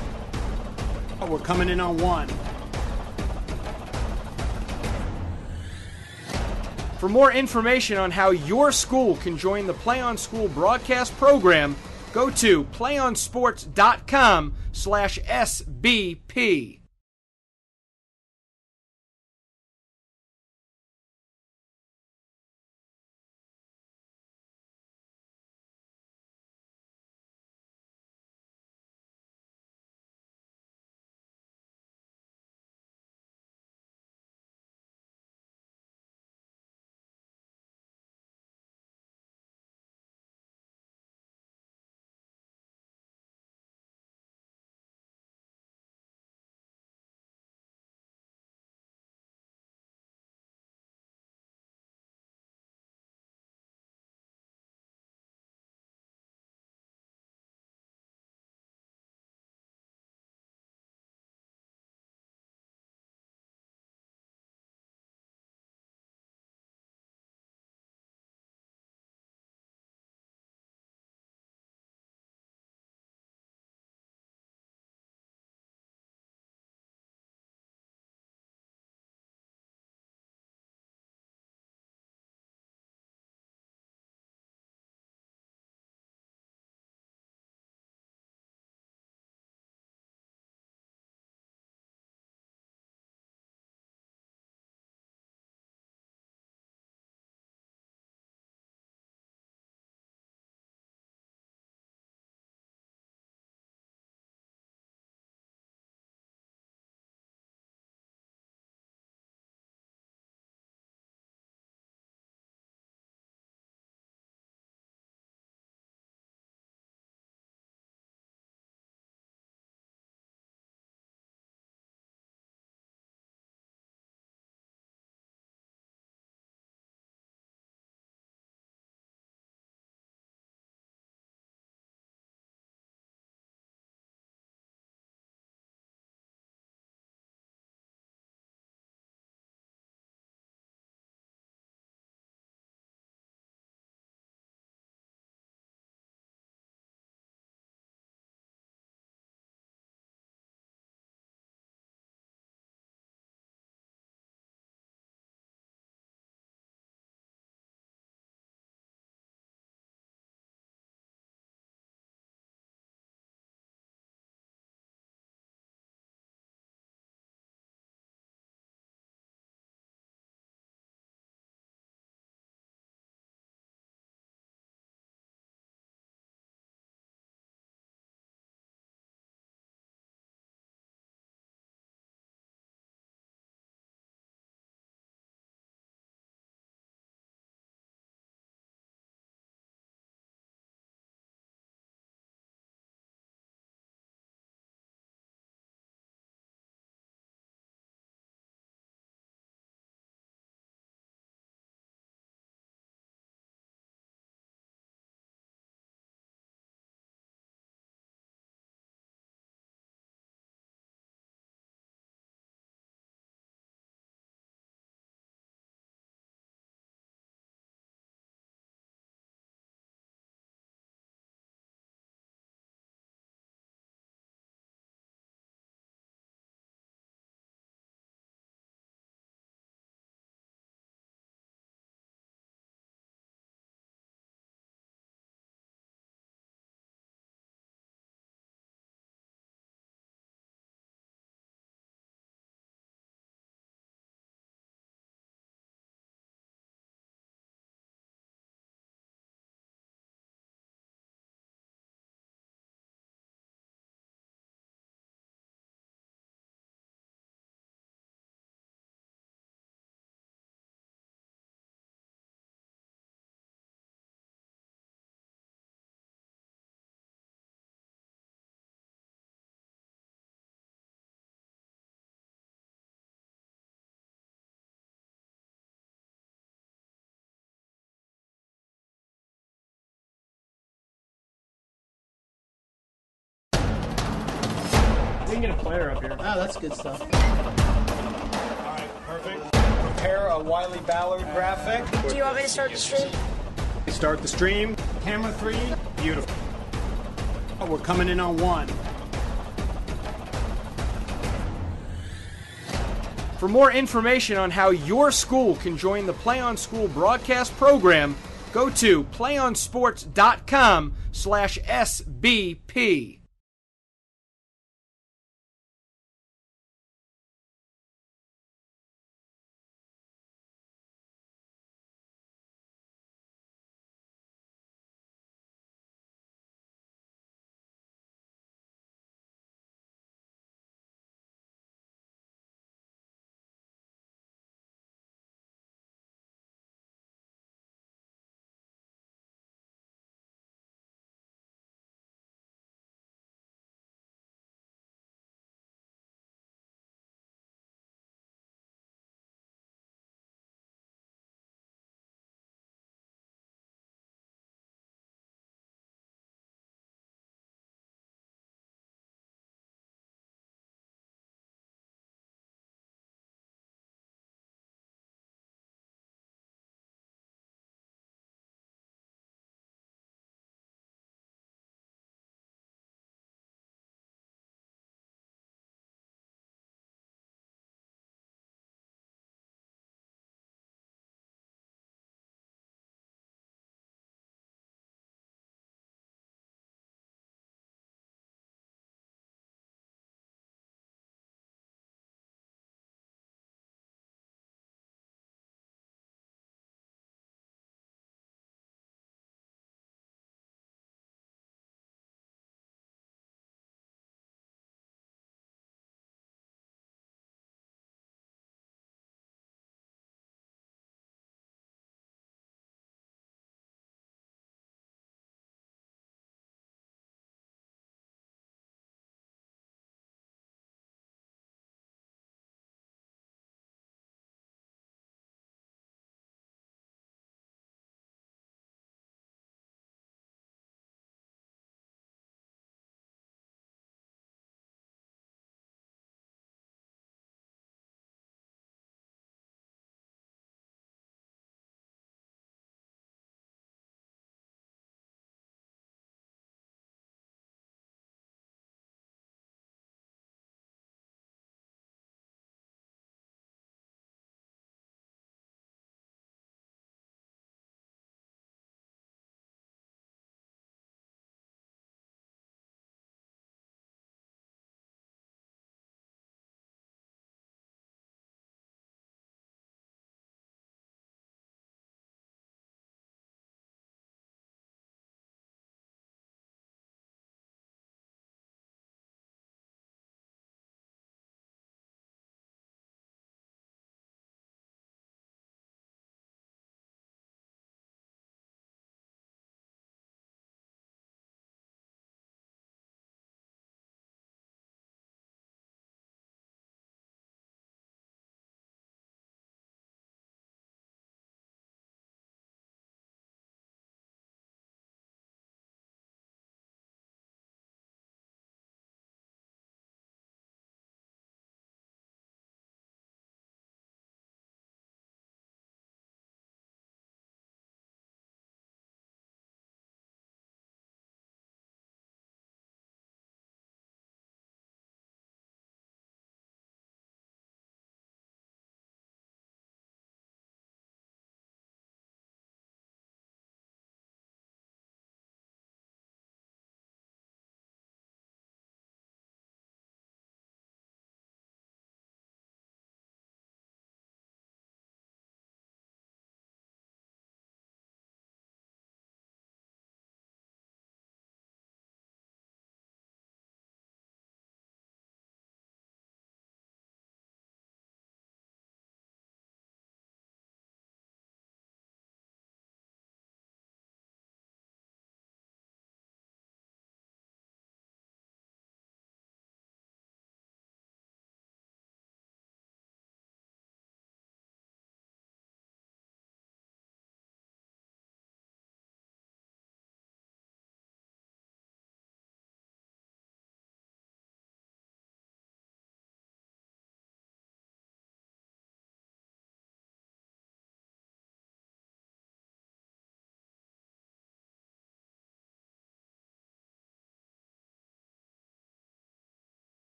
We're coming in on 1. For more information on how your school can join the Play On School broadcast program, go to playonsports.com/SBP. can get a player up here. Oh, that's good stuff. All right, perfect. Prepare a Wiley Ballard graphic. Do you want me to start the stream? Start the stream. Camera 3. Beautiful. We're coming in on 1. For more information on how your school can join the PlayOn School broadcast program, go to playonsports.com/SBP.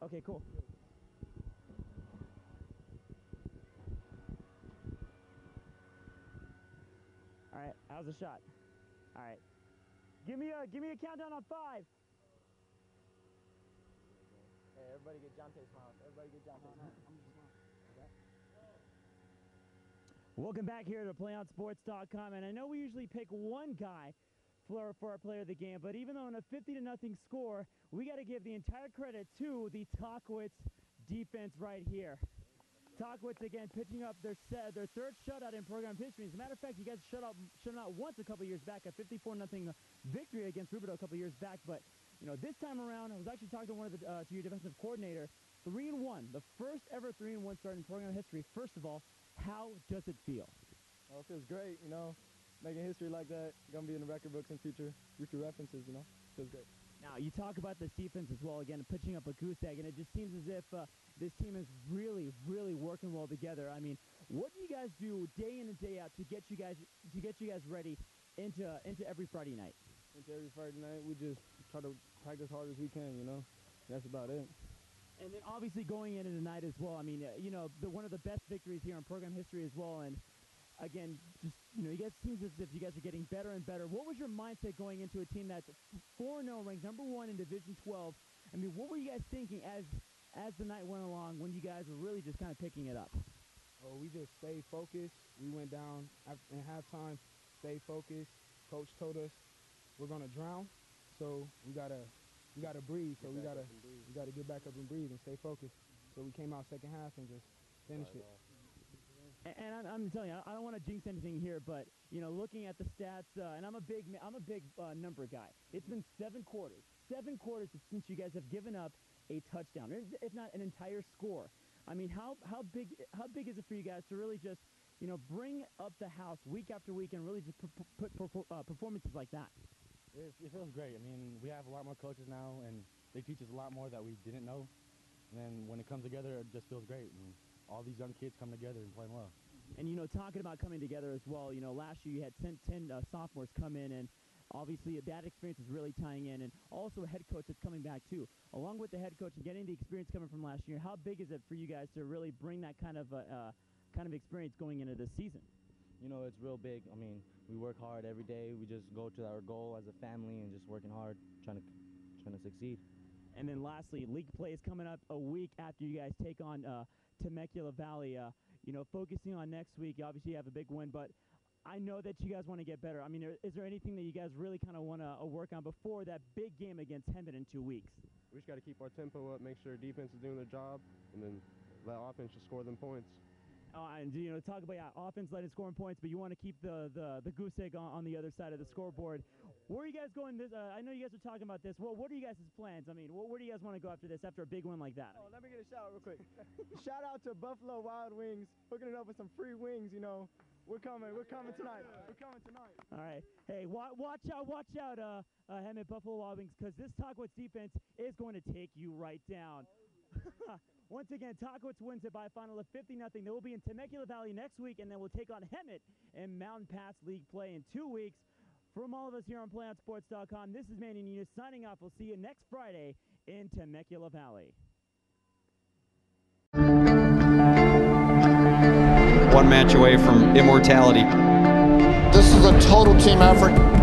Okay, cool. All right, how's the shot? All right. Give me a countdown on 5. Hey, everybody get Jonte smiles. Everybody get Jonte smiles. Welcome back here to PlayOnSports.com, and I know we usually pick one guy for our player of the game, but even though in a 50-0 score, we got to give the entire credit to the Tahquitz defense right here. Tahquitz again pitching up their third shutout in program history. As a matter of fact, you guys shut out once a couple years back, a 54-0 victory against Rubidoux a couple years back. But you know, this time around, I was actually talking to one of to your defensive coordinator. 3-1, the first ever 3-1 start in program history. First of all, how does it feel? Oh, it feels great. You know, making history like that, gonna be in the record books in future references. You know, feels great. Now, you talk about this defense as well, again, pitching up a goose egg, and it just seems as if this team is really, really working well together. I mean, what do you guys do day in and day out to get you guys ready into every Friday night? Into every Friday night, we just try to practice hard as we can, you know. That's about it. And then obviously going into tonight as well, I mean, you know, one of the best victories here in program history as well, and again, just, you know, you guys seems as if you guys are getting better and better. What was your mindset going into a team that's 4-0, ranked #1 in Division 12? I mean, what were you guys thinking as the night went along when you guys were really just kind of picking it up? Oh, we just stayed focused. We went down in halftime, stayed focused. Coach told us we're gonna drown, so we gotta breathe. So we gotta get back up and breathe and stay focused. So we came out second half and just finished it. And I'm telling you, I don't want to jinx anything here, but you know, looking at the stats, and I'm a big number guy. It's been 7 quarters since you guys have given up a touchdown, if not an entire score. I mean, how big is it for you guys to really just, you know, bring up the house week after week and really just put performances like that? It feels great. I mean, we have a lot more coaches now, and they teach us a lot more that we didn't know. And then when it comes together, it just feels great. And all these young kids come together and playing well. And, you know, talking about coming together as well, you know, last year you had 10 sophomores come in, and obviously that experience is really tying in, and also a head coach that's coming back too. Along with the head coach and getting the experience coming from last year, how big is it for you guys to really bring that kind of experience going into this season? You know, it's real big. I mean, we work hard every day. We just go to our goal as a family and just working hard, trying to succeed. And then lastly, league play is coming up a week after you guys take on Temecula Valley. You know, focusing on next week, obviously you have a big win, but I know that you guys want to get better. I mean, is there anything that you guys really kind of want to work on before that big game against Hemet in 2 weeks? We just got to keep our tempo up, make sure defense is doing their job, and then let offense just score them points. And, you know, talk about offense letting scoring points, but you want to keep the goose egg on the other side of the scoreboard. Where are you guys going this? I know you guys are talking about this. Well, what are you guys' plans? I mean, where do you guys want to go after this, after a big win like that? Oh, let me get a shout out real quick. Shout out to Buffalo Wild Wings, hooking it up with some free wings, you know. We're coming tonight. We're coming tonight. All right. Hey, watch out, Hemet Buffalo Wild Wings, because this Tahquitz defense is going to take you right down. Once again, Tahquitz wins it by a final of 50-0. They will be in Temecula Valley next week, and then we'll take on Hemet in Mountain Pass League play in 2 weeks. From all of us here on PlayOnSports.com, this is Manny Nunez signing off. We'll see you next Friday in Temecula Valley. One match away from immortality. This is a total team effort.